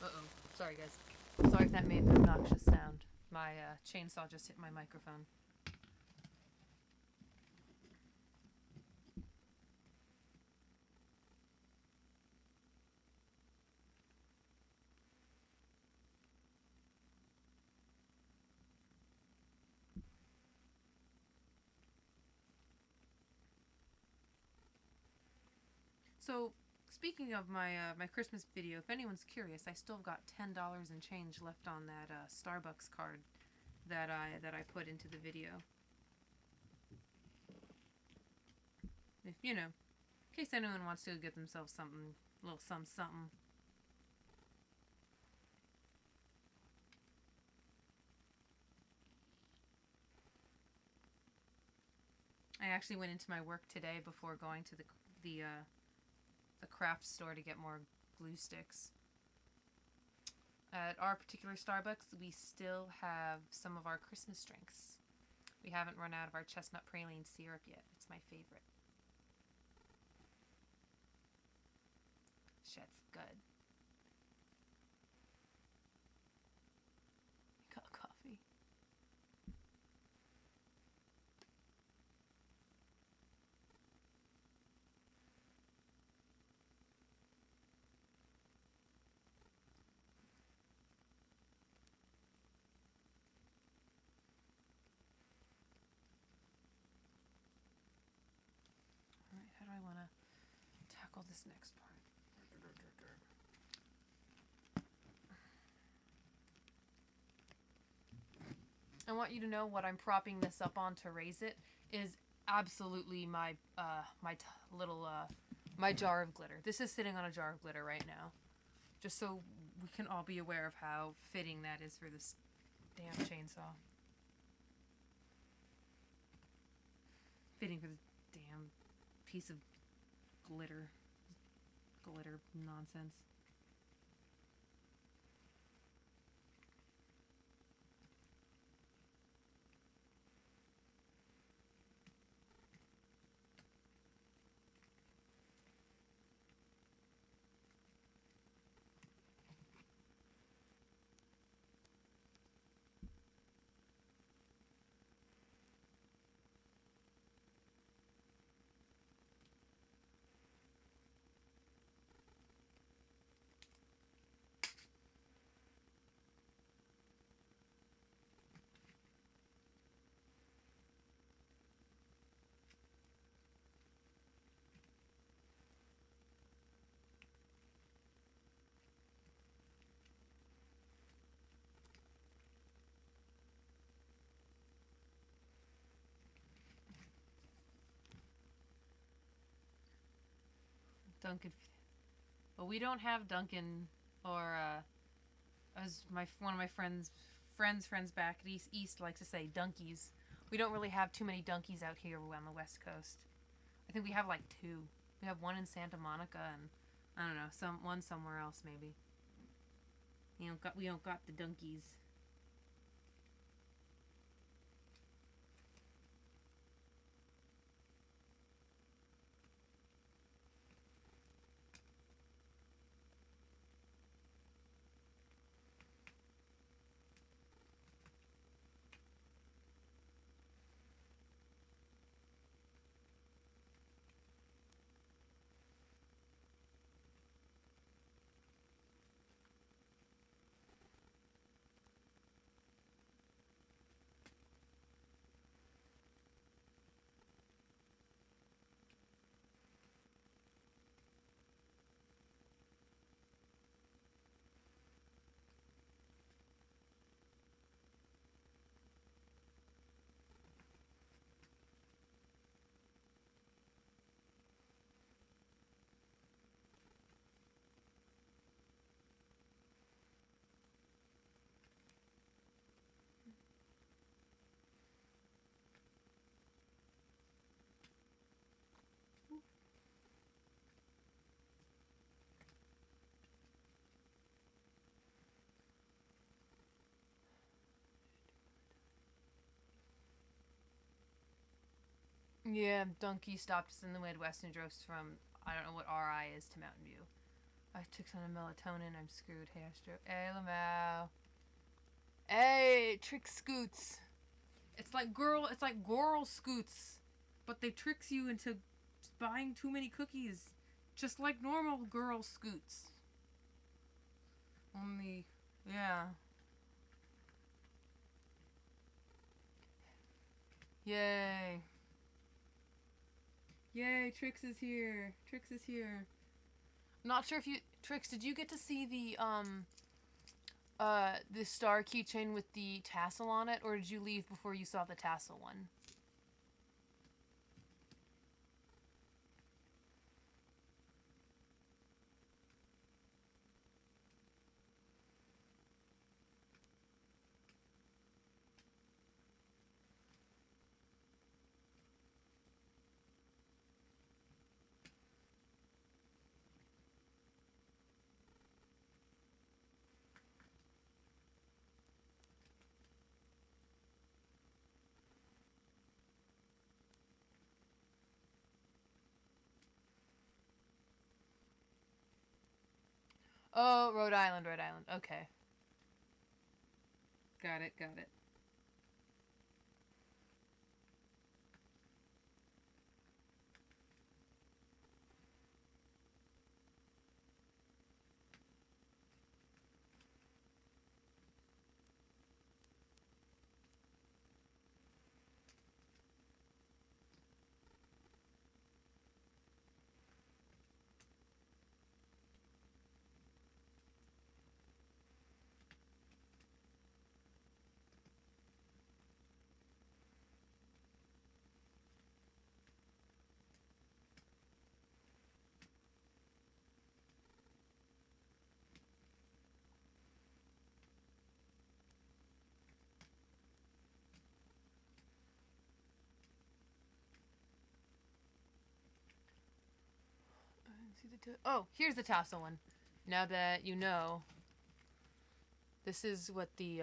Uh-oh. Sorry, guys. Sorry if that made an obnoxious sound. My chainsaw just hit my microphone. So, speaking of my my Christmas video, if anyone's curious, I still got $10 and change left on that Starbucks card that I put into the video. If you know, in case anyone wants to get themselves something, a little something. I actually went into my work today before going to the craft store to get more glue sticks. At our particular Starbucks, we still have some of our Christmas drinks. We haven't run out of our chestnut praline syrup yet. It's my favorite. Shit's good. Got coffee. tackle this next part. I want you to know what I'm propping this up on to raise it is absolutely my my jar of glitter. This is sitting on a jar of glitter right now, just so we can all be aware of how fitting that is for this damn chainsaw. Fitting for the damn piece of glitter nonsense. Duncan. But we don't have Duncan or as one of my friends back at East likes to say, donkeys. We don't really have too many donkeys out here on the West Coast. I think we have like 2. We have one in Santa Monica and I don't know, one somewhere else maybe. We don't got the donkeys. Yeah, donkey stopped us in the Midwest and drove us from, I don't know what RI is, to Mountain View. I took some melatonin, I'm screwed. Hey, Astro. Hey, Lamau. Hey, trick scoots. It's like girl scoots, but they tricks you into buying too many cookies. Just like normal girl scoots. Only, yeah. Yay. Yay, Trix is here. Trix is here. I'm not sure if you... Trix, did you get to see the star keychain with the tassel on it, or did you leave before you saw the tassel one? Oh, Rhode Island. Okay. Got it. See the oh, here's the tassel one. Now that you know, this is what the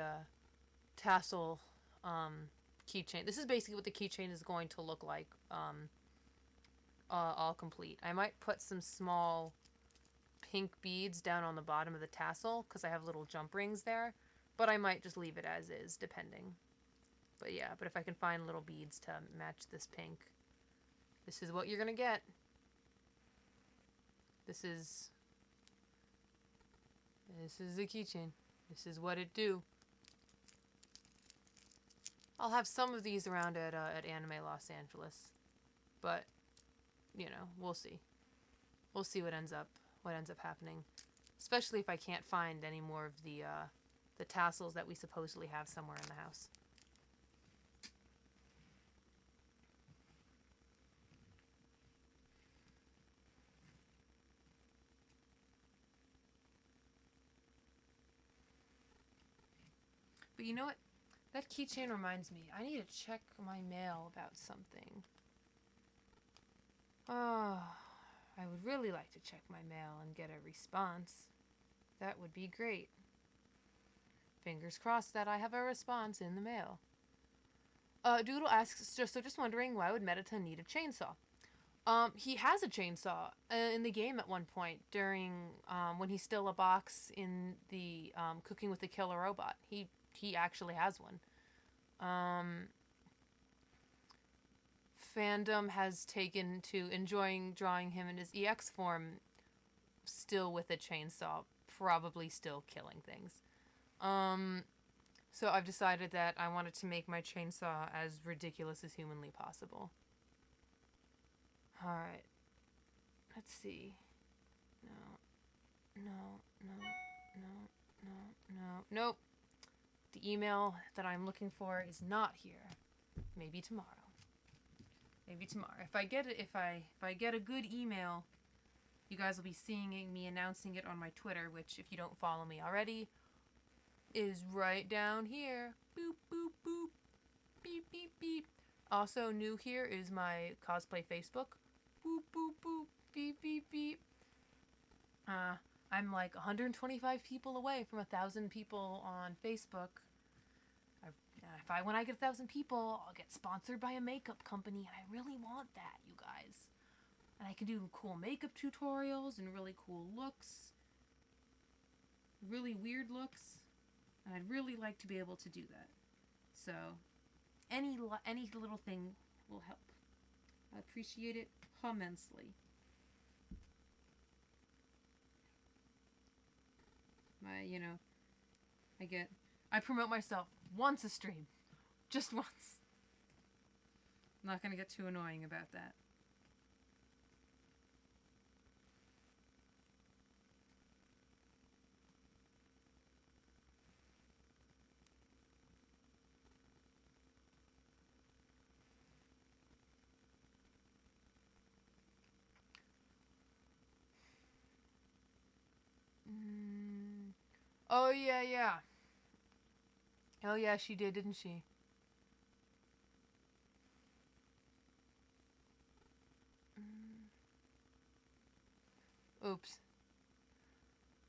tassel keychain. This is basically what the keychain is going to look like, all complete. I might put some small pink beads down on the bottom of the tassel because I have little jump rings there, but I might just leave it as is, depending. But yeah, but if I can find little beads to match this pink, this is what you're gonna get. This is the keychain. This is what it do. I'll have some of these around at Anime Los Angeles, but you know, we'll see. We'll see what ends up happening. Especially if I can't find any more of the tassels that we supposedly have somewhere in the house. But you know what? That keychain reminds me. I need to check my mail about something. Oh, I would really like to check my mail and get a response. That would be great. Fingers crossed that I have a response in the mail. Doodle asks, just wondering, why would Mettaton need a chainsaw? He has a chainsaw in the game at one point during when he's still a box in the Cooking with the Killer Robot. He actually has one. Fandom has taken to enjoying drawing him in his EX form, still with a chainsaw, probably still killing things. So I've decided that I wanted to make my chainsaw as ridiculous as humanly possible. Alright. Let's see. No. Nope. The email that I'm looking for is not here. Maybe tomorrow. If I get it, if I get a good email, you guys will be seeing me announcing it on my Twitter, which, if you don't follow me already, is right down here. Boop, boop, boop. Beep, beep, beep. Also new here is my cosplay Facebook. Boop, boop, boop. Beep, beep, beep. I'm like 125 people away from 1,000 people on Facebook. When I get 1,000 people, I'll get sponsored by a makeup company, and I really want that, you guys. And I can do cool makeup tutorials and really cool looks. Really weird looks. And I'd really like to be able to do that. So, any little thing will help. I appreciate it immensely. I promote myself once a stream. Just once. I'm not gonna get too annoying about that. Oh, yeah. Oh, yeah, she did, didn't she? Oops.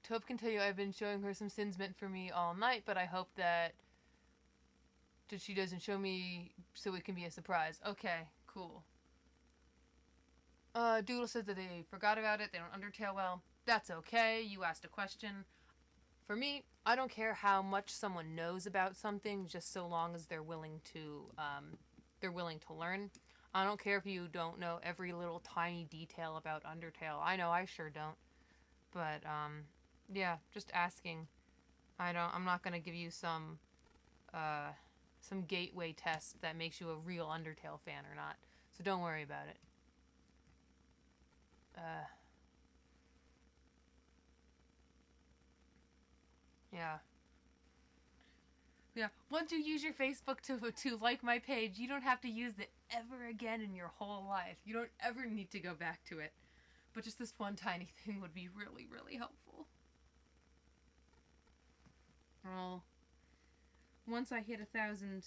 Taupe can tell you I've been showing her some sins meant for me all night, but I hope that she doesn't show me so it can be a surprise. Okay, cool. Doodle says that they forgot about it, they don't Undertale well. That's okay, you asked a question. For me, I don't care how much someone knows about something, just so long as they're willing to learn. I don't care if you don't know every little tiny detail about Undertale. I know I sure don't. But, yeah, just asking. I'm not gonna give you some gateway test that makes you a real Undertale fan or not. So don't worry about it. Yeah. Once you use your Facebook to like my page, you don't have to use it ever again in your whole life. You don't ever need to go back to it. But just this one tiny thing would be really, really helpful. Well, once I hit 1,000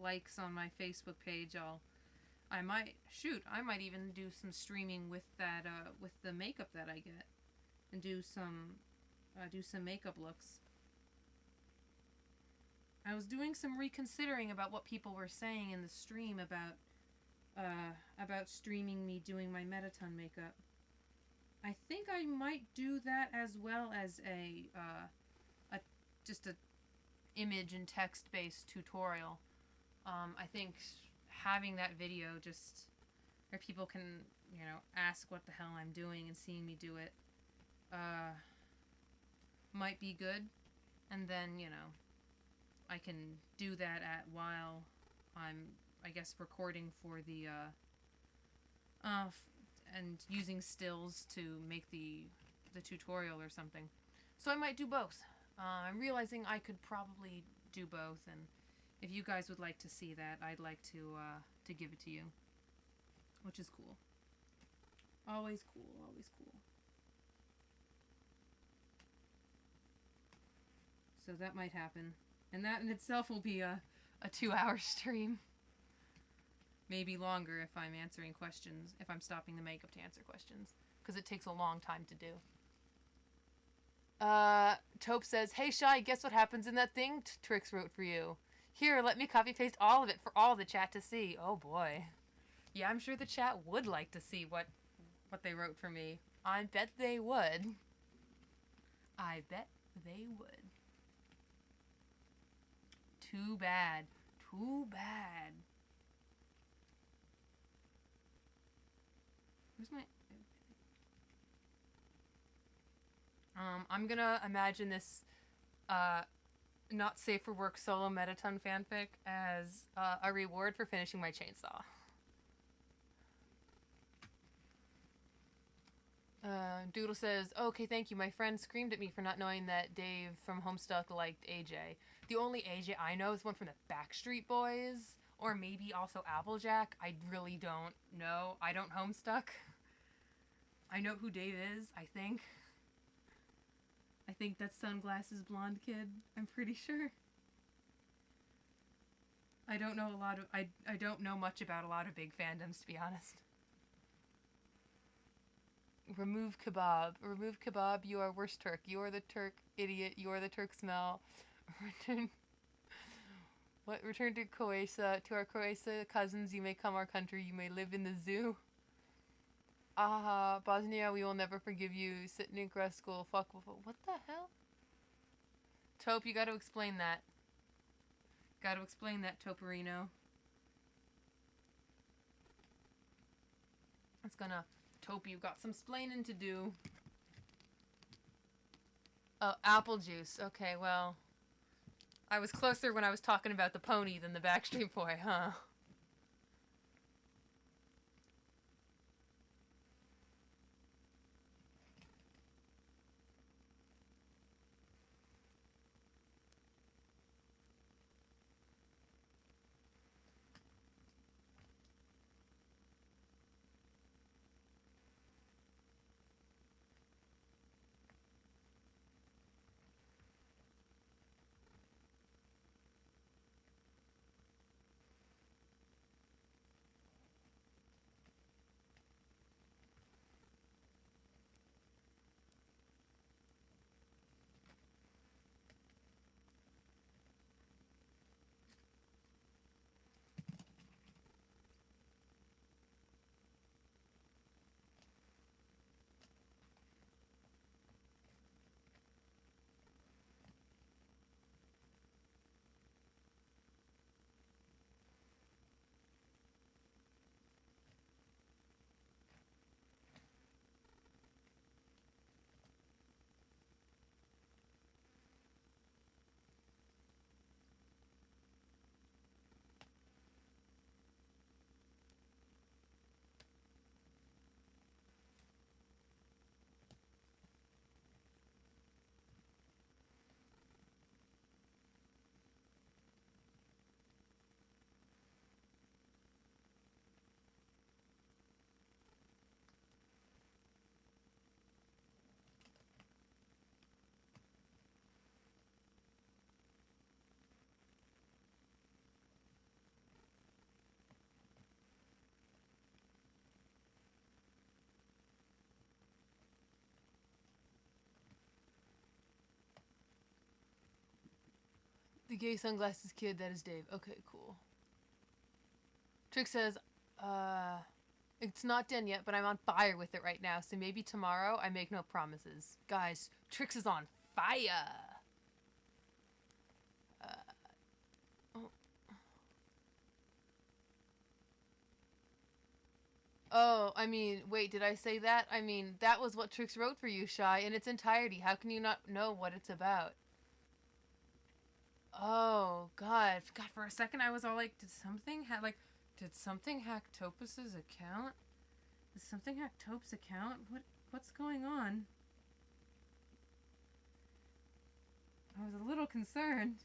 likes on my Facebook page, I might even do some streaming with that with the makeup that I get, and do some makeup looks. I was doing some reconsidering about what people were saying in the stream about streaming me doing my Mettaton makeup. I think I might do that as well as a just a image and text based tutorial. I think having that video just where people can, you know, ask what the hell I'm doing and seeing me do it might be good. And then, you know, I can do that while I'm, I guess, recording for the and using stills to make the tutorial or something. So I might do both. I'm realizing I could probably do both, and if you guys would like to see that, I'd like to give it to you, which is cool. Always cool, always cool. So that might happen, and that in itself will be a 2-hour stream. Maybe longer if I'm answering questions, if I'm stopping the makeup to answer questions, because it takes a long time to do. Taupe says, "Hey Shy, guess what happens in that thing Trix wrote for you? Here, let me copy paste all of it for all the chat to see." Oh boy. Yeah, I'm sure the chat would like to see what they wrote for me. I bet they would. I bet they would. Too bad. Too bad. Where's my... I'm gonna imagine this not safe for work solo Mettaton fanfic as a reward for finishing my chainsaw. Doodle says, "Okay, thank you. My friend screamed at me for not knowing that Dave from Homestuck liked AJ. The only AJ I know is one from the Backstreet Boys, or maybe also Applejack. I really don't know. I don't Homestuck. I know who Dave is, I think. I think that's sunglasses blonde kid. I'm pretty sure. I don't know I don't know much about a lot of big fandoms, to be honest." Remove kebab. Remove kebab, you are worst Turk. You are the Turk idiot. You are the Turk smell. Return. What? Return to Croatia. To our Croatia cousins, you may come our country. You may live in the zoo. Aha, Bosnia, we will never forgive you. Sit in grad school. Fuck. What the hell? Taupe, you gotta explain that. Gotta explain that, Toperino. It's gonna... Taupe, you've got some splaining to do. Oh, apple juice. Okay, well... I was closer when I was talking about the pony than the Backstreet Boy, huh? The gay sunglasses kid, that is Dave. Okay, cool. Trick says, it's not done yet, but I'm on fire with it right now, so maybe tomorrow. I make no promises. Guys, Trix is on fire! Oh, I mean, wait, did I say that? I mean, that was what Trix wrote for you, Shy, in its entirety. How can you not know what it's about? Oh, God. God, for a second I was all like, did something hack Topus's account? Did something hack Tope's account? What's going on? I was a little concerned.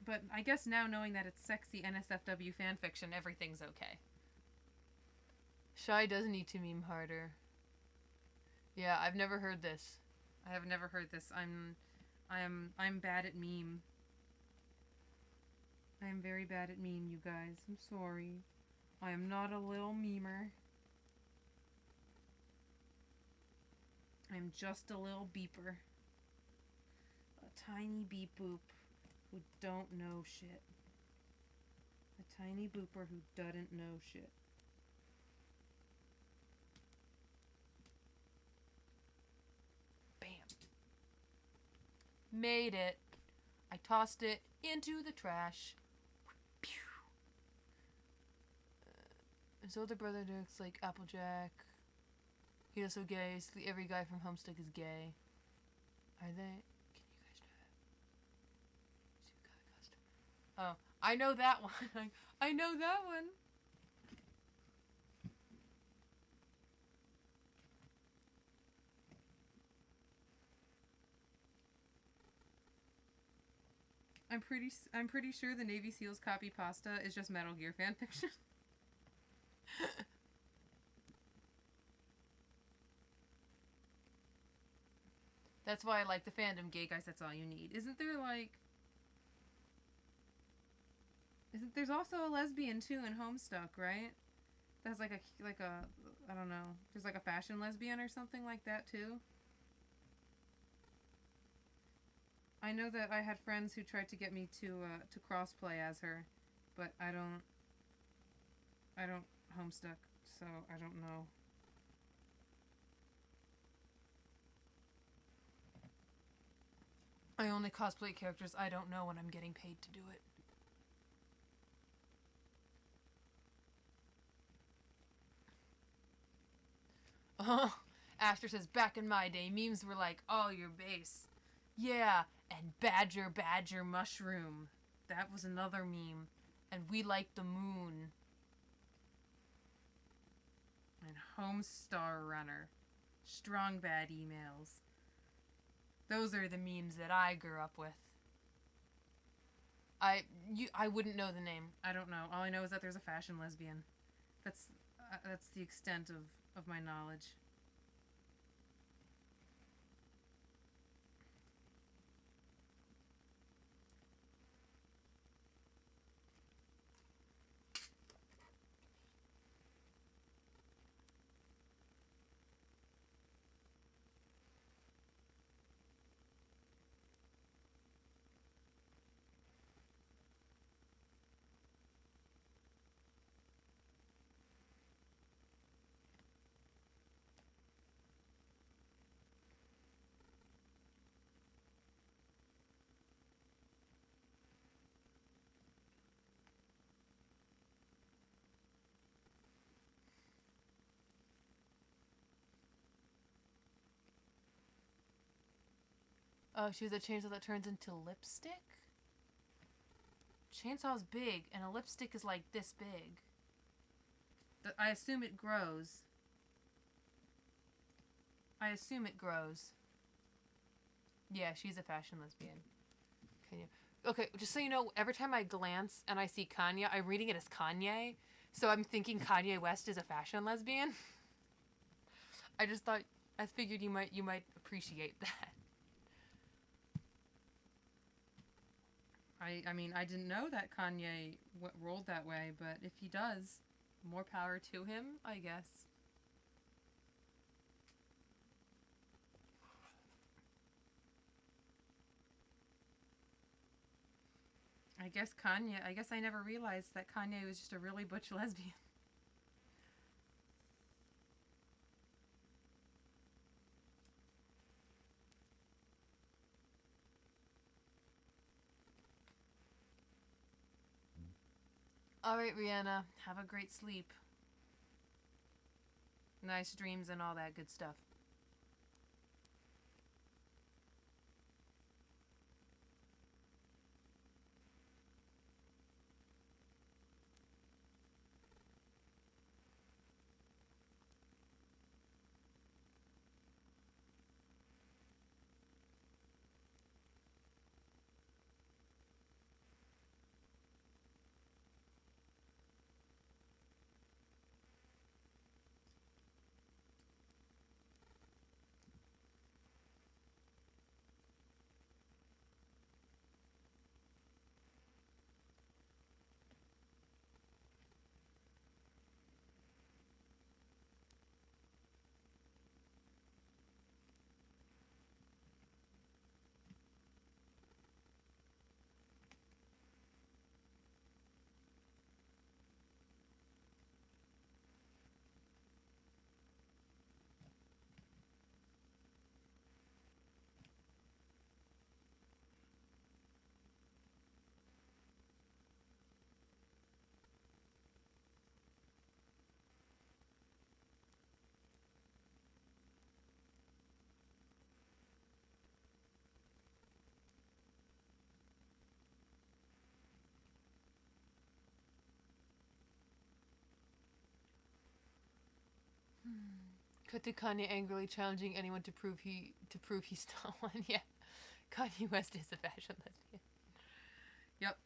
But I guess now knowing that it's sexy NSFW fanfiction, everything's okay. Shy does need to meme harder. Yeah, I've never heard this. I have never heard this. I'm bad at meme. I am very bad at meme, you guys. I'm sorry. I am not a little memer. I'm just a little beeper. A tiny beep boop who don't know shit. A tiny booper who doesn't know shit. Bam. Made it. I tossed it into the trash. His older brother looks like Applejack. He is so gay. Every guy from Homestuck is gay. Are they? Can you guys know that? Oh, I know that one. I know that one. I'm pretty sure the Navy SEALs copy pasta is just Metal Gear fanfiction. That's why I like the fandom. Gay guys, that's all you need. There's also a lesbian too in Homestuck, right? That's like a I don't know. There's like a fashion lesbian or something like that too. I know that I had friends who tried to get me to crossplay as her, but I don't Homestuck, so I don't know. I only cosplay characters I don't know when I'm getting paid to do it. Oh, Aster says, back in my day, memes were like, oh, your base. Yeah, and Badger Mushroom. That was another meme. And we like the moon. And Homestar Runner. Strong bad emails. Those are the memes that I grew up with. I wouldn't know the name. I don't know. All I know is that there's a fashion lesbian. That's the extent of my knowledge. Oh, she has a chainsaw that turns into lipstick? Chainsaw's big, and a lipstick is like this big. I assume it grows. Yeah, she's a fashion lesbian. Can you? Okay, just so you know, every time I glance and I see Kanye, I'm reading it as Kanye, so I'm thinking Kanye West is a fashion lesbian. I figured you might appreciate that. I mean, I didn't know that Kanye rolled that way, but if he does, more power to him, I guess. I guess Kanye. I guess I never realized that Kanye was just a really butch lesbian. All right, Rihanna. Have a great sleep. Nice dreams and all that good stuff. Cut to Kanye angrily challenging anyone to prove he's not one. Yeah, Kanye West is a fashion lesbian. Yep.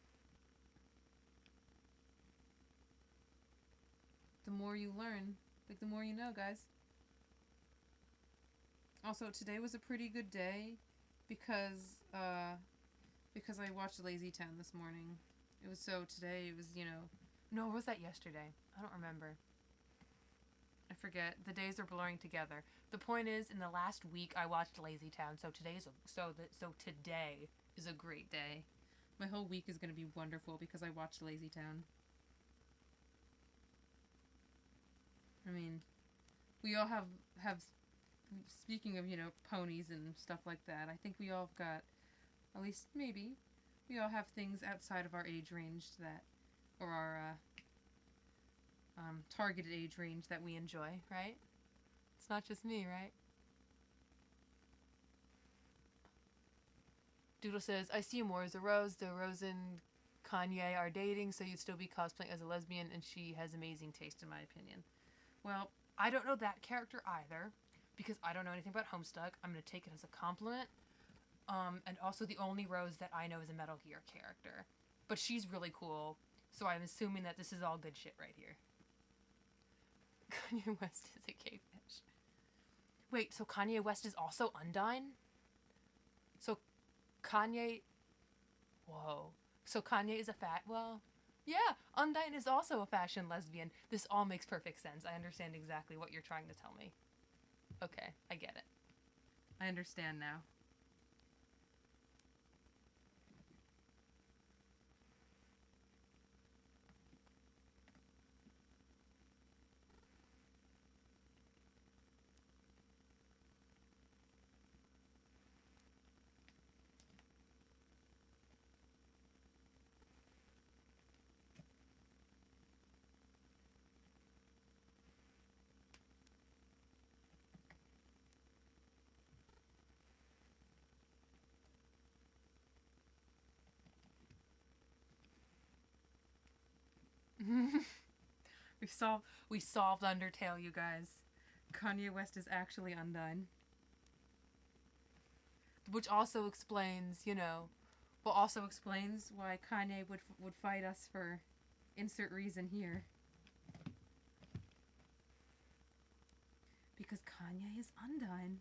The more you learn, like the more you know, guys. Also, today was a pretty good day because I watched Lazy Town this morning. Today it was, no, was that yesterday? I don't remember. I forget. The days are blurring together. The point is, in the last week, I watched Lazy Town. So today is a great day. My whole week is going to be wonderful because I watched Lazy Town. I mean, we all have. Speaking of ponies and stuff like that, I think we all got, at least maybe, we all have things outside of our age range or our targeted age range that we enjoy, right? It's not just me, right? Doodle says, I see you more as a Rose. The Rose and Kanye are dating, so you'd still be cosplaying as a lesbian, and she has amazing taste, in my opinion. Well, I don't know that character either, because I don't know anything about Homestuck. I'm going to take it as a compliment. And also the only Rose that I know is a Metal Gear character. But she's really cool, so I'm assuming that this is all good shit right here. Kanye West is a gay fish. Wait, so Kanye West is also Undyne? So Kanye... Whoa. So Kanye is yeah, Undyne is also a fashion lesbian. This all makes perfect sense. I understand exactly what you're trying to tell me. Okay, I get it. I understand now. We solved Undertale, you guys. Kanye West is actually Undyne. Which also explains, why Kanye would fight us for insert reason here. Because Kanye is Undyne.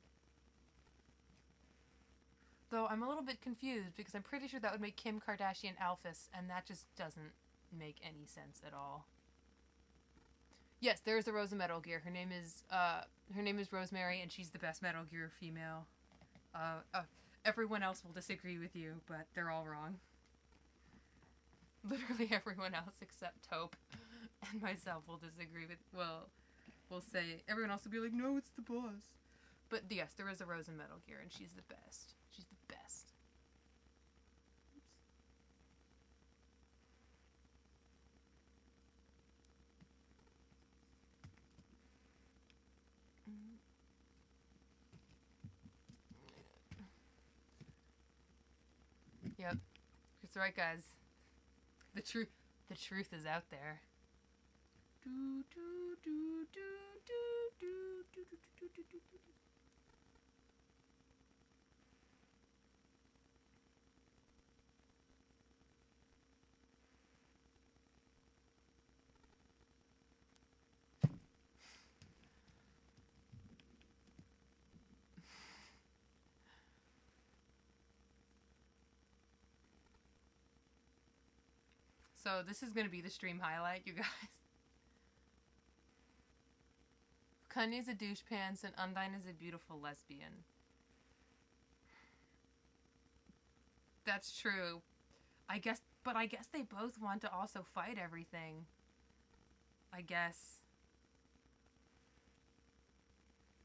Though I'm a little bit confused because I'm pretty sure that would make Kim Kardashian Alphys, and that just doesn't make any sense at all. Yes, there is a Rose of Metal Gear. Her name is Rosemary, and she's the best Metal Gear female. Everyone else will disagree with you, but they're all wrong. literally everyone else except Taupe and myself will disagree with, well, we'll say, everyone else will be like, no, it's the boss. But yes, there is a Rose in Metal Gear, and she's the best. She's the best. Yep. That's right, guys. The truth is out there. Do, do, do, do, do, do, do, do, do, do, do. So this is gonna be the stream highlight, you guys. Kanye's a douche pants and Undyne is a beautiful lesbian. That's true. I guess they both want to also fight everything. I guess.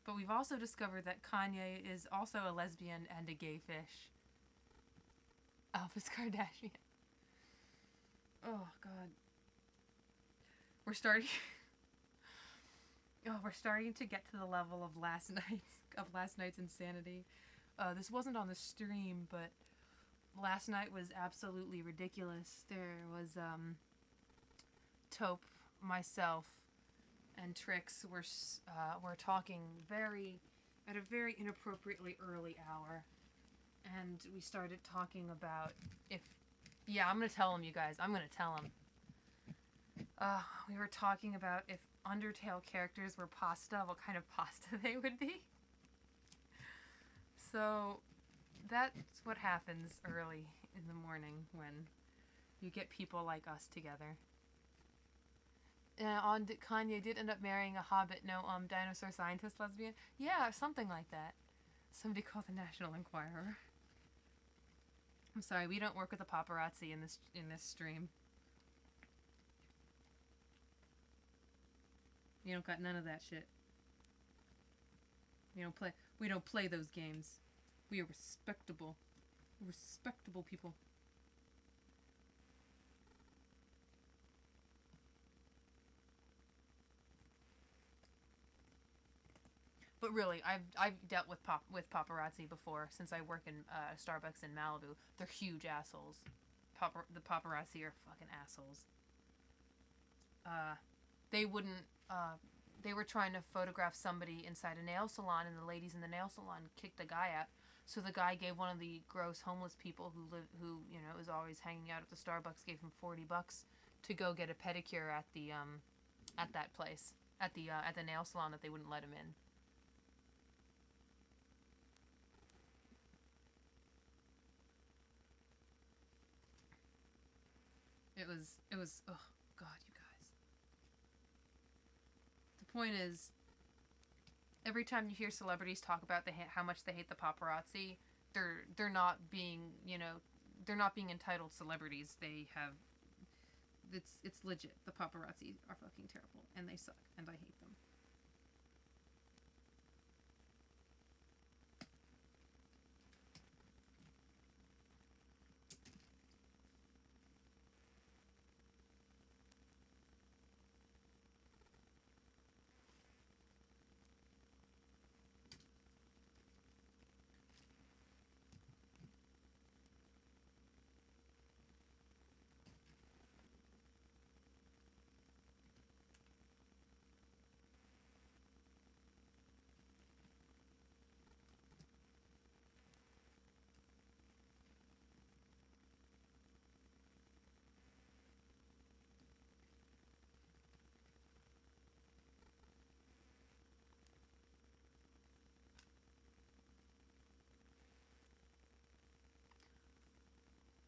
But we've also discovered that Kanye is also a lesbian and a gay fish. Elvis Kardashian. Oh God. We're starting to get to the level of last night's insanity. This wasn't on the stream, but last night was absolutely ridiculous. There was Taupe, myself, and Trix were talking at a very inappropriately early hour, and we started talking about I'm gonna tell him, you guys. I'm gonna tell him. We were talking about if Undertale characters were pasta, what kind of pasta they would be. So that's what happens early in the morning when you get people like us together. Kanye did end up marrying a hobbit, dinosaur scientist lesbian. Yeah, something like that. Somebody called the National Enquirer. I'm sorry, we don't work with the paparazzi in this stream. You don't got none of that shit. We don't play those games. We are respectable people. But really, I've dealt with paparazzi before since I work in Starbucks in Malibu. They're huge assholes. The paparazzi are fucking assholes. They wouldn't. They were trying to photograph somebody inside a nail salon, and the ladies in the nail salon kicked the guy out. So the guy gave one of the gross homeless people who is always hanging out at the Starbucks, gave him $40 to go get a pedicure at the at that place at the nail salon that they wouldn't let him in. It was oh God, you guys. The point is, every time you hear celebrities talk about how much they hate the paparazzi, they're not being they're not being entitled celebrities. They have it's legit. The paparazzi are fucking terrible and they suck and I hate them.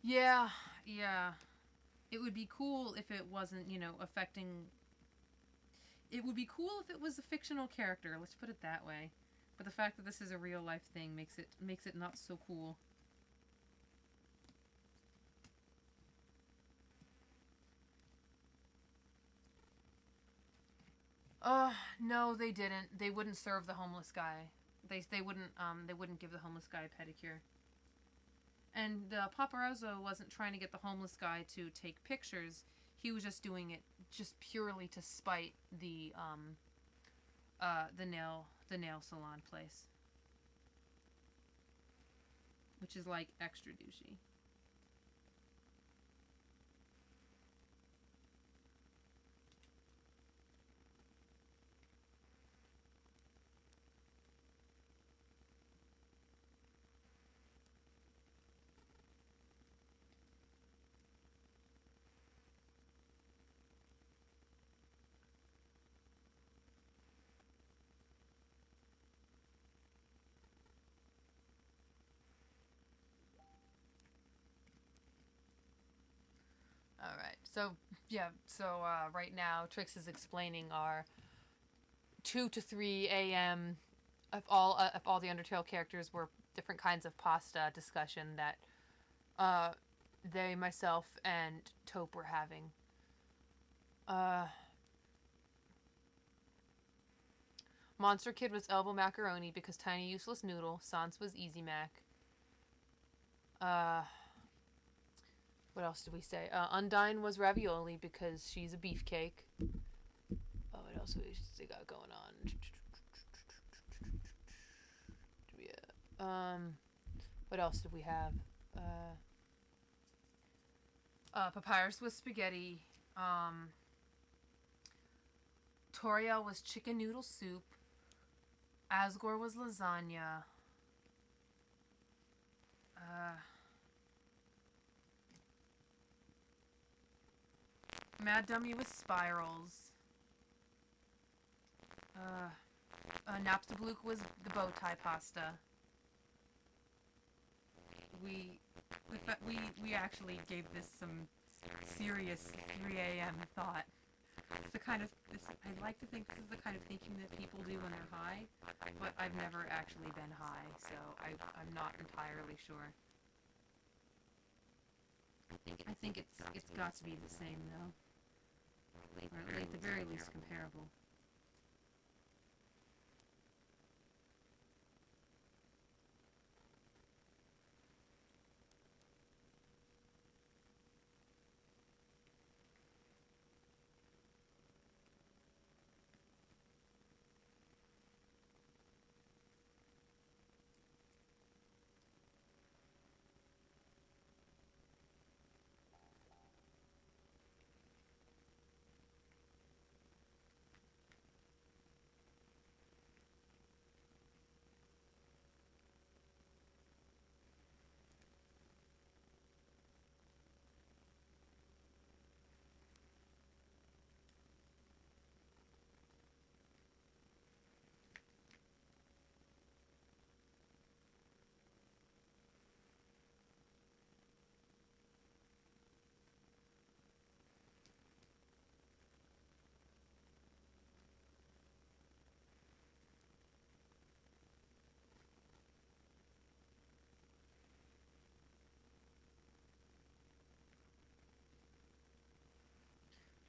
Yeah. It would be cool if it wasn't, affecting... It would be cool if it was a fictional character, let's put it that way. But the fact that this is a real-life thing makes it not so cool. No, they didn't. They wouldn't serve the homeless guy. They wouldn't give the homeless guy a pedicure. And the paparazzo wasn't trying to get the homeless guy to take pictures. He was just doing it just purely to spite the nail salon place, which is like extra douchey. All right. So yeah. So right now, Trix is explaining our 2 to 3 a.m. If all the Undertale characters were different kinds of pasta discussion that they, myself, and Taupe were having. Monster Kid was Elbow Macaroni because Tiny Useless Noodle. Sans was Easy Mac. What else did we say? Undine was Ravioli because she's a beefcake. Oh, what else we got going on? Yeah. What else did we have? Papyrus was spaghetti. Toriel was chicken noodle soup. Asgore was lasagna. Mad Dummy was spirals. Napstablook was the bow tie pasta. We actually gave this some serious 3 a.m. thought. It's the kind of I like to think this is the kind of thinking that people do when they're high, but I've never actually been high, so I'm not entirely sure. I think it's got to be the same though, or at the very least comparable.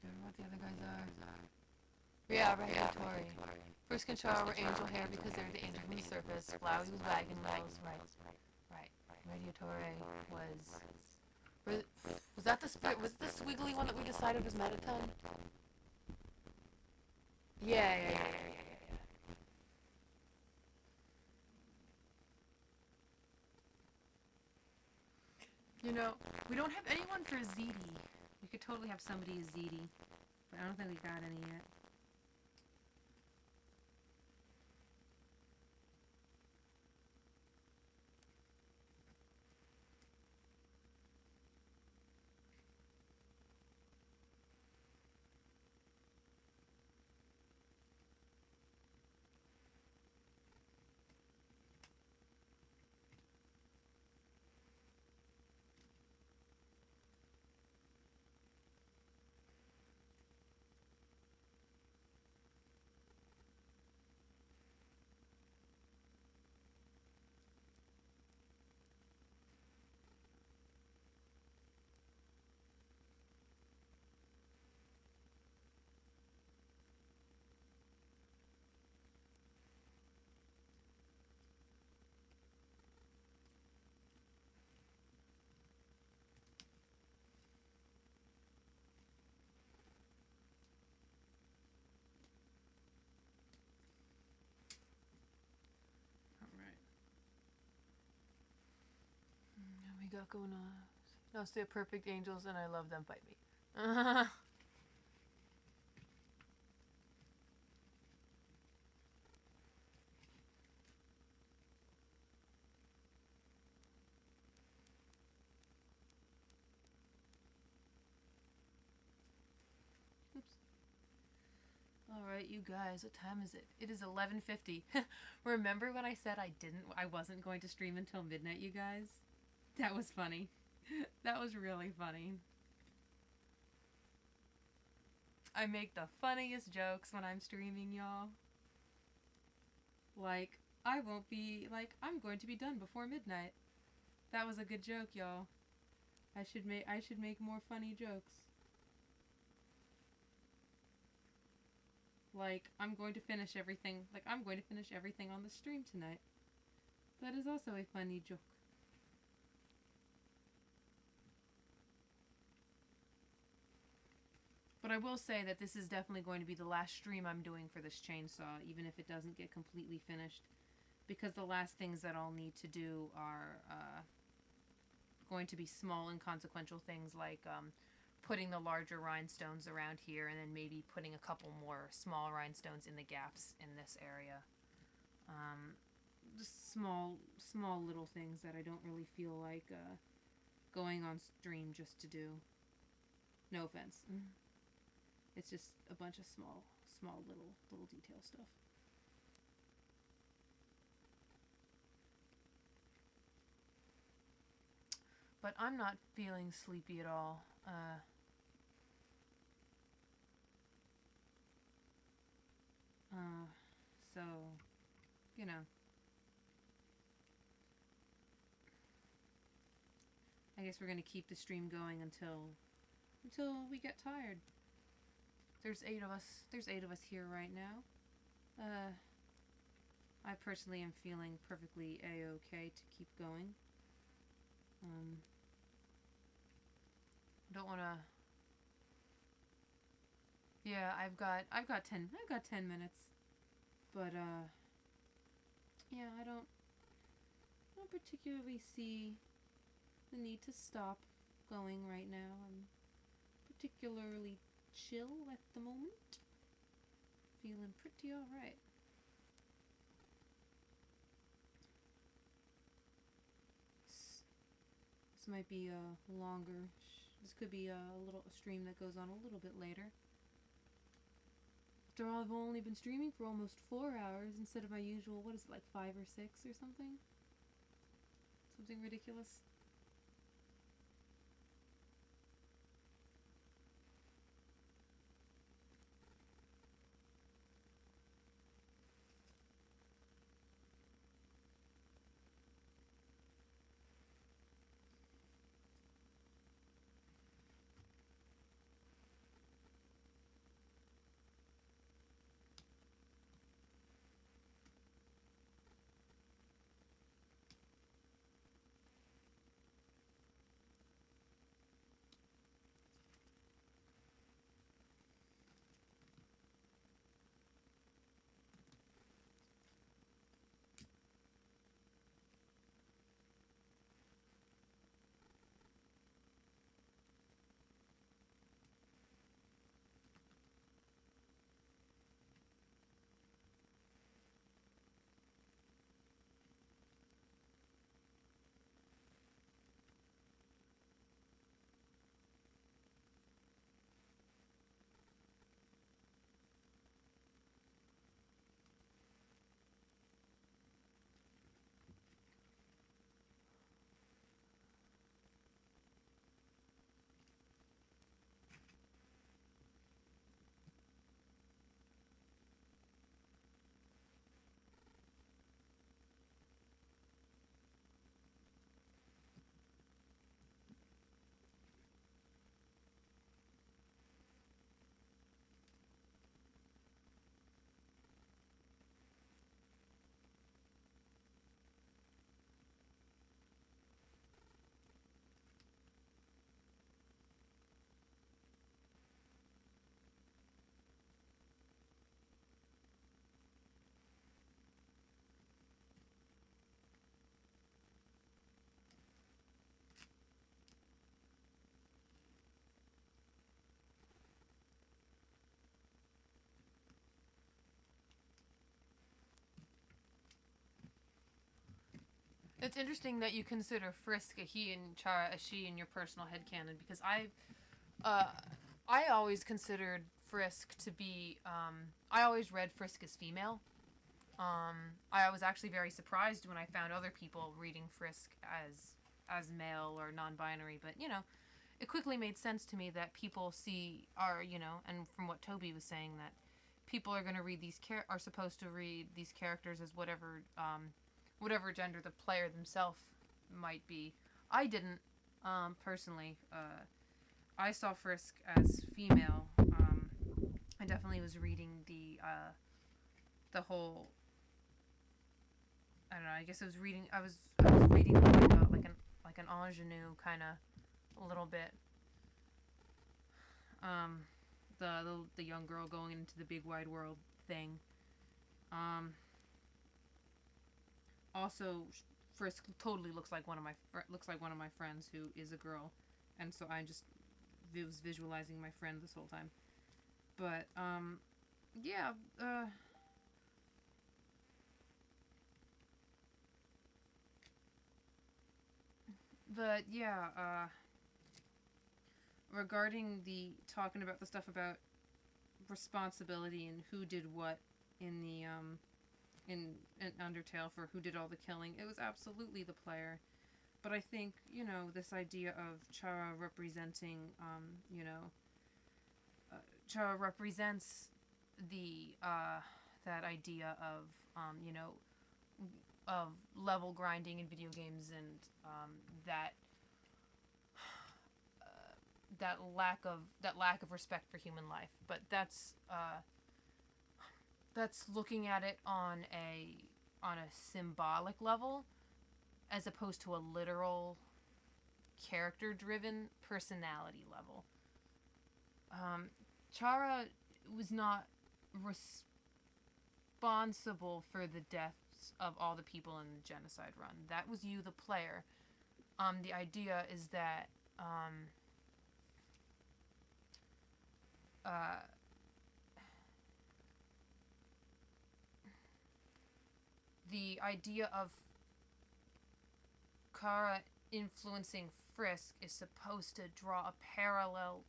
Don't know what the other guys are. Yeah, Radiatory. First Control were angel hair because they're the angel from the surface. Flowers was wagon wheels. Right. Radiatory was... Was that the split? Was it the squiggly one that we decided was Mettaton? Yeah. You know, we don't have anyone for ZD. We could totally have somebody as ZD, but I don't think we got any yet. got going on? No, they're perfect angels and I love them. Bite me. Oops. Alright, you guys, what time is it? It is 11:50. Remember when I said I wasn't going to stream until midnight, you guys? That was funny. That was really funny. I make the funniest jokes when I'm streaming, y'all. Like, I won't be, like, I'm going to be done before midnight. That was a good joke, y'all. I should make more funny jokes. Like, I'm going to finish everything on the stream tonight. That is also a funny joke. But I will say that this is definitely going to be the last stream I'm doing for this chainsaw, even if it doesn't get completely finished. Because the last things that I'll need to do are going to be small inconsequential things like putting the larger rhinestones around here and then maybe putting a couple more small rhinestones in the gaps in this area. Just small little things that I don't really feel like going on stream just to do. No offense. It's just a bunch of small little detail stuff. But I'm not feeling sleepy at all. So, you know. I guess we're gonna keep the stream going until we get tired. There's 8 of us. There's 8 of us here right now. I personally am feeling perfectly a-okay to keep going. Don't wanna. Yeah, I've got 10 minutes. But yeah, I don't particularly see the need to stop going right now. I'm particularly chill at the moment. Feeling pretty alright. This might be a longer. This could be a stream that goes on a little bit later. After all, I've only been streaming for almost 4 hours instead of my usual, what is it, like 5 or 6 or something? Something ridiculous. It's interesting that you consider Frisk a he and Chara a she in your personal headcanon, because I always considered Frisk to be, I always read Frisk as female. I was actually very surprised when I found other people reading Frisk as male or non-binary, but it quickly made sense to me that people and from what Toby was saying, that people are going to read are supposed to read these characters as whatever gender the player themselves might be. I didn't, personally. I saw Frisk as female. I definitely was reading the whole. I don't know. I guess I was reading. I was reading like an ingenue kind of a little bit. The young girl going into the big wide world thing. Also, Frisk totally looks like one of my friends who is a girl, and so I just was visualizing my friend this whole time. But yeah. But yeah. Regarding the talking about the stuff about responsibility and who did what in the in Undertale for who did all the killing, it was absolutely the player. But I think this idea of Chara representing Chara represents the that idea of of level grinding in video games, and that lack of respect for human life. But that's looking at it on a symbolic level, as opposed to a literal character driven personality level. Chara was not responsible for the deaths of all the people in the genocide run. That was you, the player. The idea is that the idea of Chara influencing Frisk is supposed to draw a parallel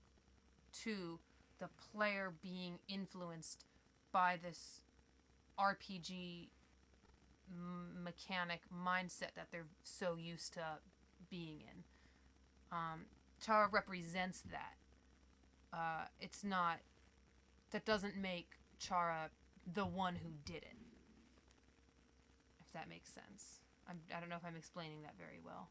to the player being influenced by this RPG mechanic mindset that they're so used to being in. Chara represents that. It's not. That doesn't make Chara the one who did it. If that makes sense. I don't know if I'm explaining that very well.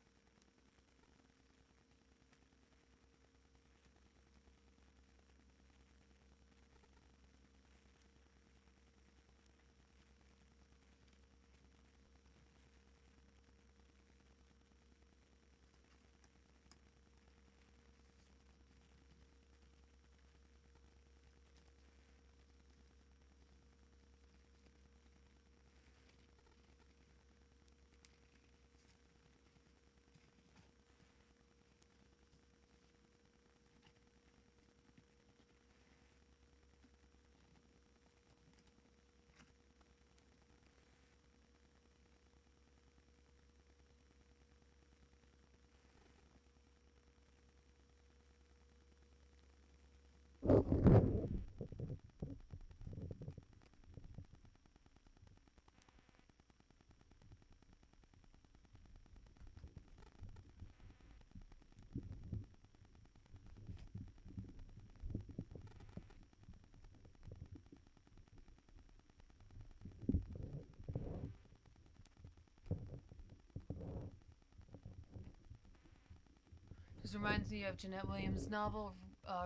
This reminds me of Jeanette Williams' novel,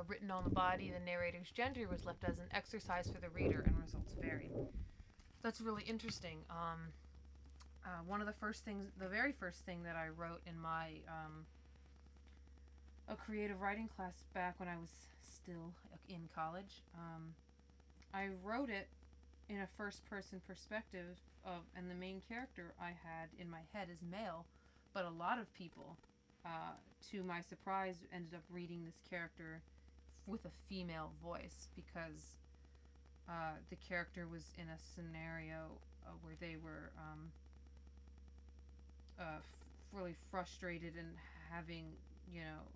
Written on the Body. The narrator's gender was left as an exercise for the reader, and results varied. That's really interesting. One of the very first thing that I wrote in my a creative writing class back when I was still in college, I wrote it in a first-person perspective and the main character I had in my head is male, but a lot of people, to my surprise, ended up reading this character with a female voice, because the character was in a scenario where they were really frustrated and having, you know,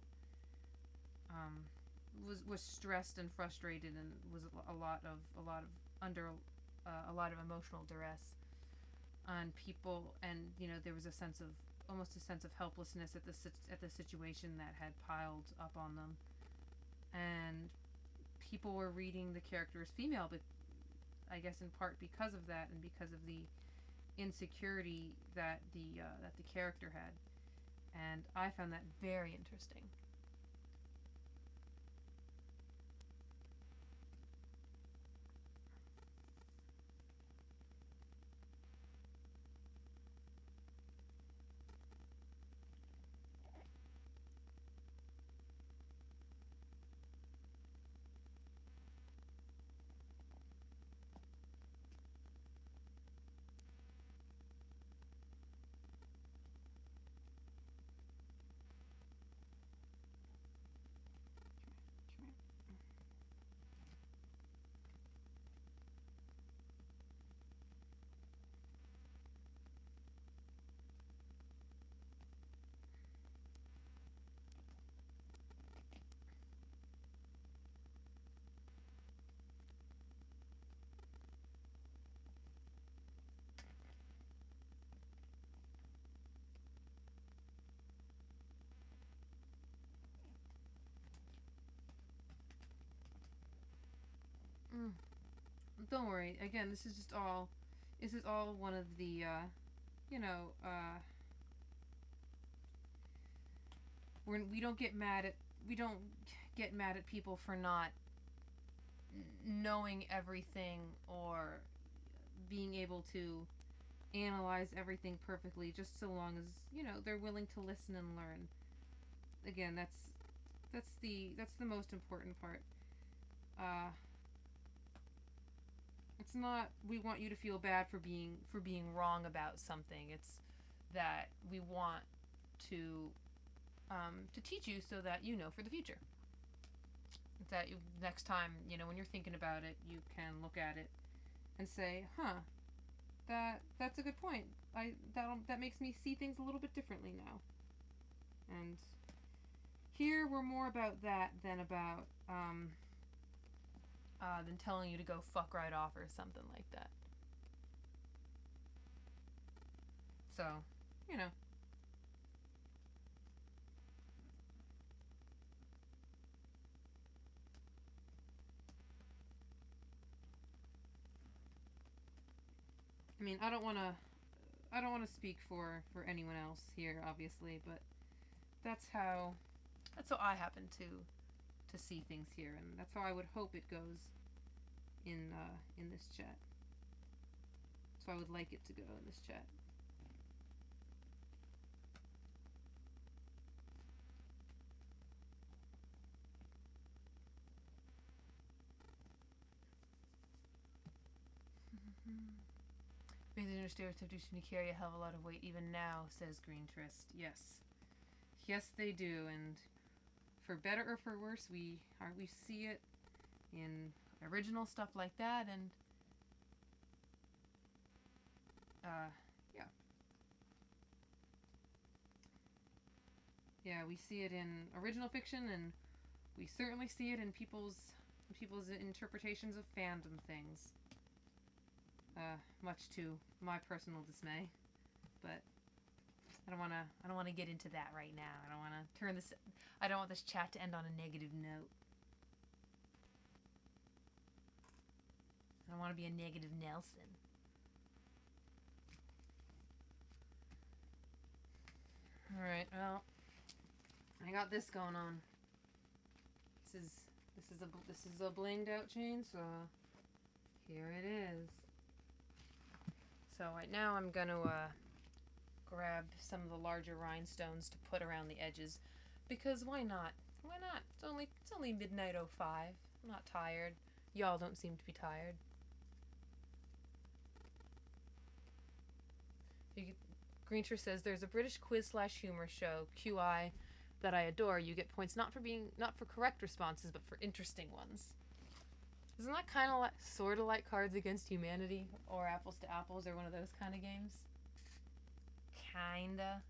was stressed and frustrated and was under a lot of emotional duress on people, and you know there was almost a sense of helplessness at the situation that had piled up on them, and people were reading the character as female, but I guess in part because of that and because of the insecurity that the character had, and I found that very interesting. Don't worry. Again, this is all one of the, you know, we don't get mad at people for not knowing everything or being able to analyze everything perfectly, just so long as, you know, they're willing to listen and learn. Again, that's the most important part. It's not we want you to feel bad for being wrong about something. It's that we want to teach you so that you know for the future. That you, next time, you know, when you're thinking about it, you can look at it and say, "Huh, that's a good point. That makes me see things a little bit differently now." And here we're more about that than about than telling you to go fuck right off or something like that. So, you know. I mean, I don't want to speak for anyone else here, obviously, but that's how I happen to see things here, and that's how I would hope it goes in this chat. So I would like it to go in this chat. Maybe the stereotypes do carry a hell of a lot of weight even now, says Green Trist. Yes. Yes, they do, and for better or for worse, we see it in original stuff like that, and yeah, we see it in original fiction, and we certainly see it in people's interpretations of fandom things. Much to my personal dismay, but I don't want to get into that right now. I don't want this chat to end on a negative note. I don't want to be a negative Nelson. Alright, well, I got this going on. This is a blinged out chainsaw. Here it is. So right now I'm gonna grab some of the larger rhinestones to put around the edges, because why not? Why not? It's only midnight 05. I'm not tired. Y'all don't seem to be tired. Greencher says there's a British quiz/humor show, QI, that I adore. You get points not for correct responses, but for interesting ones. Isn't that kind of sort of like Cards Against Humanity or Apples to Apples or one of those kind of games? Kinda,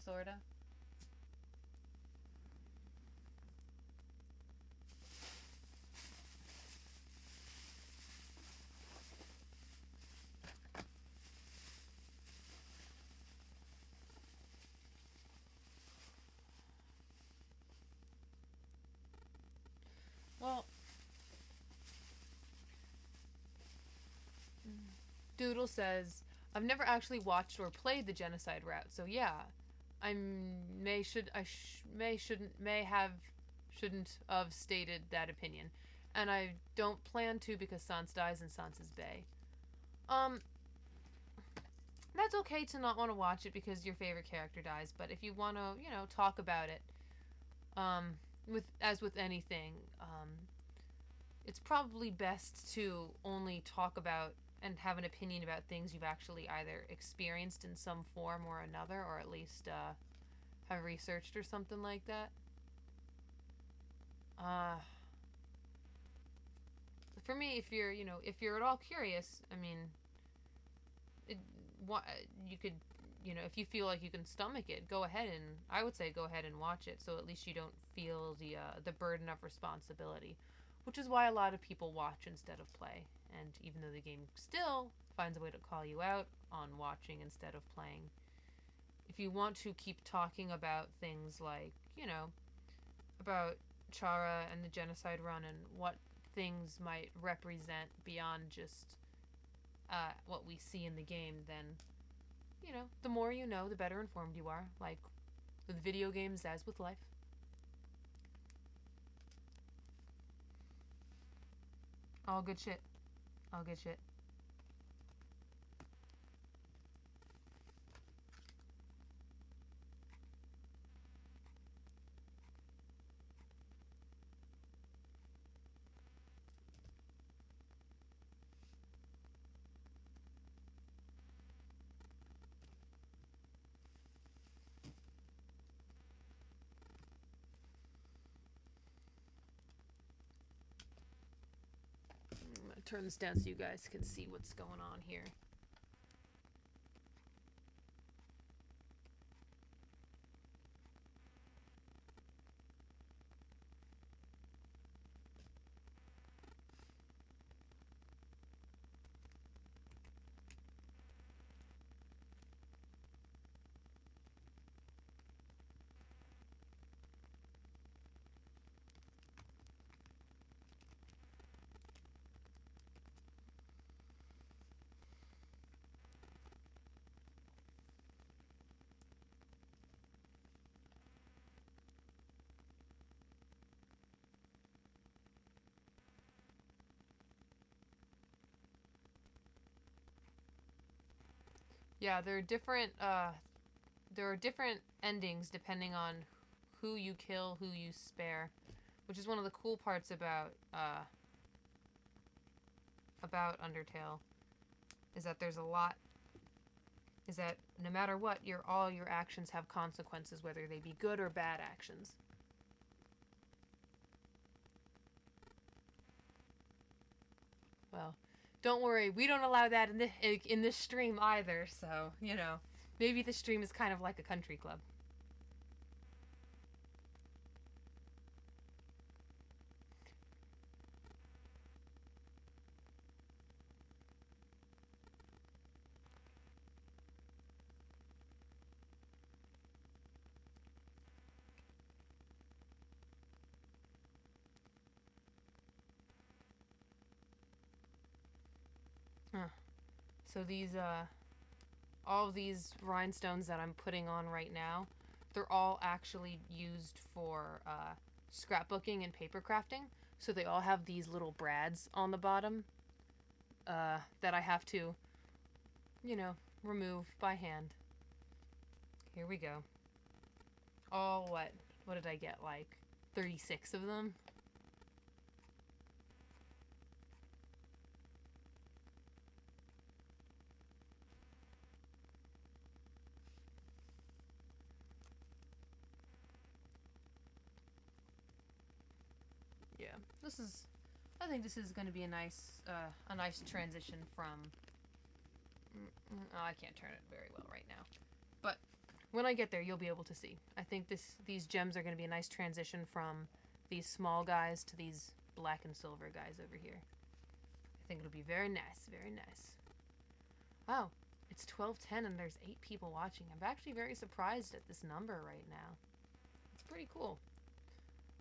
sorta. Well, Doodle says, I've never actually watched or played the genocide route, so yeah, shouldn't have stated that opinion, and I don't plan to because Sans dies in Sans's Bay. That's okay to not want to watch it because your favorite character dies, but if you want to, talk about it, with anything, it's probably best to only talk about and have an opinion about things you've actually either experienced in some form or another, or at least have researched or something like that. For me, if you're at all curious, I mean, you could, if you feel like you can stomach it, I would say go ahead and watch it, so at least you don't feel the burden of responsibility, which is why a lot of people watch instead of play. And even though the game still finds a way to call you out on watching instead of playing, if you want to keep talking about things like, about Chara and the genocide run and what things might represent beyond just what we see in the game, then, the more you know, the better informed you are, like with video games as with life. All good shit. All good shit. I'm gonna turn this down so you guys can see what's going on here. Yeah, there are different endings depending on who you kill, who you spare, which is one of the cool parts about Undertale, is that no matter what, all your actions have consequences, whether they be good or bad actions. Well, don't worry, we don't allow that in this stream either, so, maybe the stream is kind of like a country club. So all of these rhinestones that I'm putting on right now, they're all actually used for scrapbooking and paper crafting. So they all have these little brads on the bottom that I have to, remove by hand. Here we go. All what did I get, like 36 of them? Yeah, I think this is going to be a nice transition from, oh, I can't turn it very well right now. But when I get there, you'll be able to see. I think these gems are going to be a nice transition from these small guys to these black and silver guys over here. I think it'll be very nice, very nice. Wow, it's 12:10 and there's 8 people watching. I'm actually very surprised at this number right now. It's pretty cool.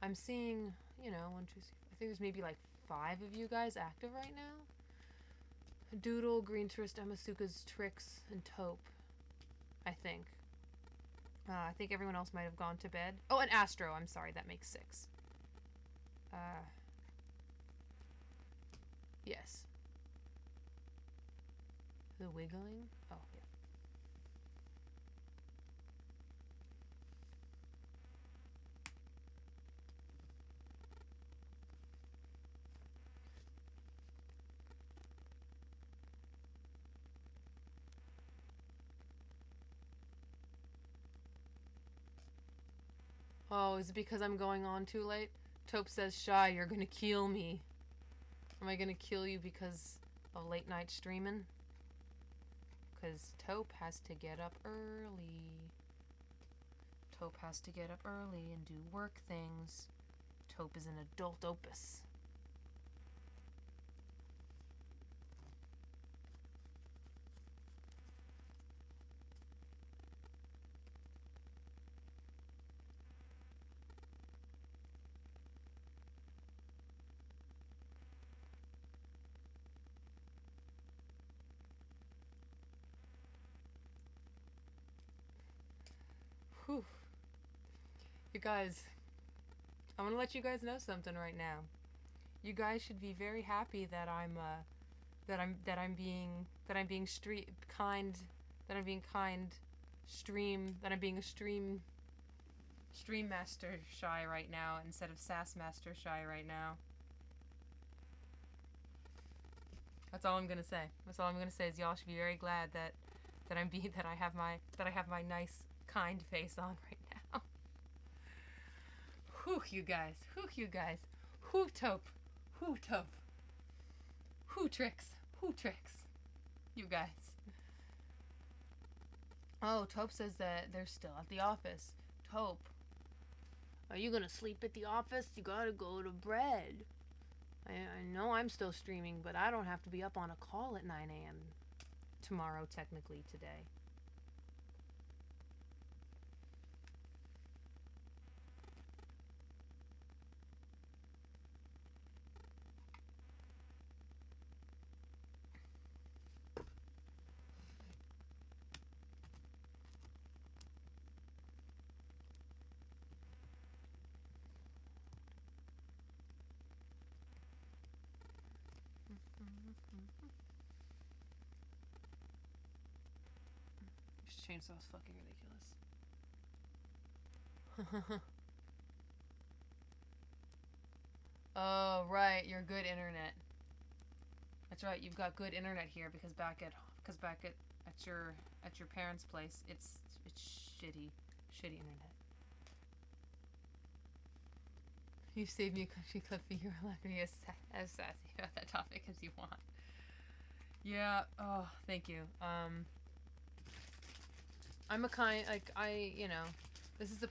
I'm seeing, you know, 1, 2, 3, I think there's maybe like 5 of you guys active right now. Doodle, Green Tourist, Amasuka's, Trix, and Taupe. I think. I think everyone else might have gone to bed. Oh, and Astro. I'm sorry. That makes 6. Yes. The wiggling? Oh, yeah. Oh, is it because I'm going on too late? Taupe says, Shy, you're gonna kill me. Am I gonna kill you because of late night streaming? Because Taupe has to get up early. Taupe has to get up early and do work things. Taupe is an adult opus. Whew. You guys, I want to let you guys know something right now. You guys should be very happy that I'm being a stream master Shy right now instead of sass master Shy right now. That's all I'm gonna say. That's all I'm gonna say is y'all should be very glad that I have my nice kind face on right now. Whew, you guys. Whew, you guys. Whew, Taupe. Whew, Taupe. Whew, Trix. Whew, Trix. You guys. Oh, Taupe says that they're still at the office. Taupe, are you gonna sleep at the office? You gotta go to bed. I know I'm still streaming, but I don't have to be up on a call at 9 a.m. tomorrow, technically today. This chainsaw's fucking ridiculous. Oh, right, your good internet. That's right, you've got good internet here because back at your parents' place, it's shitty internet. You saved me a country club for you're allowed to be as sassy about that topic as you want. Yeah, oh, thank you. I'm a kind, like, you know, this is a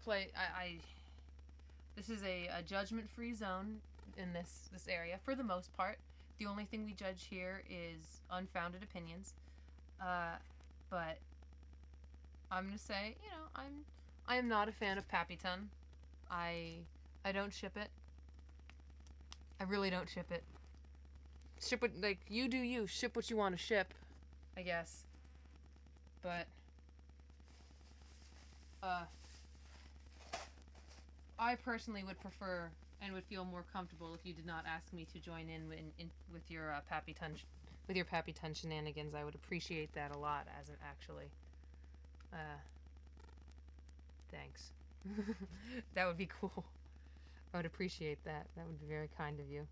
this is a judgment-free zone in this area, for the most part. The only thing we judge here is unfounded opinions. But I'm gonna say, you know, I am not a fan of Pappyton. I don't ship it. I really don't ship it. Ship what, like, you do you. Ship what you want to ship, I guess. But, I personally would prefer and would feel more comfortable if you did not ask me to join in with your Pappyton shenanigans. I would appreciate that a lot, as an actually. Thanks. That would be cool. I would appreciate that. That would be very kind of you.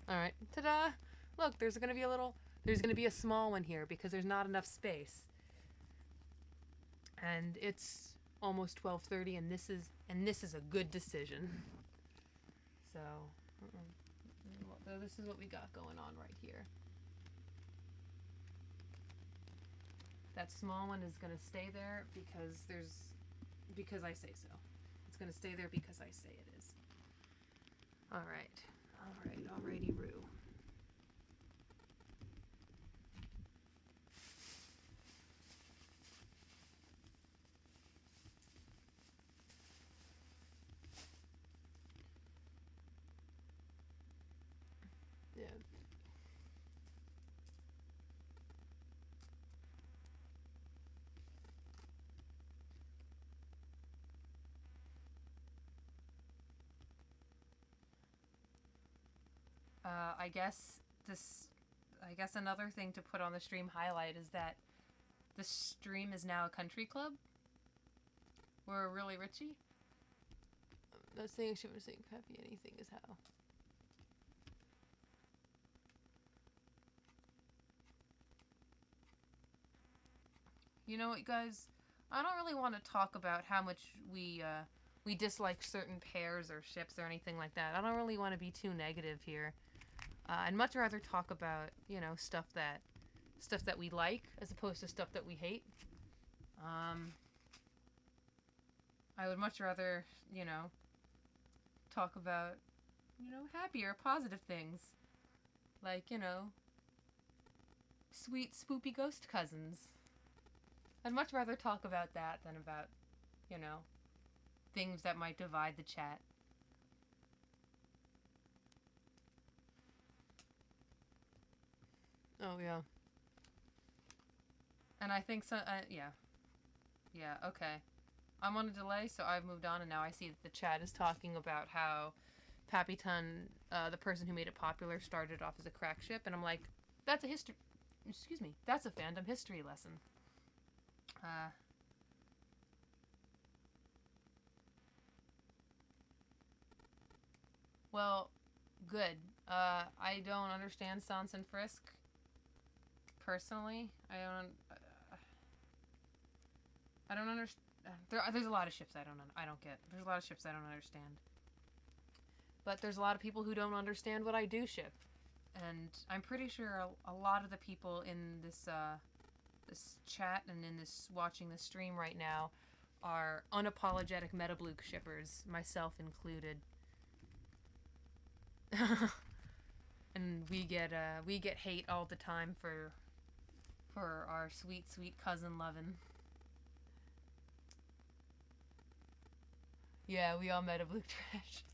Alright, ta-da! Look, there's gonna be a small one here because there's not enough space. And it's almost 12:30 and this is a good decision. So, this is what we got going on right here. That small one is gonna stay there because I say so. It's gonna stay there because I say it is. Alright. Alrighty, Roo. Yeah. I guess another thing to put on the stream highlight is that the stream is now a country club. We're really richy. I'm not saying she was saying happy anything is how. You know what, guys? I don't really want to talk about how much we dislike certain pairs or ships or anything like that. I don't really want to be too negative here. I'd much rather talk about, you know, stuff that we like as opposed to stuff that we hate. I would much rather, you know, talk about, you know, happier, positive things. Like, you know, sweet, spoopy ghost cousins. I'd much rather talk about that than about, you know, things that might divide the chat. Oh, yeah. And I think so, yeah. Yeah, okay. I'm on a delay, so I've moved on, and now I see that the chat is talking about how Mettaton, the person who made it popular, started off as a crack ship, and I'm like, that's a that's a fandom history lesson. Well, good. I don't understand Sans and Frisk. Personally, I don't understand. There's a lot of ships I don't get. There's a lot of ships I don't understand. But there's a lot of people who don't understand what I do ship. And I'm pretty sure a lot of the people in this this chat and in this watching the stream right now are unapologetic Metabluke shippers, myself included. And we get hate all the time for our sweet cousin lovin'. Yeah, we all Metabluke trash.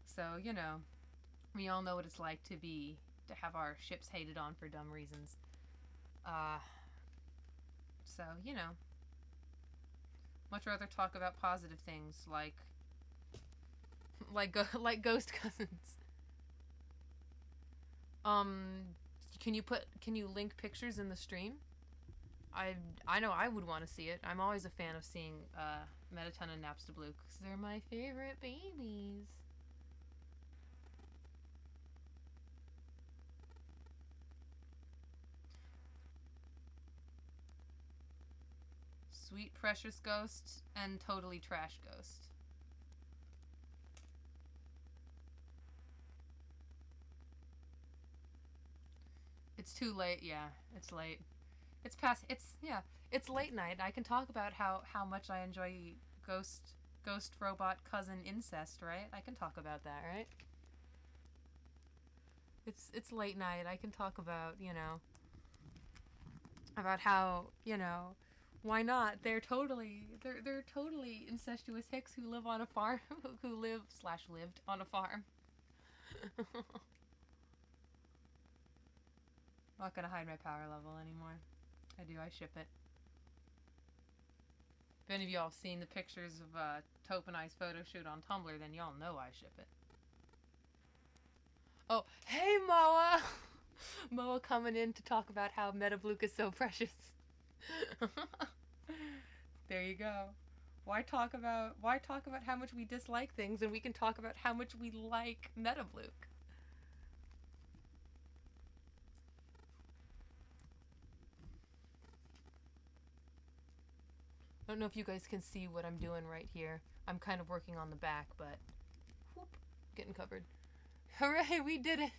So, you know, we all know what it's like to have our ships hated on for dumb reasons. So, you know, much rather talk about positive things like ghost cousins. Can you link pictures in the stream? I know I would want to see it. I'm always a fan of seeing Mettaton and Napstabluke because they're my favorite babies. Sweet precious ghost and totally trash ghost. It's too late, yeah. It's late. It's past, it's late night. I can talk about how much I enjoy ghost robot cousin incest, right? I can talk about that, right? It's late night. I can talk about, you know, about how, you know, why not? They're totally incestuous hicks who live on a farm, who lived on a farm. Not gonna hide my power level anymore. I ship it. If any of y'all have seen the pictures of Taupe and I's photo shoot on Tumblr, then y'all know I ship it. Oh, hey Moa! Moa coming in to talk about how Metabluke is so precious. There you go. Why talk about how much we dislike things and we can talk about how much we like Metabluke? I don't know if you guys can see what I'm doing right here. I'm kind of working on the back, but whoop, getting covered. Hooray, we did it!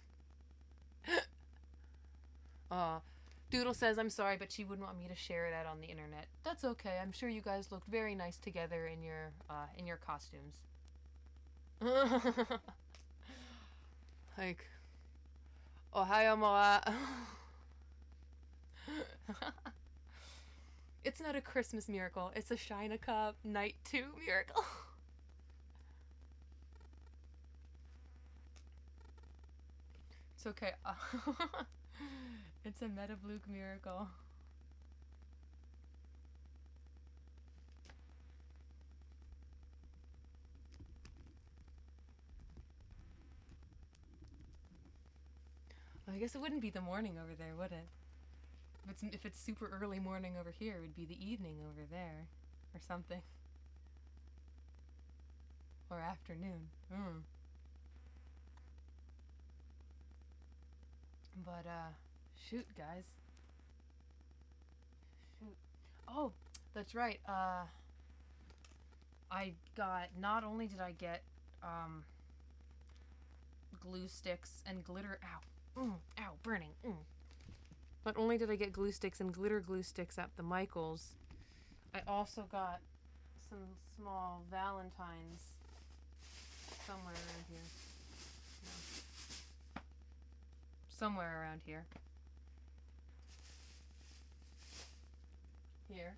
Doodle says, I'm sorry, but she wouldn't want me to share that on the internet. That's okay. I'm sure you guys looked very nice together in your costumes. Like, Ohayo moa. It's not a Christmas miracle. It's a Shina Cup Night 2 miracle. It's okay. It's a Metabluke miracle. Well, I guess it wouldn't be the morning over there, would it? If it's super early morning over here, it would be the evening over there. Or something. Or afternoon. But, shoot, guys. Shoot. Oh, that's right. I got, not only did I get, glue sticks and glitter, ow, burning, Not only did I get glue sticks and glitter glue sticks at the Michaels, I also got some small Valentines somewhere around here. No. Somewhere around here. Here.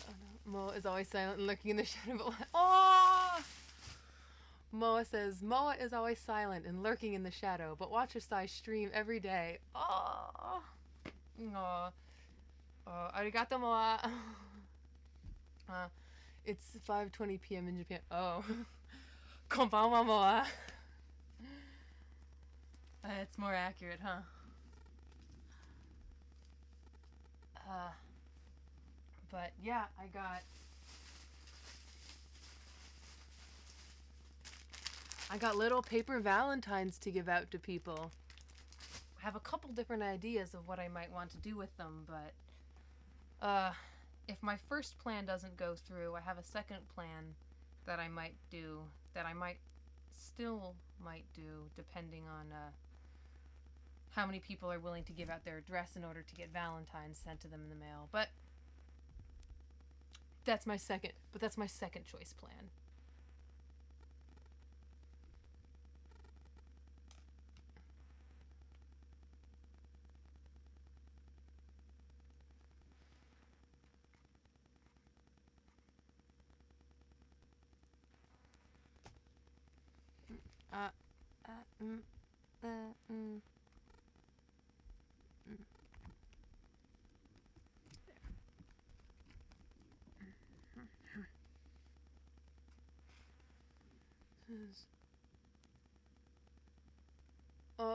Oh no. Moa is always silent and lurking in the shadow. Oh! Moa says, Moa is always silent and lurking in the shadow, but watches Sai stream every day. Oh! Aw. Oh, arigato, Moa. It's 5:20 p.m. in Japan. Oh. Konbanwa, Moa. It's more accurate, huh? But yeah, I got little paper Valentines to give out to people. I have a couple different ideas of what I might want to do with them, but if my first plan doesn't go through, I have a second plan that I might do, that I still might do, depending on how many people are willing to give out their address in order to get Valentines sent to them in the mail. But that's my second choice plan.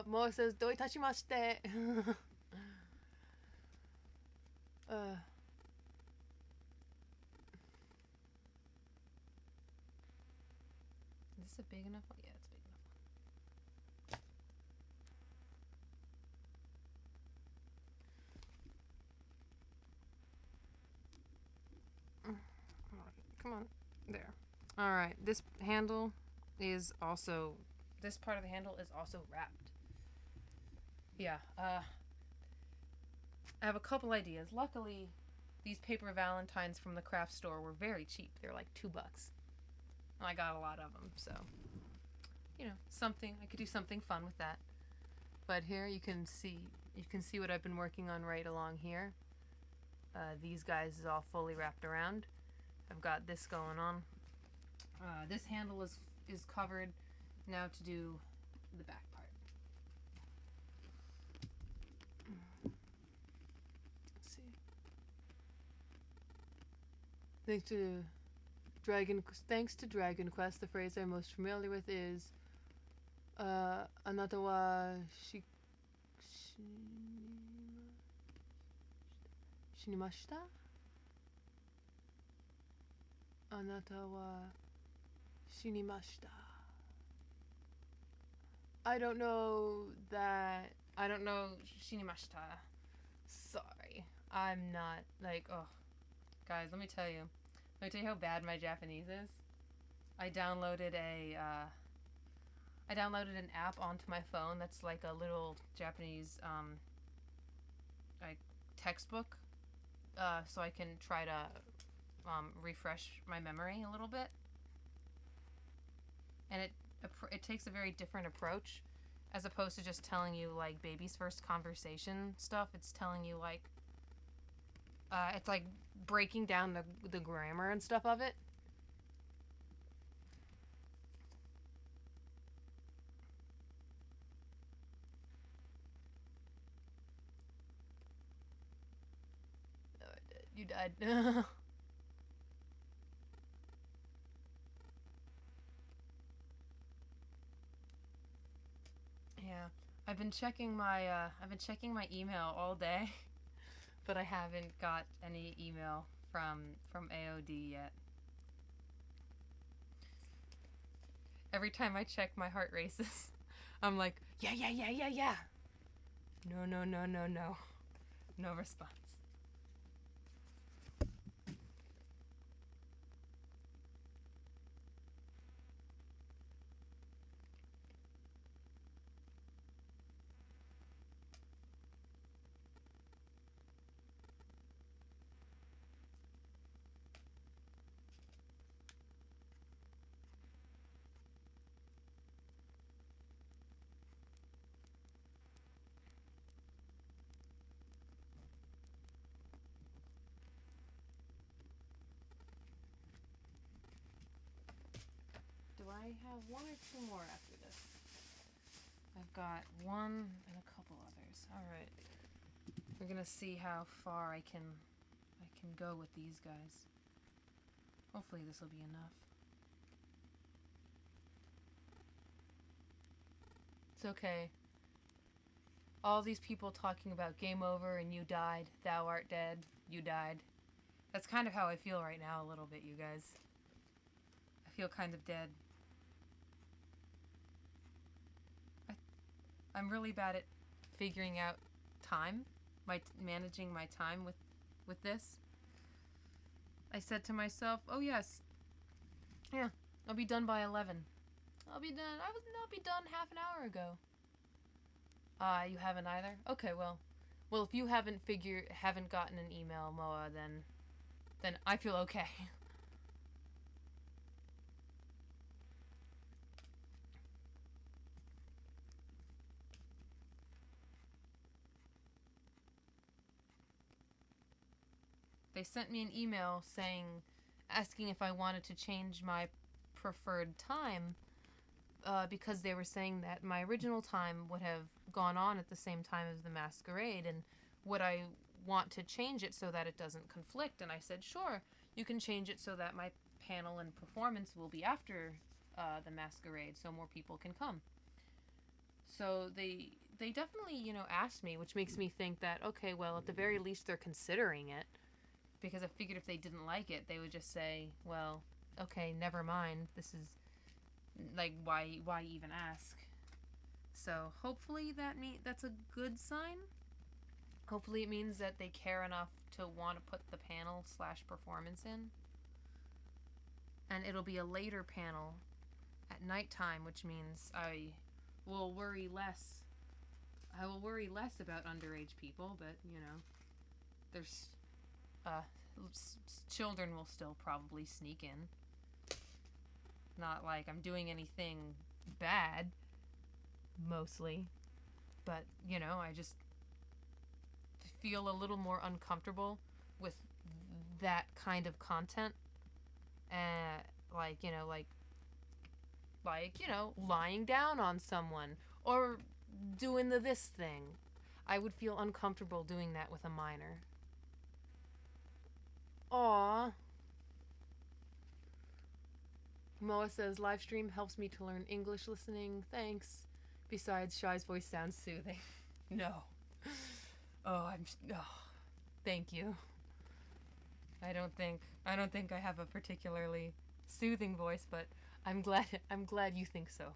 Moa says, "Do itashimashite." Is this a big enough one? Yeah, it's big enough one. Alright, come on. There. Alright, this handle is also, this part of the handle is also wrapped. Yeah, I have a couple ideas. Luckily, these paper Valentines from the craft store were very cheap. They're like $2. And I got a lot of them, so, you know, I could do something fun with that. But here you can see what I've been working on right along here. These guys is all fully wrapped around. I've got this going on. This handle is covered. Now to do the back part. Let's see. Thanks to Dragon Quest, the phrase I'm most familiar with is Anata wa shinimashita? Anata wa shinimashita. I don't know shinimashita. Sorry. I'm not, like, oh. Guys, let me tell you how bad my Japanese is. I downloaded I downloaded an app onto my phone that's like a little Japanese like textbook, so I can try to refresh my memory a little bit. And it takes a very different approach, as opposed to just telling you like baby's first conversation stuff. It's telling you like it's like breaking down the grammar and stuff of it. Oh, I did. You died. Yeah, I've been checking my email all day, but I haven't got any email from AOD yet. Every time I check, my heart races. I'm like, yeah, yeah, yeah, yeah, yeah. No, no, no, no, no. No response. Do I have one or two more after this? I've got one and a couple others. All right. We're gonna see how far I can go with these guys. Hopefully this will be enough. It's okay. All these people talking about game over and you died, thou art dead, you died. That's kind of how I feel right now a little bit, you guys. I feel kind of dead. I'm really bad at figuring out time, managing my time with this. I said to myself, "Oh yes, yeah, I'll be done by 11. I'll be done. I'll be done half an hour ago." You haven't either? Okay, well, if you haven't gotten an email, Moa, then I feel okay. They sent me an email asking if I wanted to change my preferred time, because they were saying that my original time would have gone on at the same time as the masquerade, and would I want to change it so that it doesn't conflict? And I said, sure, you can change it so that my panel and performance will be after the masquerade, so more people can come. So they definitely, asked me, which makes me think that, okay, well, at the very least they're considering it. Because I figured if they didn't like it, they would just say, well, okay, never mind. This is, like, why even ask? So hopefully that's a good sign. Hopefully it means that they care enough to want to put the panel / performance in. And it'll be a later panel at nighttime, which means I will worry less. I will worry less about underage people, but, there's... children will still probably sneak in. Not like I'm doing anything bad, mostly. But, I just feel a little more uncomfortable with that kind of content. Lying down on someone or doing this thing. I would feel uncomfortable doing that with a minor. Aww. Moa says, live stream helps me to learn English listening. Thanks. Besides, Shy's voice sounds soothing. No. Oh, thank you. I don't think I have a particularly soothing voice, but I'm glad you think so.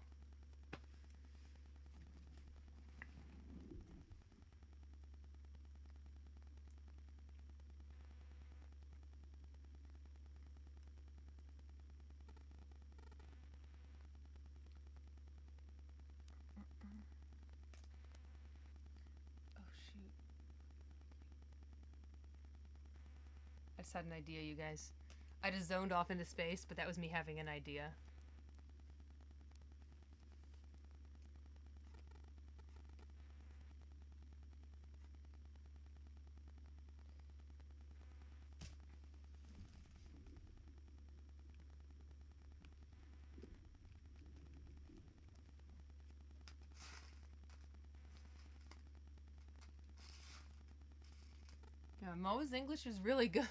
just had an idea, you guys. I just zoned off into space, but that was me having an idea. Yeah, Mo's English is really good.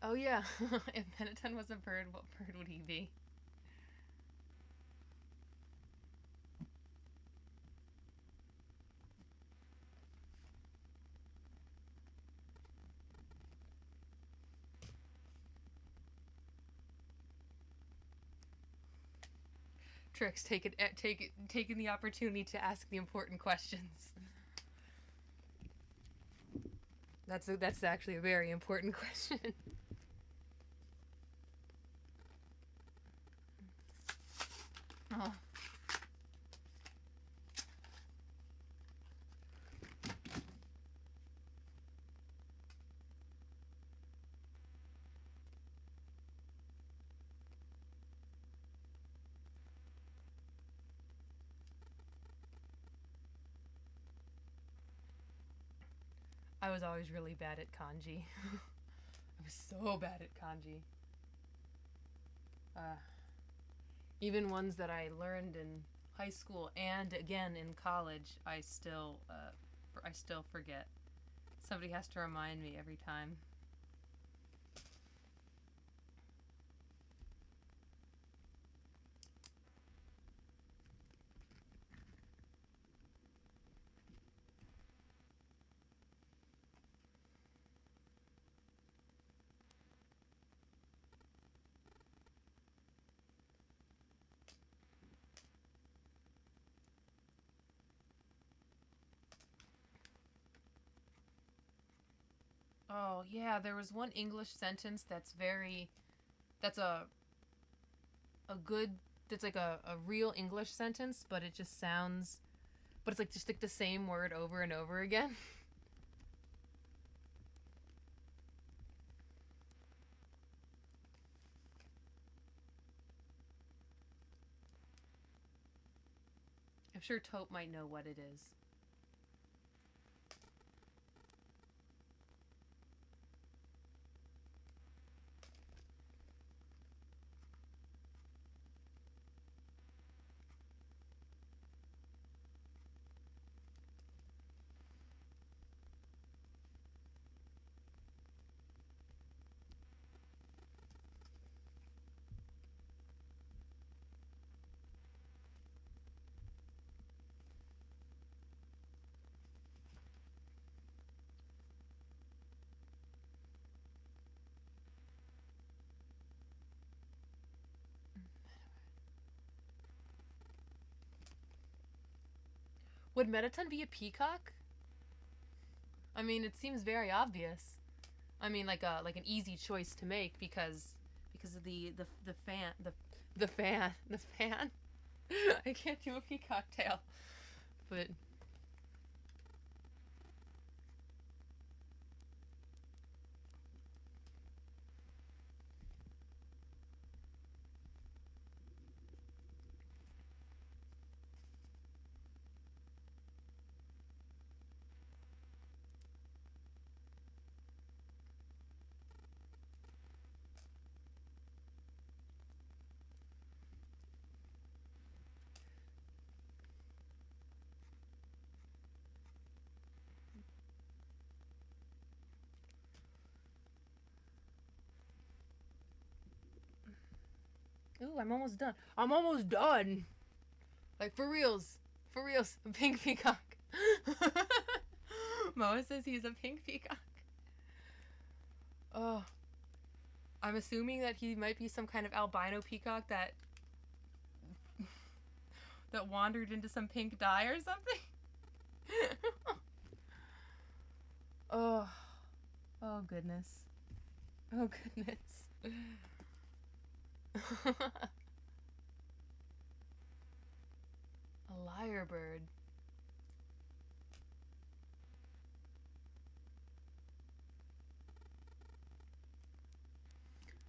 Oh yeah, if Mettaton was a bird, what bird would he be? Trix, taking the opportunity to ask the important questions. That's actually a very important question. Oh. I was always really bad at kanji. I was so bad at kanji. Even ones that I learned in high school and again in college, I still forget. Somebody has to remind me every time. Oh, yeah, there was one English sentence that's a good, that's like a real English sentence, but it just sounds, but it's like just like the same word over and over again. I'm sure Taupe might know what it is. Would Mettaton be a peacock? I mean, it seems very obvious. I mean, like an easy choice to make because of the fan. I can't do a peacock tail, but ooh, I'm almost done. I'm almost done. Like for reals, a pink peacock. Moa says he's a pink peacock. Oh, I'm assuming that he might be some kind of albino peacock that that wandered into some pink dye or something. Oh. Oh, goodness. Oh, goodness. A lyrebird.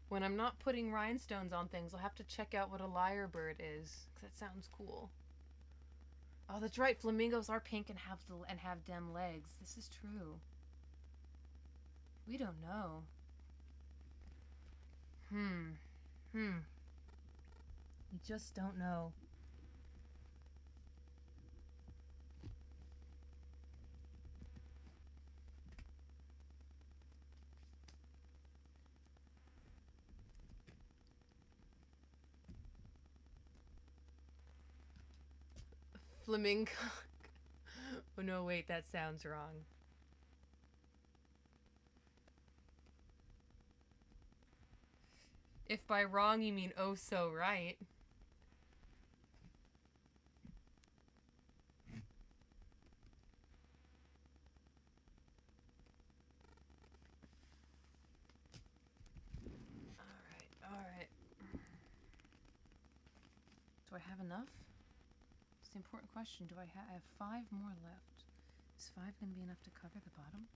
When I'm not putting rhinestones on things, I'll have to check out what a lyrebird is, because that sounds cool. Oh, that's right. Flamingos are pink and have dim legs. This is true. We don't know. We just don't know. Flamingo. Oh no, wait, that sounds wrong. If by wrong you mean oh so right. Alright. Do I have enough? It's the important question. I have 5 more left. Is 5 going to be enough to cover the bottom?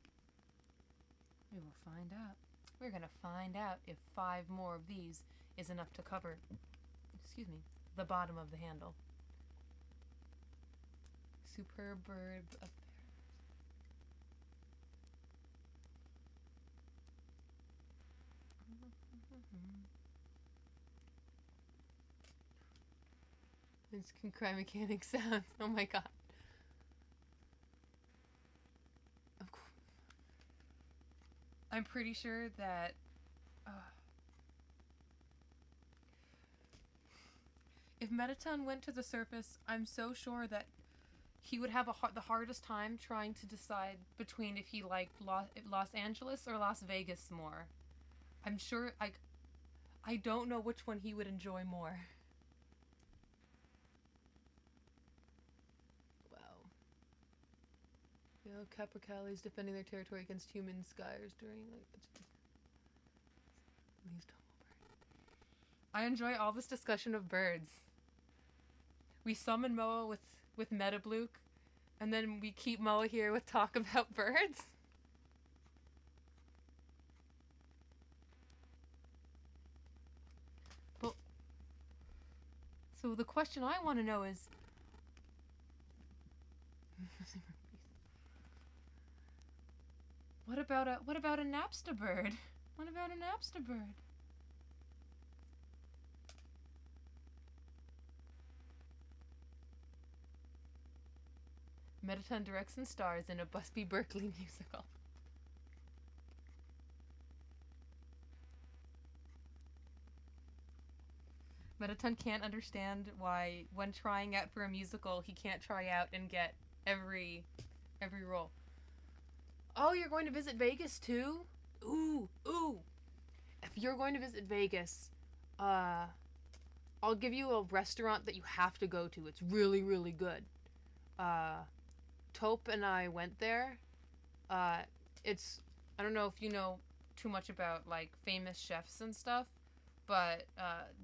We will find out. We're going to find out if 5 more of these is enough to cover, excuse me, the bottom of the handle. Superb bird of This can cry mechanic sounds. Oh my god. Of course. I'm pretty sure that if Mettaton went to the surface, I'm so sure that he would have the hardest time trying to decide between if he liked Los Angeles or Las Vegas more. I'm sure I don't know which one he would enjoy more. Wow. You know, Capercaillies defending their territory against human skiers during I enjoy all this discussion of birds. We summon Moa with Metabluke, and then we keep Moa here with talk about birds. But so the question I want to know is, what about a Napster bird? What about a Napster bird? Mettaton directs and stars in a Busby Berkeley musical. Mettaton can't understand why, when trying out for a musical, he can't try out and get every role. Oh, you're going to visit Vegas too? Ooh. If you're going to visit Vegas, I'll give you a restaurant that you have to go to. It's really, really good. Taupe and I went there. I don't know if you know too much about like famous chefs and stuff, but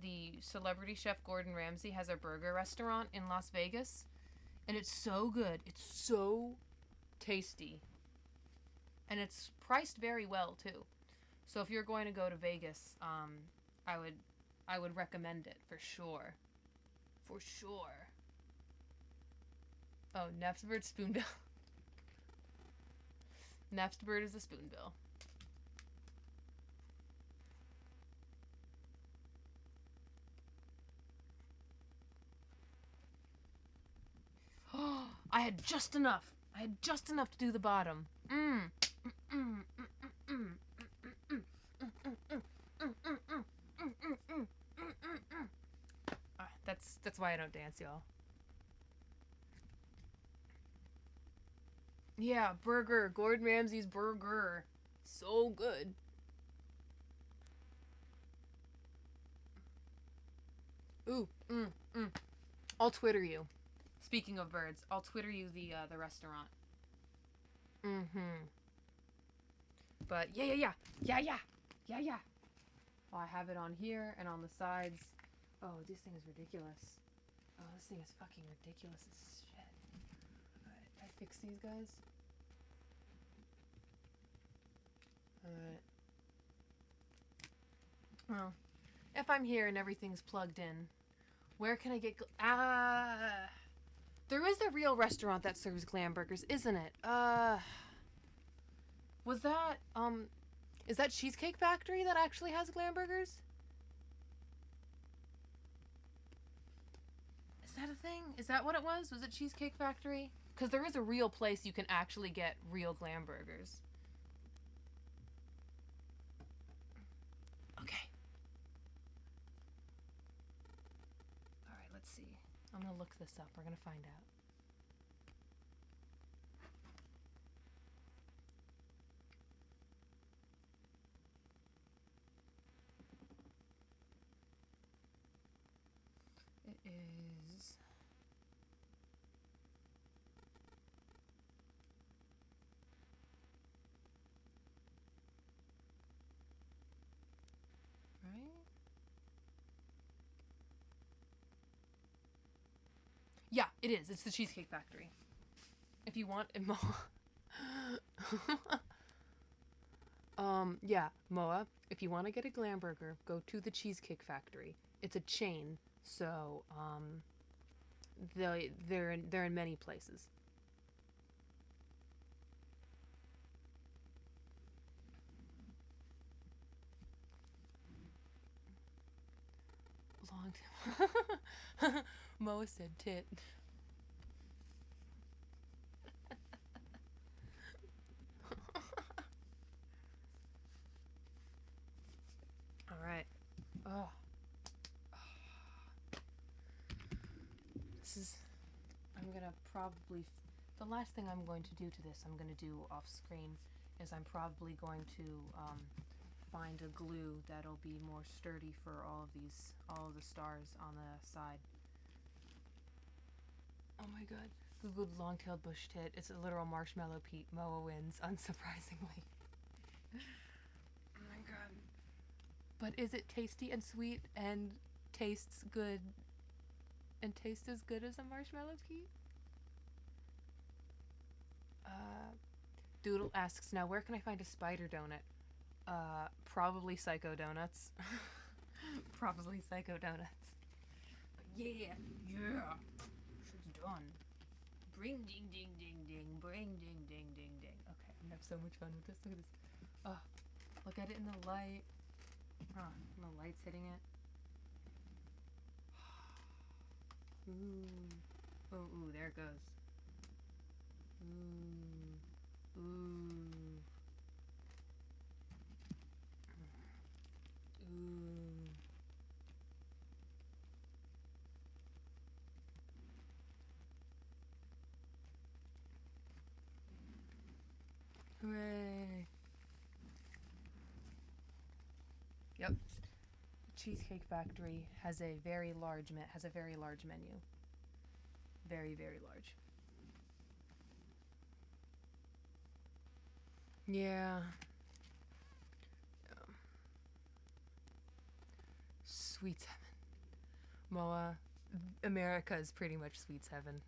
the celebrity chef Gordon Ramsay has a burger restaurant in Las Vegas, and it's so good. It's so tasty. And it's priced very well too. So if you're going to go to Vegas, I would recommend it for sure. For sure. Oh, Napstabird spoonbill. Napstabird is a spoonbill. Oh, I had just enough. To do the bottom. That's why I don't dance, y'all. Yeah, burger. Gordon Ramsay's burger. So good. Ooh, I'll Twitter you. Speaking of birds, I'll Twitter you the restaurant. Mm-hmm. But yeah. Oh, I have it on here and on the sides. Oh, this thing is ridiculous. Oh, this thing is fucking ridiculous as shit. Alright, I fix these guys. Alright. Well, if I'm here and everything's plugged in, where can I get... There is a real restaurant that serves glam burgers, isn't it? Was that, is that Cheesecake Factory that actually has glam burgers? Is that a thing? Is that what it was? Was it Cheesecake Factory? Because there is a real place you can actually get real glam burgers. Okay. Alright, let's see. I'm gonna look this up. We're gonna find out. It is... Right? Yeah, it is. It's the Cheesecake Factory. If you want a yeah, Moa, if you want to get a glam burger, go to the Cheesecake Factory. It's a chain, so they're in many places. Long time. Moa said tit. All right. Oh. This is... I'm gonna probably... The last thing I'm going to do to this, I'm gonna do off screen, is I'm probably going to find a glue that'll be more sturdy for all of the stars on the side. Oh my god. Googled long-tailed bush tit. It's a literal marshmallow Pete. Moa wins, unsurprisingly. Oh my god. But is it tasty and sweet and tastes good and tastes as good as a marshmallow Pete? Doodle asks, now where can I find a spider donut? Probably Psycho Donuts. Probably Psycho Donuts. But yeah. Shit's done. Bring ding ding ding ding. Bring ding ding ding ding. Okay, I'm gonna have so much fun with this. Look at this. Oh, look at it in the light. Oh, and the light's hitting it. Ooh. Ooh, there it goes. Ooh. Ooh. Ooh. Hooray. Yep. Cheesecake Factory has a very large menu. Very, very large. Yeah. Sweets heaven. Moa, America is pretty much sweets heaven.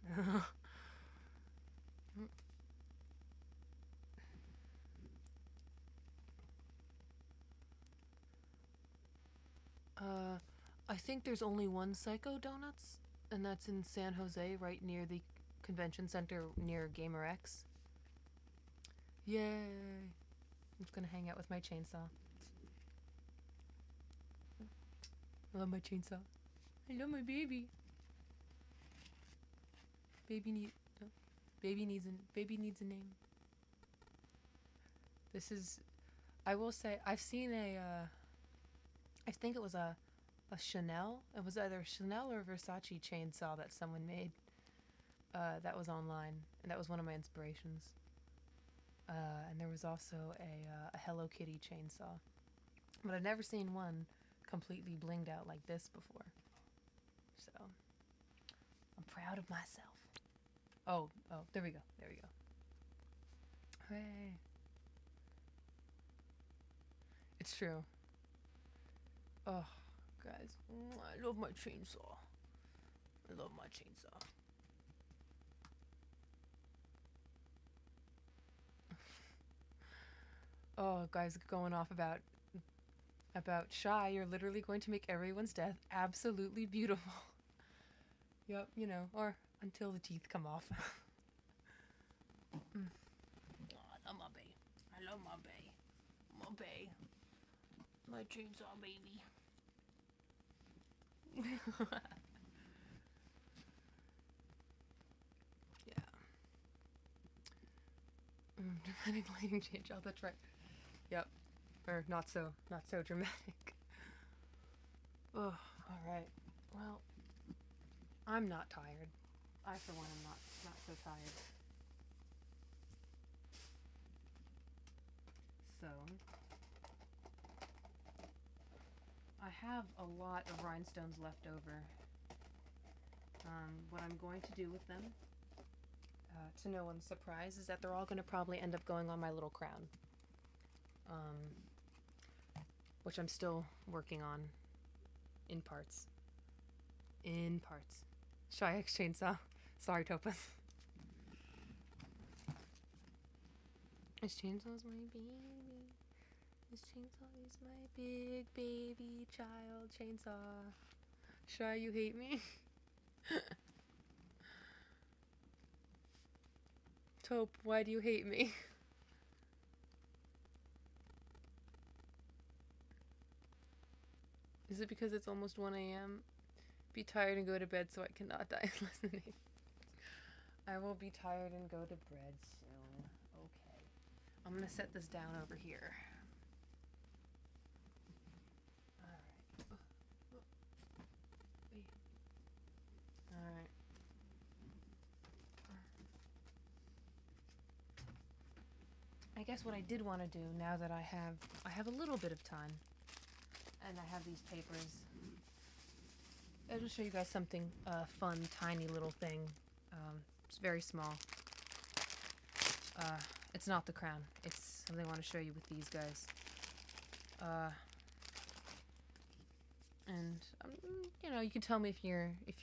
I think there's only one Psycho Donuts, and that's in San Jose, right near the convention center near Gamer X. Yay! I'm just gonna hang out with my chainsaw. I love my chainsaw. I love my baby. Baby needs a name. This is, I will say, I've seen a, I think it was a Chanel. It was either Chanel or Versace chainsaw that someone made. That was online, and that was one of my inspirations. And there was also a Hello Kitty chainsaw, but I've never seen one completely blinged out like this before. So, I'm proud of myself. Oh, there we go. There we go. Hooray. It's true. Oh, guys. I love my chainsaw. I love my chainsaw. Oh, guys, going off about Shy, you're literally going to make everyone's death absolutely beautiful. Yep, you know, or until the teeth come off. Oh, I love my bae. I love my bae. My bae. My chainsaw baby. Yeah. Dramatic lighting change. Oh, that's right. Yep. Or not so dramatic. Oh, alright. Well, I'm not tired. I, for one, am not so tired. So, I have a lot of rhinestones left over. What I'm going to do with them, to no one's surprise, is that they're all going to probably end up going on my little crown. Which I'm still working on in parts. Shy X chainsaw. Sorry, Topaz. This chainsaw's my baby. This chainsaw is my big baby child chainsaw. Shy, you hate me? Taupe, why do you hate me? Is it because it's almost 1 a.m.? Be tired and go to bed so I cannot die listening. I will be tired and go to bed soon. Okay. I'm gonna set this down over here. Alright. Alright. I guess what I did want to do, now that I have a little bit of time, and I have these papers, I'll just show you guys something fun, tiny little thing. It's very small. It's not the crown. It's something I want to show you with these guys. And you know, you can tell me if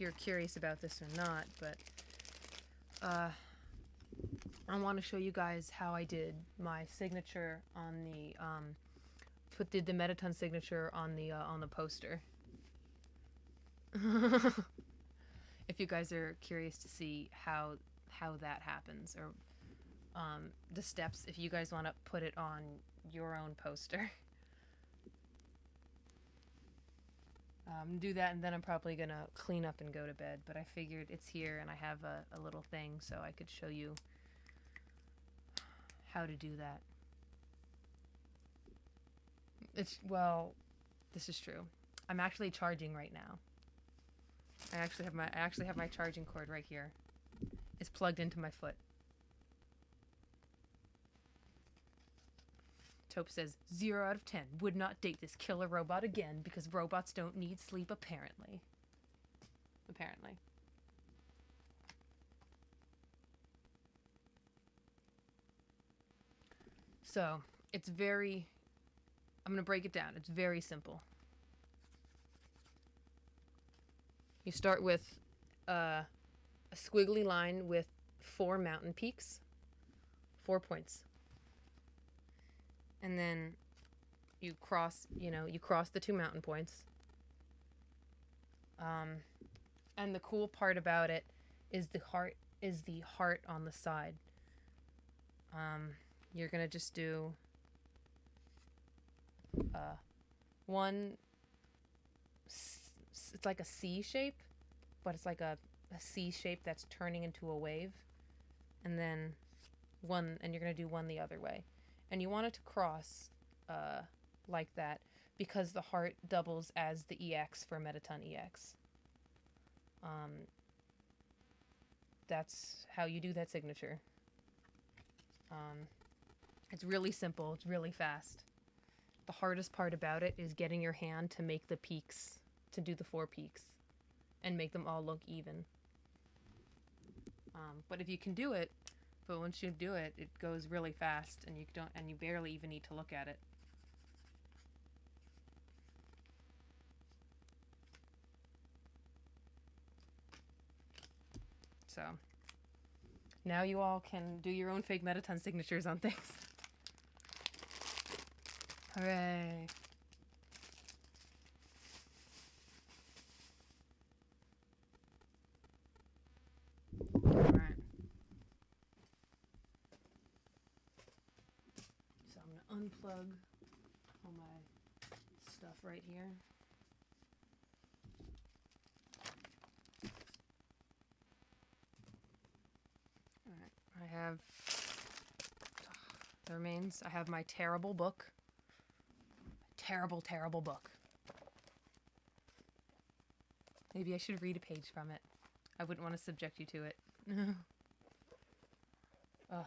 you're curious about this or not, but I want to show you guys how I did my signature on the did the Mettaton signature on the poster. If you guys are curious to see how that happens, or the steps, if you guys want to put it on your own poster. Do that, and then I'm probably gonna clean up and go to bed, but I figured it's here and I have a little thing so I could show you how to do that. Well, this is true. I'm actually charging right now. I actually have my charging cord right here. It's plugged into my foot. Taupe says, 0 out of 10. Would not date this killer robot again because robots don't need sleep, apparently. Apparently. So, it's very... I'm going to break it down. It's very simple. You start with a squiggly line with 4 mountain peaks. 4 points. And then you cross the 2 mountain points. And the cool part about it is the heart on the side. You're gonna just do one. It's like a C shape, but it's like a C shape that's turning into a wave, and then one, and you're gonna do one the other way. And you want it to cross like that because the heart doubles as the EX for Mettaton EX. That's how you do that signature. It's really simple. It's really fast. The hardest part about it is getting your hand to make the peaks, to do the 4 peaks, and make them all look even. But if you can do it, but once you do it, it goes really fast, and you barely even need to look at it. So now you all can do your own fake Mettaton signatures on things. Hooray. Alright. So I'm going to unplug all my stuff right here. Alright, I have the remains. I have my terrible book. Terrible, terrible book. Maybe I should read a page from it. I wouldn't want to subject you to it. Ugh. Alright.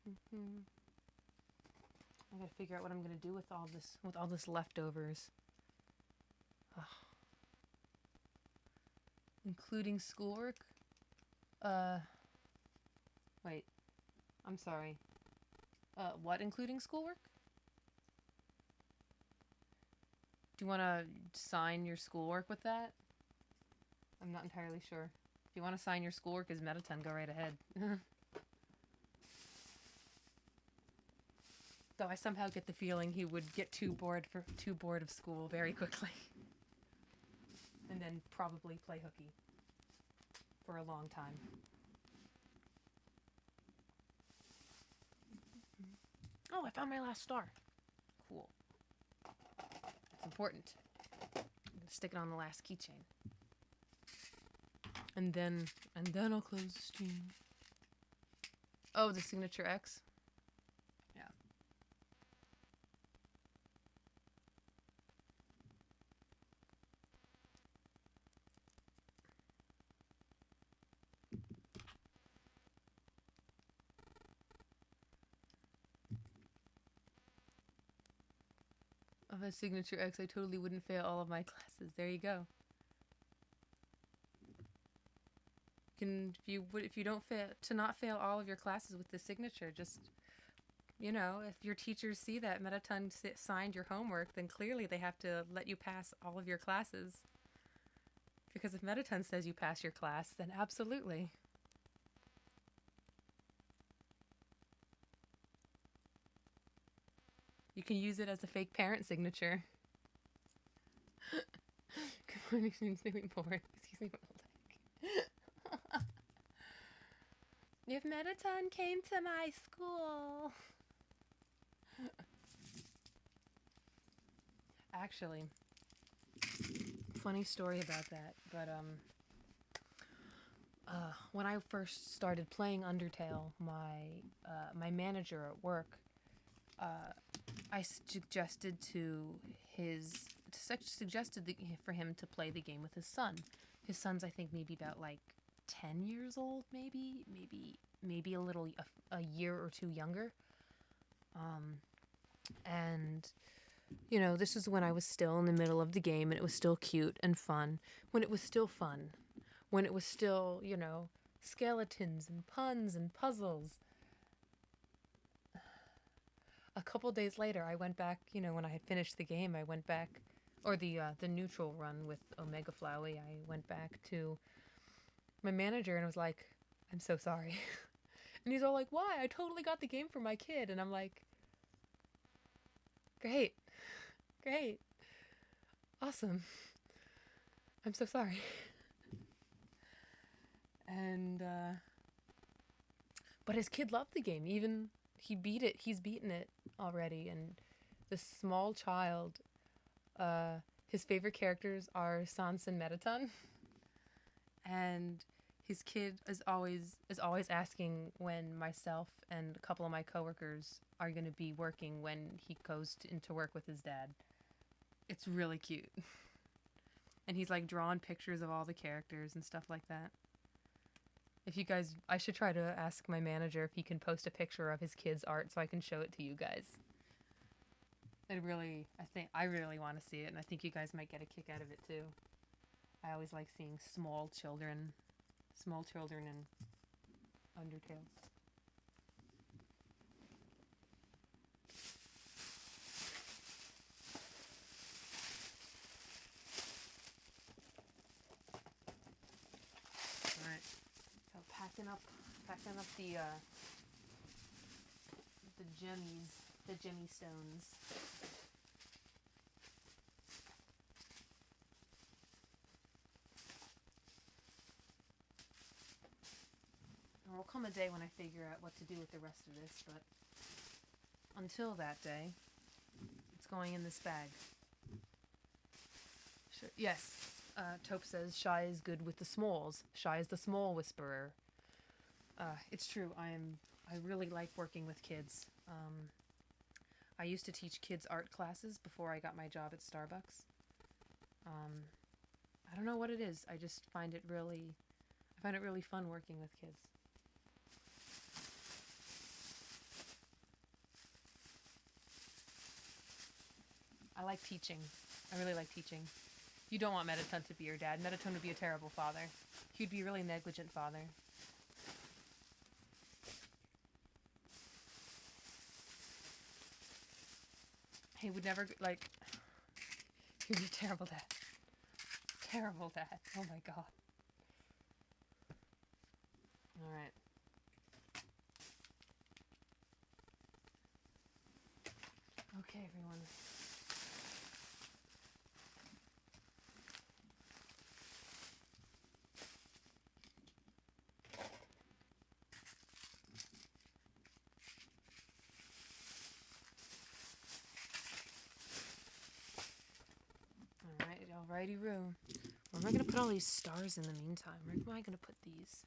Let's see. I gotta figure out what I'm gonna do with all this leftovers. Ugh. Including schoolwork? Wait. I'm sorry. What including schoolwork? Do you want to sign your schoolwork with that? I'm not entirely sure. If you want to sign your schoolwork as Mettaton, go right ahead. Though I somehow get the feeling he would get too bored of school very quickly. And then probably play hooky for a long time. Oh, I found my last star. Cool. It's important. I'm gonna stick it on the last keychain. And then I'll close the stream. Oh, the signature X? Yeah. Of a signature X, I totally wouldn't fail all of my classes. There you go. If you don't fail, to not fail all of your classes with the signature, just, you know, if your teachers see that Mettaton signed your homework, then clearly they have to let you pass all of your classes. Because if Mettaton says you pass your class, then absolutely. You can use it as a fake parent signature. Good morning, seems to be bored. Excuse me, my leg. If Mettaton came to my school. Actually, funny story about that, but when I first started playing Undertale, my manager at work, I suggested for him to play the game with his son. His son's, I think, maybe about like 10 years old, maybe a year or two younger. And you know, this is when I was still in the middle of the game, and it was still cute and fun. When it was still fun. When it was still, you know, skeletons and puns and puzzles. A couple days later, I went back, you know, when I had finished the game, I went back, or the neutral run with Omega Flowey, I went back to my manager and was like, I'm so sorry. And he's all like, why? I totally got the game for my kid. And I'm like, great. Awesome. I'm so sorry. And, but his kid loved the game. Even, he's beaten it already. And the small child, his favorite characters are Sans and Mettaton. And his kid is always asking when myself and a couple of my coworkers are going to be working when he goes into work with his dad. It's really cute. And he's like drawing pictures of all the characters and stuff like that. If you guys, I should try to ask my manager if he can post a picture of his kid's art so I can show it to you guys. I really want to see it, and I think you guys might get a kick out of it too. I always like seeing small children in Undertale. All right, so packing up the gemmy stones. There will come a day when I figure out what to do with the rest of this, but until that day, it's going in this bag. Sure. Yes, Taupe says Shy is good with the smalls. Shy is the small whisperer. It's true. I really like working with kids. I used to teach kids art classes before I got my job at Starbucks. I don't know what it is. I just find it really fun working with kids. I like teaching. I really like teaching. You don't want Mettaton to be your dad. Mettaton would be a terrible father. He'd be a really negligent father. He would never, like... He'd be a terrible dad. Terrible dad. Oh my god. Alright. Okay, everyone. Alrighty-roo. Where am I going to put all these stars in the meantime? Where am I going to put these?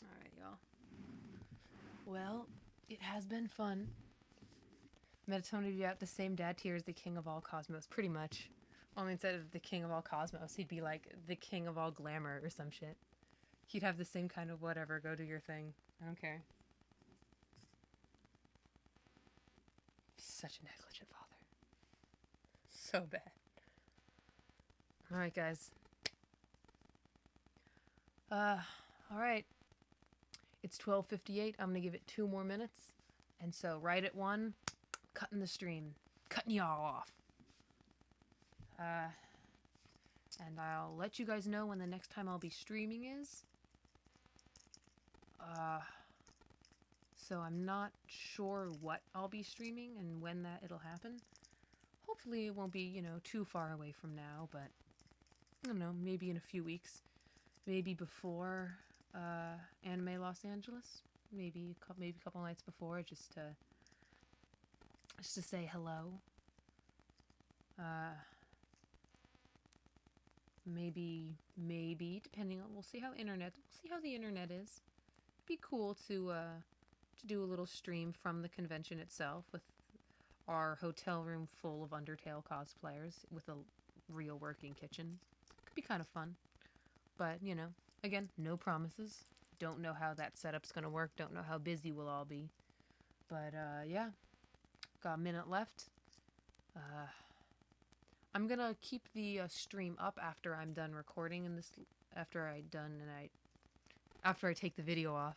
Alright, y'all. Well, it has been fun. Mettaton would be at the same dad tier as the king of all cosmos, pretty much. Only instead of the king of all cosmos, he'd be like the king of all glamour or some shit. He'd have the same kind of whatever, go do your thing. I don't care. Such a negligent father. So bad. Alright, guys. Alright. It's 12:58. I'm gonna give it 2 more minutes. And so, right at 1, cutting the stream. Cutting y'all off. And I'll let you guys know when the next time I'll be streaming is. So I'm not sure what I'll be streaming and when it'll happen. Hopefully it won't be, too far away from now, but I don't know, maybe in a few weeks. Maybe before Anime Los Angeles. Maybe a couple nights before, just to say hello. Maybe, depending on, we'll see how the internet is. It'd be cool to do a little stream from the convention itself with our hotel room full of Undertale cosplayers with a real working kitchen. Could be kind of fun. But, again, no promises. Don't know how that setup's gonna work. Don't know how busy we'll all be. But, yeah. Got a minute left. I'm gonna keep the stream up after I'm done recording in this, after I take the video off,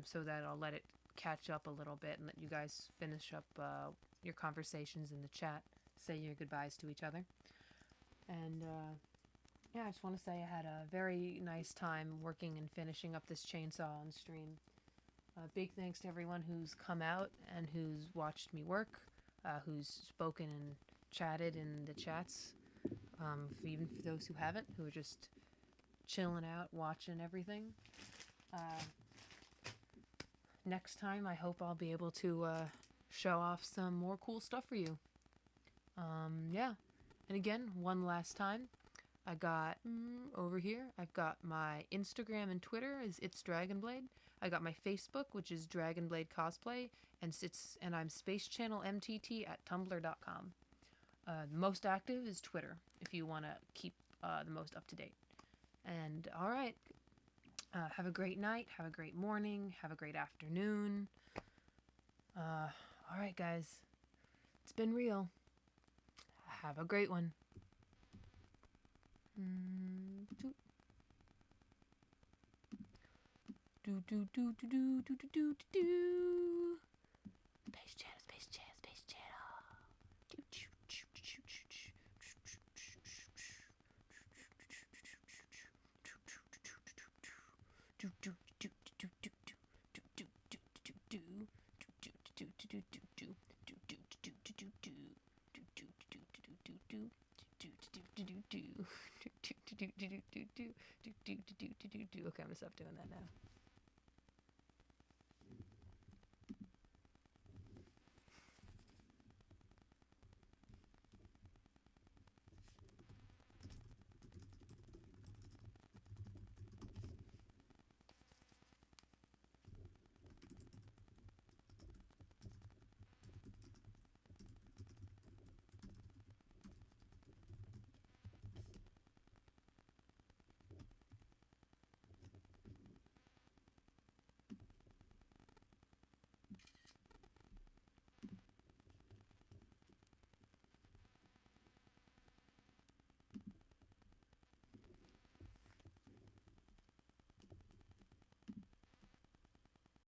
so that I'll let it catch up a little bit and let you guys finish up your conversations in the chat, say your goodbyes to each other. And yeah, I just want to say I had a very nice time working and finishing up this chainsaw on stream. Big thanks to everyone who's come out and who's watched me work, who's spoken and chatted in the chats, even for those who haven't, who are just chilling out, watching everything. Next time, I hope I'll be able to show off some more cool stuff for you. Yeah. And again, one last time, I got, over here, I've got my Instagram and Twitter is It's Dragonblade. I got my Facebook, which is Dragonblade Cosplay, and I'm Space Channel MTT at tumblr.com. The most active is Twitter, if you want to keep the most up to date. And, alright, Have a great night. Have a great morning. Have a great afternoon. All right, guys. It's been real. Have a great one. Do do do do do do do do do. Space Channel, Space Channel, Space Channel. Do do do do do do. Do do do do do do do do do do do. Okay, I'm gonna stop doing that now.